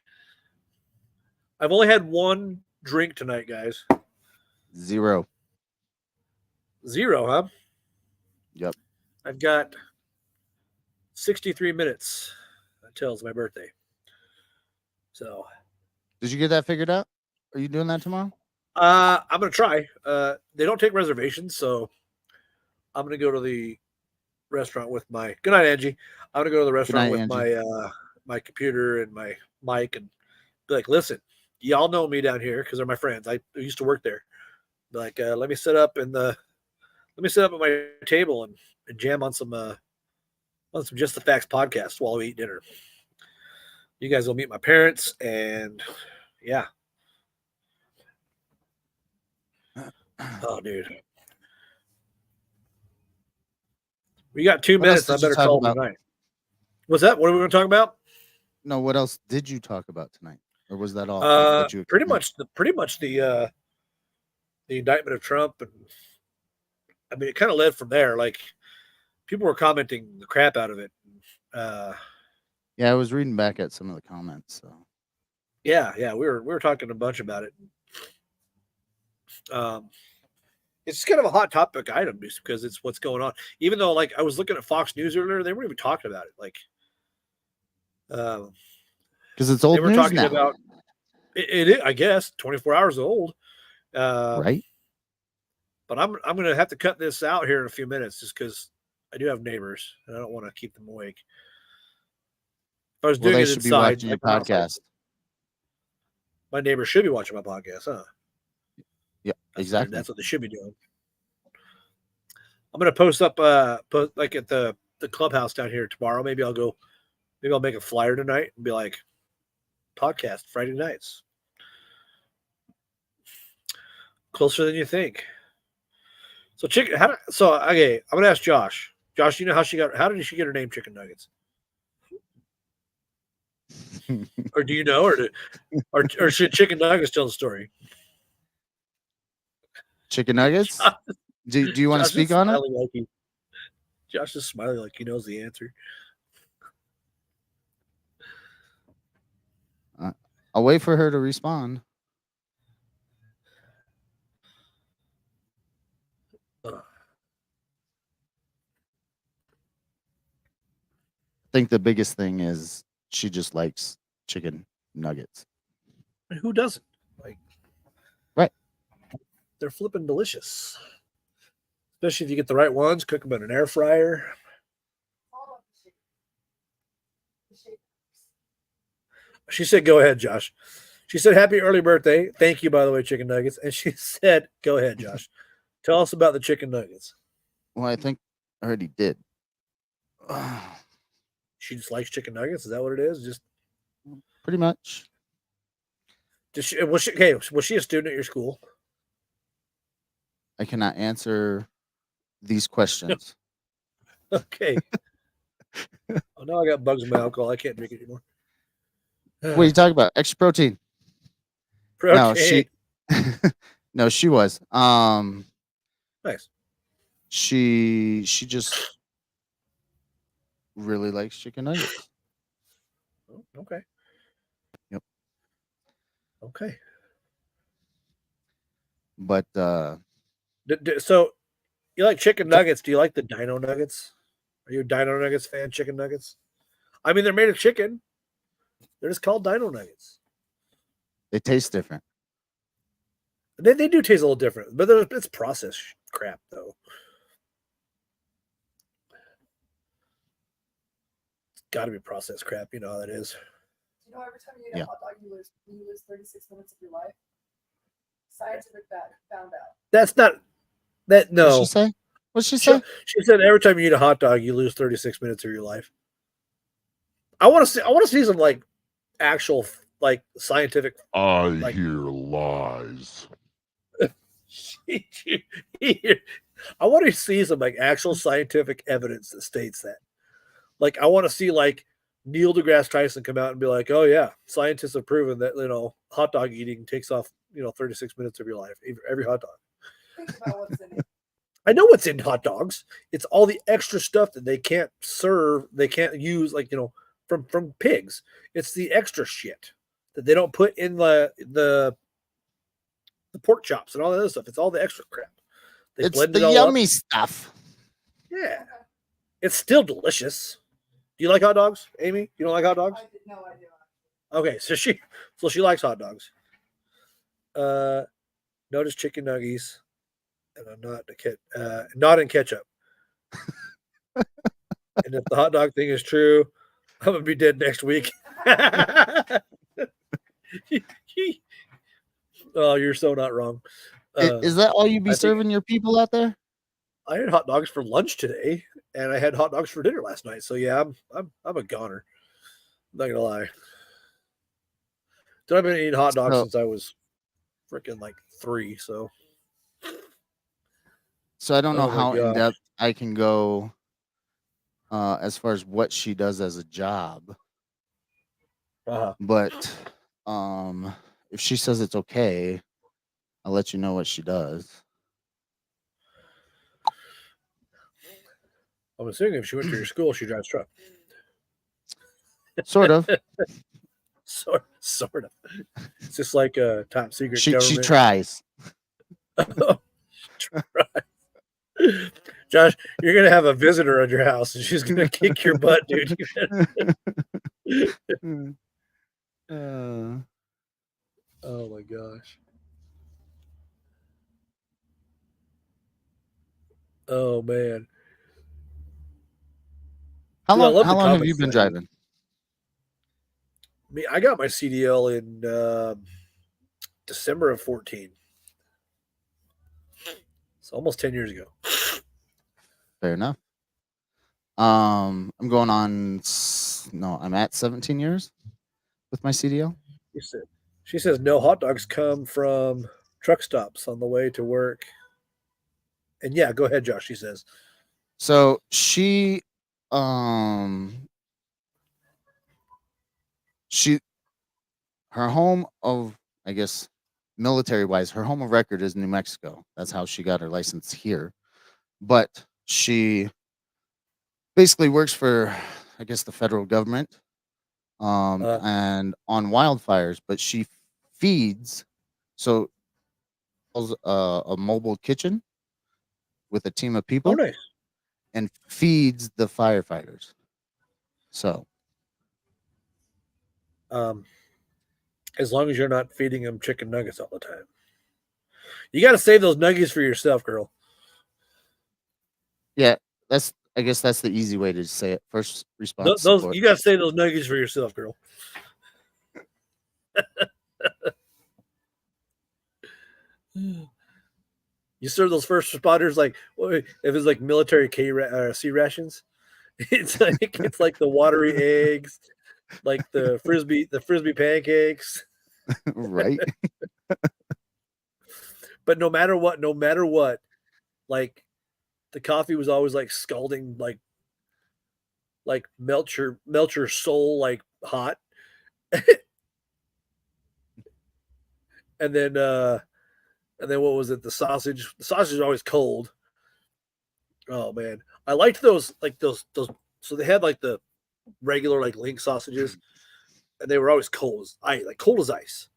I've only had one drink tonight, guys. 0. 0, huh? Yep. I've got 63 minutes until it's my birthday. So Did you get that figured out? Are you doing that tomorrow? I'm gonna try. They don't take reservations, so I'm gonna go to the restaurant with my good night, Angie. I'm gonna go to the restaurant with Angie. my computer and my mic and be like, listen, y'all know me down here because they're my friends. I used to work there. Be like, let me sit up at my table and jam on some Just the Facts podcast while we eat dinner. You guys will meet my parents, and yeah. Oh, dude. We got 2 What minutes. else I did you better talk call about? tonight. What's that? What are we going to talk about? No, what else did you talk about tonight? Or was that all? that you Pretty explained? much the indictment of Trump, and I mean, it kind of led from there. Like, people were commenting the crap out of it. Yeah, I was reading back at some of the comments. So Yeah, we were talking a bunch about it. It's kind of a hot topic item just because it's what's going on. Even though, like, I was looking at Fox News earlier, they weren't even talking about it. Like, because it's old they were news talking now, about it. I guess 24 hours old. right? But I'm gonna have to cut this out here in a few minutes just because I do have neighbors and I don't want to keep them awake. If I was Well, doing they it should be inside, watching your like, outside, podcast. my neighbors should be watching my podcast, huh? Yeah, exactly. That's what they should be doing. I'm gonna post up like at the clubhouse down here tomorrow. Maybe I'll make a flyer tonight and be like, podcast Friday nights. Closer than you think. So okay, I'm gonna ask Josh. Josh, you know how did she get her name Chicken Nuggets? Or do you know, or should Chicken Nuggets tell the story? Chicken Nuggets? Do you want to Josh is speak on it? smiling like Josh is smiling like he knows the answer. I'll wait for her to respond. I think the biggest thing is she just likes chicken nuggets. Who doesn't? Like, right? They're flipping delicious, especially if you get the right ones. Cook them in an air fryer. She said, "Go ahead, Josh." She said, "Happy early birthday." Thank you, by the way, chicken nuggets. And she said, "Go ahead, Josh. Tell us about the chicken nuggets." Well, I think I already did. She just likes chicken nuggets. Is that what it is? Just Pretty much. was she okay? Was she a student at your school? I cannot answer these questions. Okay. Oh, now I got bugs in my alcohol. I can't drink it anymore. What are you talking about? Extra protein. No, she no, she was. Nice. She just really likes chicken nuggets. Oh, okay. Yep. Okay. But So you like chicken nuggets? Do you like the Dino Nuggets? Are you a Dino Nuggets fan? Chicken nuggets? I mean, they're made of chicken. They're just called Dino Nuggets. they taste different. They do taste a little different, but it's processed crap though. It's got to be processed crap. You know how that is. You know, every time you eat Yeah. a hot dog, you lose 36 minutes of your life. Scientific fact found out. That's not that. What'd No, she say? What'd she She, say? she said every time you eat a hot dog, you lose 36 minutes of your life. I want to see. I want to see some like actual like scientific. I Like- hear lies. I want to see some like actual scientific evidence that states that. Like, I want to see like Neil deGrasse Tyson come out and be like, "Oh yeah, scientists have proven that hot dog eating takes off 36 minutes of your life every hot dog." Think about what's in it. I know what's in hot dogs. It's all the extra stuff that they can't serve, they can't use, like from pigs. It's the extra shit that they don't put in the pork chops and all that other stuff. It's all the extra crap. They It's blend the it all yummy up. stuff. Yeah, it's still delicious. Do you like hot dogs, Amy? You don't like hot dogs? I did no idea. Okay, so she likes hot dogs. Notice chicken nuggies, and I'm not in ketchup. And if the hot dog thing is true, I'm gonna be dead next week. Oh, you're so not wrong. Is that all you be I think- serving your people out there? I had hot dogs for lunch today, and I had hot dogs for dinner last night. So yeah, I'm a goner. I'm not gonna lie. I've been eating hot dogs So- since I was freaking like 3. So So I don't know Oh my how in gosh. depth I can go as far as what she does as a job, but if she says it's okay, I'll let you know what she does. I'm assuming if she went to your school, she drives truck. Sort of. Sort of. It's just like a top secret She government. tries. Josh, you're gonna have a visitor at your house, and she's gonna kick your butt, dude. Uh, Oh my gosh. Oh man. how Dude, I long? love How the long have you comments been that- driving? I got my CDL in December of 14. It's almost 10 years ago. Fair enough. I'm going on. I'm at 17 years with my CDL. She says no hot dogs come from truck stops on the way to work. And yeah, go ahead, Josh. She says. So she her home of, I guess, military wise, her home of record is New Mexico. That's how she got her license here. But she basically works for, I guess, the federal government and on wildfires, but she feeds a mobile kitchen with a team of people Oh, nice. and feeds the firefighters. So As long as you're not feeding them chicken nuggets all the time. You got to save those nuggets for yourself, girl. yeah, I guess that's the easy way to say it. First response. Those support. you got to save those nuggets for yourself, girl. You serve those first responders like if it's like military C rations. It's like the watery eggs, like the frisbee pancakes. Right. But no matter what, like the coffee was always like scalding, like melt your soul like hot. And then what was it? The sausage. The sausage is always cold. Oh man, I liked those those. So they had like the regular like link sausages, and they were always cold as ice.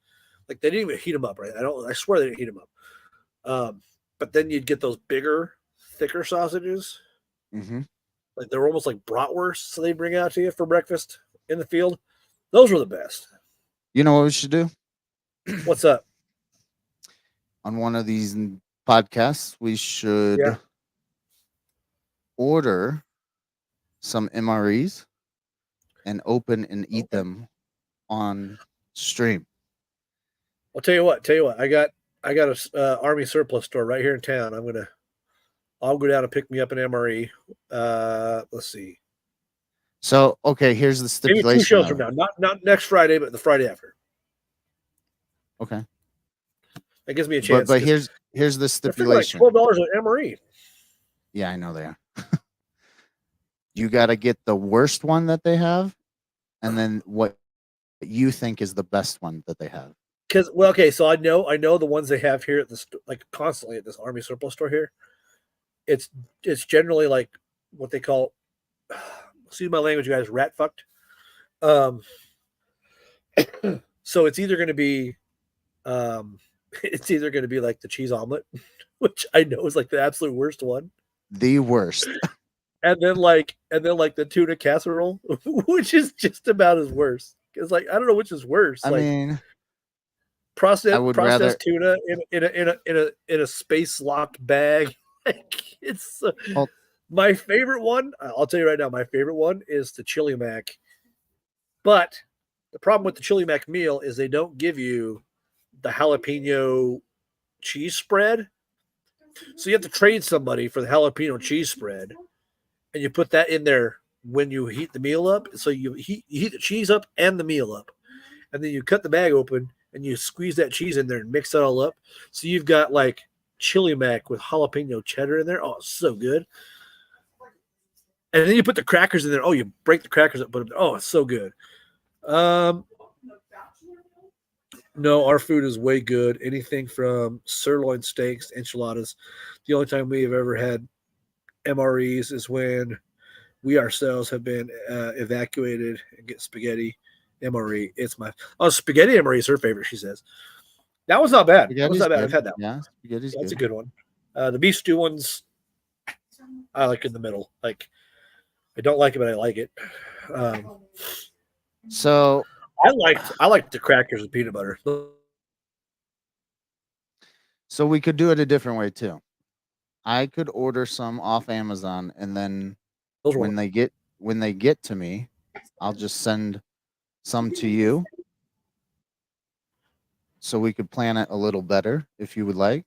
Like they didn't even heat them up, right? I swear they didn't heat them up. But then you'd get those bigger, thicker sausages. Mm-hmm. Like they were almost like bratwursts, so they bring out to you for breakfast in the field. Those were the best. You know what we should do? What's up? On one of these podcasts, we should Yeah. order some MREs and open and eat them on stream. I'll tell you what. I got a Army surplus store right here in town. I'll go down and pick me up an MRE. Let's see. So, okay, here's the Maybe stipulation. 2 shows though. from now. Not next Friday, but the Friday after. Okay. That gives me a chance. But here's the they're freaking like stipulation. $12 an MRE. Yeah, I know they are. You got to get the worst one that they have, and then what you think is the best one that they have. Because so I know the ones they have here at this like constantly at this Army surplus store here. It's generally like what they call, excuse my language, guys, rat fucked. So it's either going to be, like the cheese omelet, which I know is like the absolute worst one, The worst. and then like the tuna casserole, which is just about as worse. Because like I don't know which is worse. I like mean, processed rather- tuna in a space locked bag. Like it's Well- my favorite one. I'll tell you right now, my favorite one is the chili mac. But the problem with the chili mac meal is they don't give you the jalapeno cheese spread. So you have to trade somebody for the jalapeno cheese spread, and you put that in there when you heat the meal up. So you heat the cheese up and the meal up, and then you cut the bag open and you squeeze that cheese in there and mix it all up. So you've got like chili mac with jalapeno cheddar in there. Oh, it's so good. And then you put the crackers in there. Oh, you break the crackers up, put them. Oh, it's so good. No, our food is way good. Anything from sirloin steaks, enchiladas. The only time we have ever had MREs is when we ourselves have been evacuated and get spaghetti MRE. It's spaghetti MRE is her favorite, she says. That was not bad. That was not bad. I've had that one. Yeah, spaghetti's That's a good. good one. The beef stew ones, I like in the middle. Like, I don't like it, but I like it. So I liked the crackers with peanut butter. we could do it a different way too. I could order some off Amazon, and then Those were when they get to me, I'll just send some to you. So we could plan it a little better if you would like.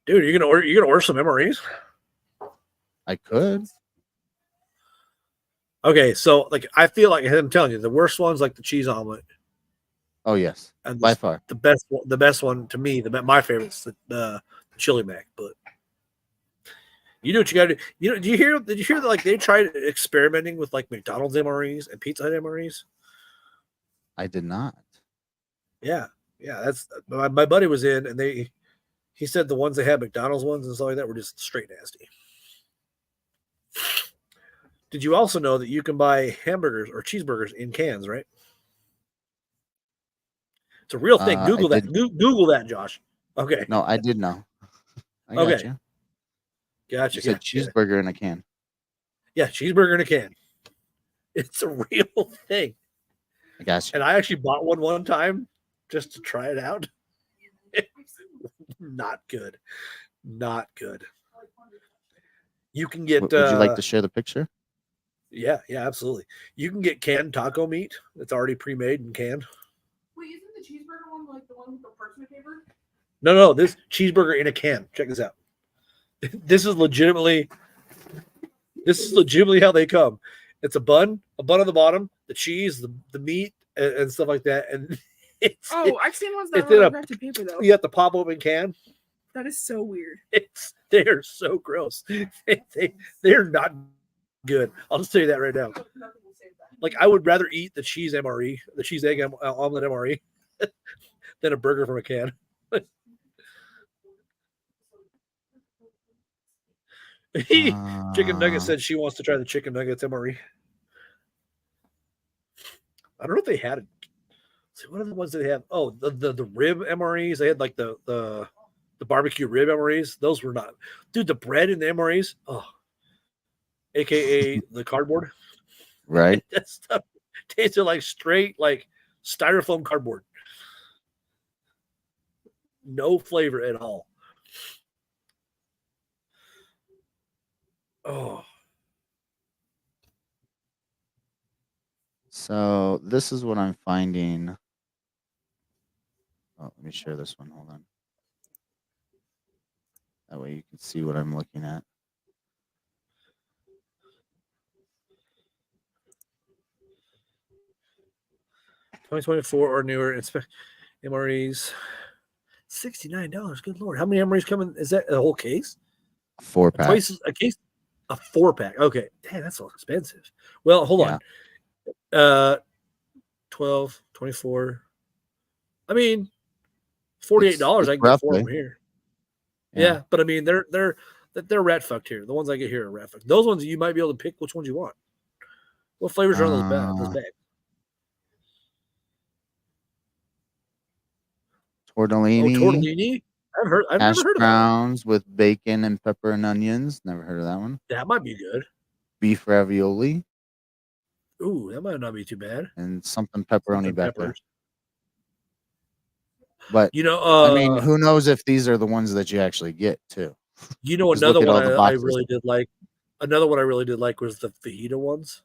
dude. You're gonna order some MREs? I could. Okay, so like I feel like I'm telling you, the worst one's like the cheese omelet, Oh yes, and by far. the best one to me, my favorite's the chili mac. But you do what you got to do. You know, did you hear that like they tried experimenting with like McDonald's MREs and Pizza Hut MREs? I did not. Yeah, that's my buddy was in, and he said the ones they had, McDonald's ones and stuff like that, were just straight nasty. Did you also know that you can buy hamburgers or cheeseburgers in cans, right? It's a real thing. I Google that. did- Google that, Josh. Okay. No, I did know. I got Okay. you. Gotcha. You said cheeseburger in a can. Yeah, cheeseburger in a can. It's a real thing. I got you. And I actually bought one time just to try it out. Not good. Not good. You can get. Would you like to share the picture? Yeah, absolutely. You can get canned taco meat that's already pre-made and canned. Wait, isn't the cheeseburger like the one with the parchment paper? No, this cheeseburger in a can. Check this out. This is legitimately how they come. It's a bun on the bottom, the cheese, the meat, and stuff like that. And I've seen ones that it's in are a- wrapped in paper though. you have the pop open can. That is so weird. They're so gross. They're not good. I'll just tell you that right now. Nothing will save that. Like I would rather eat the cheese MRE, the cheese egg omelet MRE, than a burger from a can. Chicken Nugget said she wants to try the chicken nuggets MRE. I don't know if they had it. See, what are the ones that they have? Oh, the rib MREs. They had like the barbecue rib MREs. Those were not, dude. The bread in the MREs. Oh, aka the cardboard. Right. That stuff tasted like straight like styrofoam cardboard. No flavor at all. Oh, So this is what I'm finding. Oh, let me share this one. Hold on. That way you can see what I'm looking at. $2024 or newer. Inspect MREs. $69. Good lord. How many MREs coming? Is that a whole case? 4-pack. Twice a case? A 4-pack. Okay. Damn, that's so expensive. Well, hold on. 12, 24. I mean, $48 It's I can get 4 of them roughly. here. Yeah. Yeah, but I mean they're rat fucked here. The ones I get here are rat fucked. Those ones you might be able to pick which ones you want. What flavors are on those bags? Tortellini. Oh, tortellini. I've Hash never heard of that. browns with bacon and pepper and onions. Never heard of that one. That might be good. Beef ravioli Ooh, that might not be too bad. and something pepperoni Something back there. peppers. But You know, I mean, who knows if these are the ones that you actually get too? you know, Just look another at all one the I boxes. really did like. Another one I really did like was the fajita ones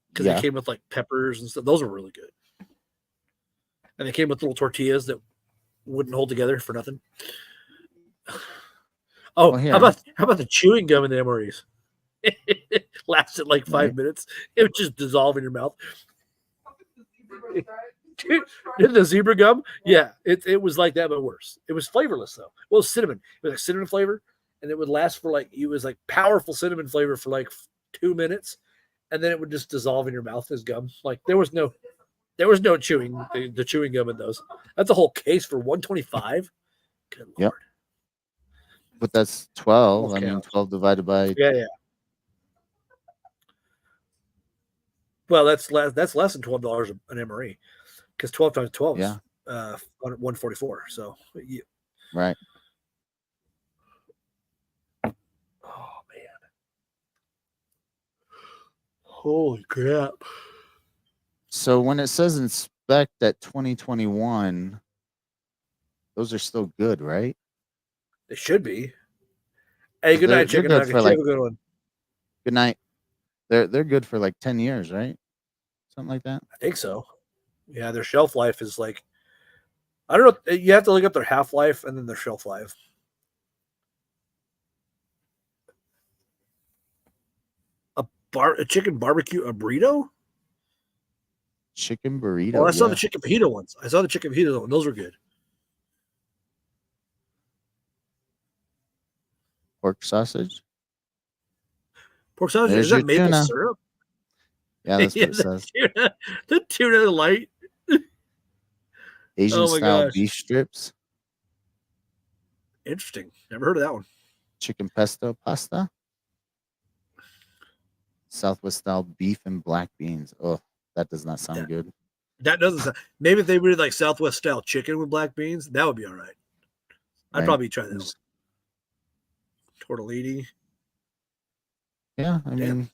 because Yeah. they came with like peppers and stuff. Those were really good, and they came with little tortillas that wouldn't hold together for nothing. Oh, Well, here. how about the chewing gum in the MREs? It lasted like 5 Right. minutes. It would just dissolve in your mouth. Dude, Did the zebra gum? Yeah, it was like that, but worse. It was flavorless though. Well, cinnamon. It was like cinnamon flavor, and it would last for like it was like powerful cinnamon flavor for like 2 minutes, and then it would just dissolve in your mouth as gum. Like there was no chewing the chewing gum in those. That's a whole case for $125. Good Yep. lord. But that's 12. Almost I mean, counts. 12 divided by Yeah. Well, that's less than $12 an MRE because 12 times 12 Yeah. is 144. So, yeah. right. Oh man, holy crap! So when it says inspect at 2021, those are still good, right? They should be. Hey, good They're night, chicken good nuggets. for, You like- have a good one. Good night. They're good for like 10 years, right? Something like that. I think so. Yeah, their shelf life is like I don't know. You have to look up their half life and then their shelf life. A chicken barbecue, a burrito. Chicken burrito. Well, I saw yeah. the chicken fajita ones. I saw the chicken fajita ones. Those were good. Pork sausage. Pork sausage. There's Is that your maple tuna. syrup? Yeah, that's what it the says. the tuna light. Asian Oh my style gosh. beef strips. Interesting. Never heard of that one. Chicken pesto pasta. Southwest style beef and black beans. Oh, that does not sound Yeah. good. That doesn't sound. Maybe if they really like Southwest style chicken with black beans, that would be all right. I'd Right. probably try that one. There's- Tortellini. Yeah, I Damn. mean,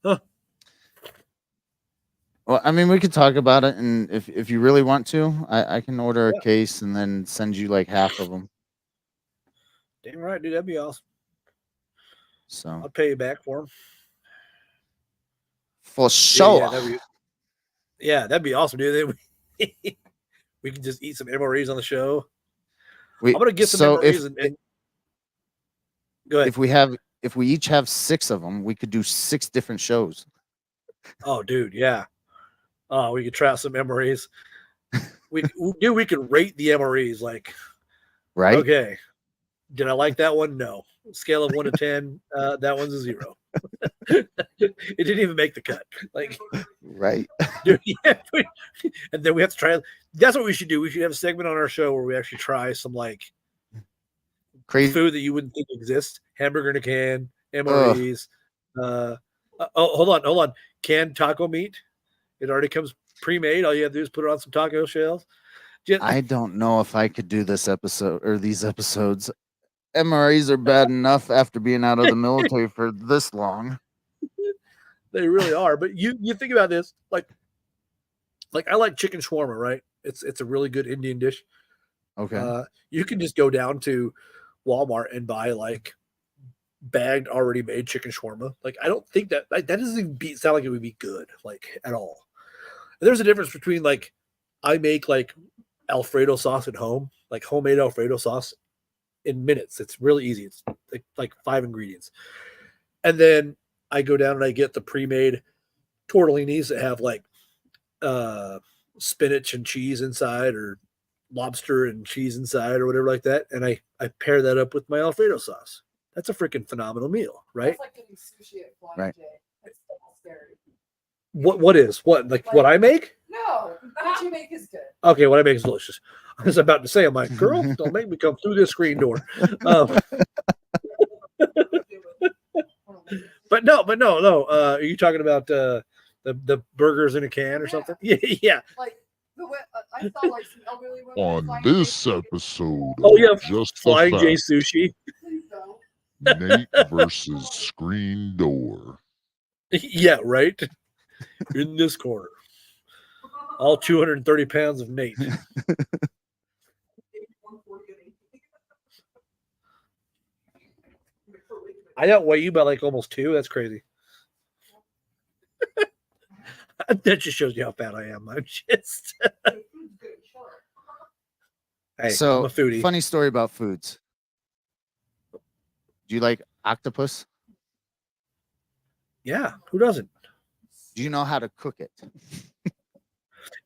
Huh. well, I mean, we could talk about it, and if you really want to, I can order Yeah. a case and then send you like half of them. Damn right, dude. That'd be awesome. So I'll pay you back for them. for sure. Yeah, Yeah, that'd be awesome, dude. We can just eat some MREs on the show. We, I'm gonna get some so MREs and go ahead. if we each have 6 of them, we could do 6 different shows. Oh, dude, yeah. Oh, we could try out some MREs. We could rate the MREs. Like, Right? okay, did I like that one? No. Scale of 1 to 10, that one's a 0. It didn't even make the cut. Like, Right. dude, yeah, and then we have to try. That's what we should do. We should have a segment on our show where we actually try some like Crazy. food that you wouldn't think exists. Hamburger in a can, MREs. Hold on. Canned taco meat. It already comes pre-made. All you have to do is put it on some taco shells. I don't know if I could do this episode or these episodes. MREs are bad enough after being out of the military for this long. They really are. But you think about this, like I like chicken shawarma, right? It's a really good Indian dish. Okay. You can just go down to Walmart and buy like bagged already made chicken shawarma. Like I don't think that doesn't even sound like it would be good, like at all. And there's a difference between like I make like Alfredo sauce at home, like homemade Alfredo sauce in minutes. It's really easy. It's like 5 ingredients. And then I go down and I get the pre-made tortellinis that have like spinach and cheese inside or lobster and cheese inside or whatever like that. And I pair that up with my Alfredo sauce. That's a freaking phenomenal meal, right? That's like getting sushi at Flying Right. J. It's so scary. What like what I make? No, what you make is good. Okay, what I make is delicious. I was about to say, I'm like, girl, don't make me come through this screen door. But no. Are you talking about the burgers in a can or something? Yeah. Like the way I saw like some elderly women On flying this J. episode Oh, of yeah, Just the Flying J Facts, Sushi. Please don't. Nate versus Screen Door. Yeah, right. In this corner, all 230 pounds of Nate. I outweigh you by like almost 2. That's crazy. That just shows you how fat I am. I'm just. Hey, So I'm a foodie. funny story about foods. Do you like octopus? Yeah, who doesn't? Do you know how to cook it?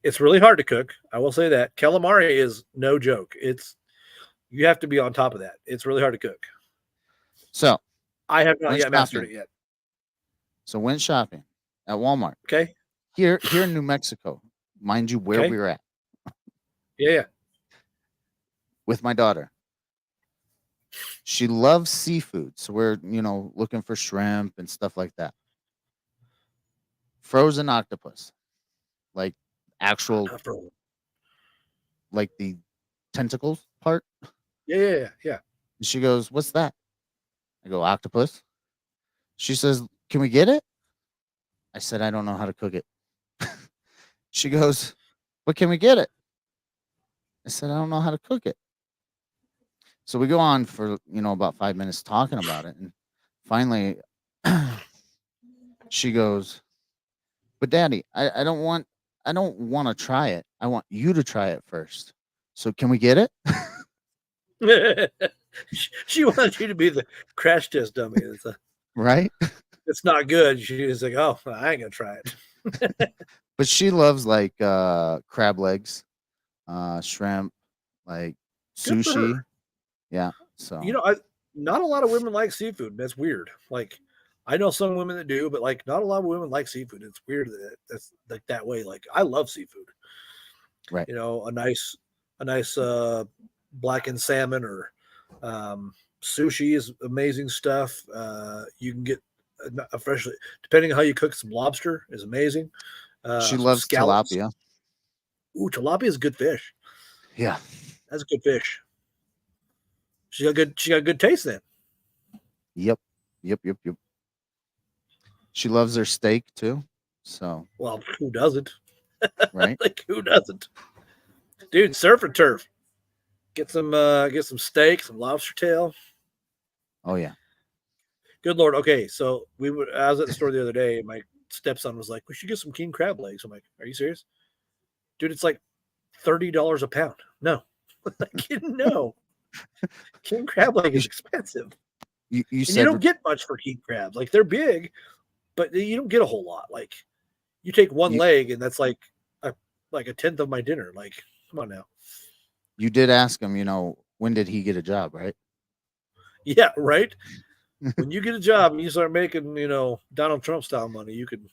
It's really hard to cook. I will say that calamari is no joke. You have to be on top of that. It's really hard to cook. So I have not Went yet mastered shopping. it yet. went shopping at Walmart Okay. here in New Mexico. Mind you, where Okay. we were at Yeah. with my daughter. She loves seafood, so we're looking for shrimp and stuff like that. Frozen octopus, like actual, Not frozen. like the tentacles part. Yeah. And she goes, "What's that?" I go, "Octopus." She says, "Can we get it?" I said, "I don't know how to cook it." She goes, "But can we get it?" I said, "I don't know how to cook it." So we go on for about 5 minutes talking about it, and finally she goes, "But Daddy, I don't want to try it. I want you to try it first. So can we get it?" She wants you to be the crash test dummy. Right? It's not good. She's like, oh, I ain't gonna try it. But she loves like crab legs, shrimp, like Good for sushi. her. Yeah. So Not a lot of women like seafood. That's weird. Like, I know some women that do, but like, not a lot of women like seafood. It's weird that that's like that way. Like, I love seafood. Right. A nice blackened salmon or sushi is amazing stuff. You can get a fresh, depending on how you cook, some lobster is amazing. she Some loves scallops. tilapia. Ooh, tilapia is good fish. Yeah. That's a good fish. She got good taste then. Yep. She loves her steak too. So, Well, who doesn't? right? Like, who doesn't? Dude, surf and turf. Get some steak, some lobster tail. Oh yeah. Good Lord. Okay, so I was at the store the other day. My stepson was like, "We should get some king crab legs." I'm like, "Are you serious, dude? It's like $30 a pound." No, like, no, king crab leg is expensive, You and you said don't get much for king crabs. Like they're big, but you don't get a whole lot. Like you take one You- leg, and that's like a tenth of my dinner. Like, come on now. you did ask him, when did he get a job, right? Yeah, right. When you get a job and you start making, Donald Trump style money, you can.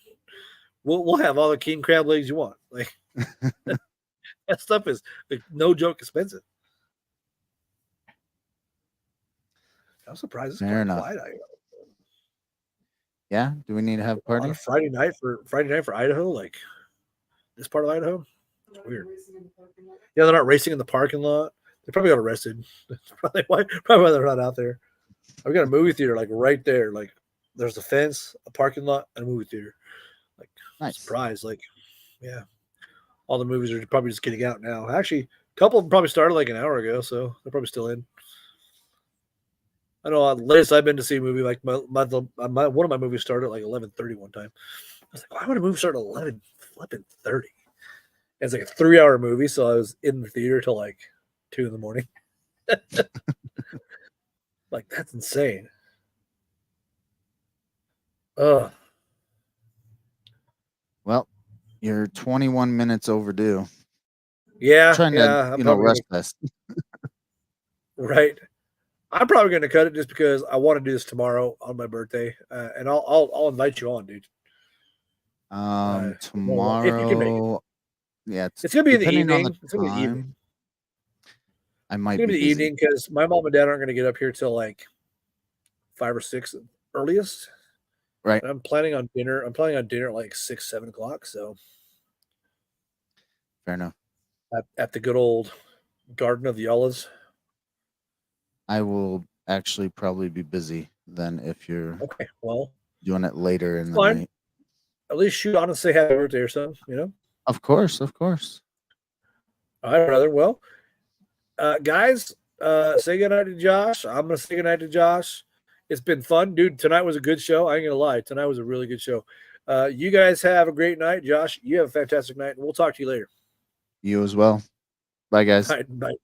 We'll have all the king crab legs you want. Like that stuff is like, no joke expensive. I'm surprised it's Fair quite enough. quiet out here. Yeah. Do we need to have a On party? a Friday night for Idaho, like this part of Idaho. Weird. Yeah, they're not racing in the parking lot. They probably got arrested. Probably why they're not out there. We got a movie theater like right there. Like there's a fence, a parking lot, and a movie theater. Like Nice. surprise. Like, yeah. All the movies are probably just getting out now. Actually, a couple of them probably started like an hour ago, so they're probably still in. I know the latest I've been to see a movie, like one of my movies started at like 11:30 one time. I was like, why would a movie start at 11:30? It's like a 3-hour movie, so I was in the theater till like 2 in the morning. Like that's insane. Ugh. Well, you're 21 minutes overdue. Yeah, Trying yeah. to, I'm probably rush this. right. I'm probably going to cut it just because I want to do this tomorrow on my birthday, and I'll invite you on, dude. Tomorrow. if you can make it. Yeah, It's going to be in the depending on evening. the It's going to be the evening. time, I might It's going to be be the busy. evening because my mom and dad aren't going to get up here till like 5 or 6 earliest. Right. And I'm planning on dinner. I'm planning on dinner at like 6, 7 o'clock. So Fair enough. at the good old Garden of the Yellows. I will actually probably be busy then if you're Okay. Well, doing it later in the fine. night. at least shoot on and say happy birthday or something. Of course, of course. All right, brother. Well, guys, say goodnight to Josh. I'm gonna say goodnight to Josh. It's been fun, dude. Tonight was a good show. I ain't gonna lie. Tonight was a really good show. You guys have a great night. Josh, you have a fantastic night, and we'll talk to you later. You as well. Bye, guys. All right, bye.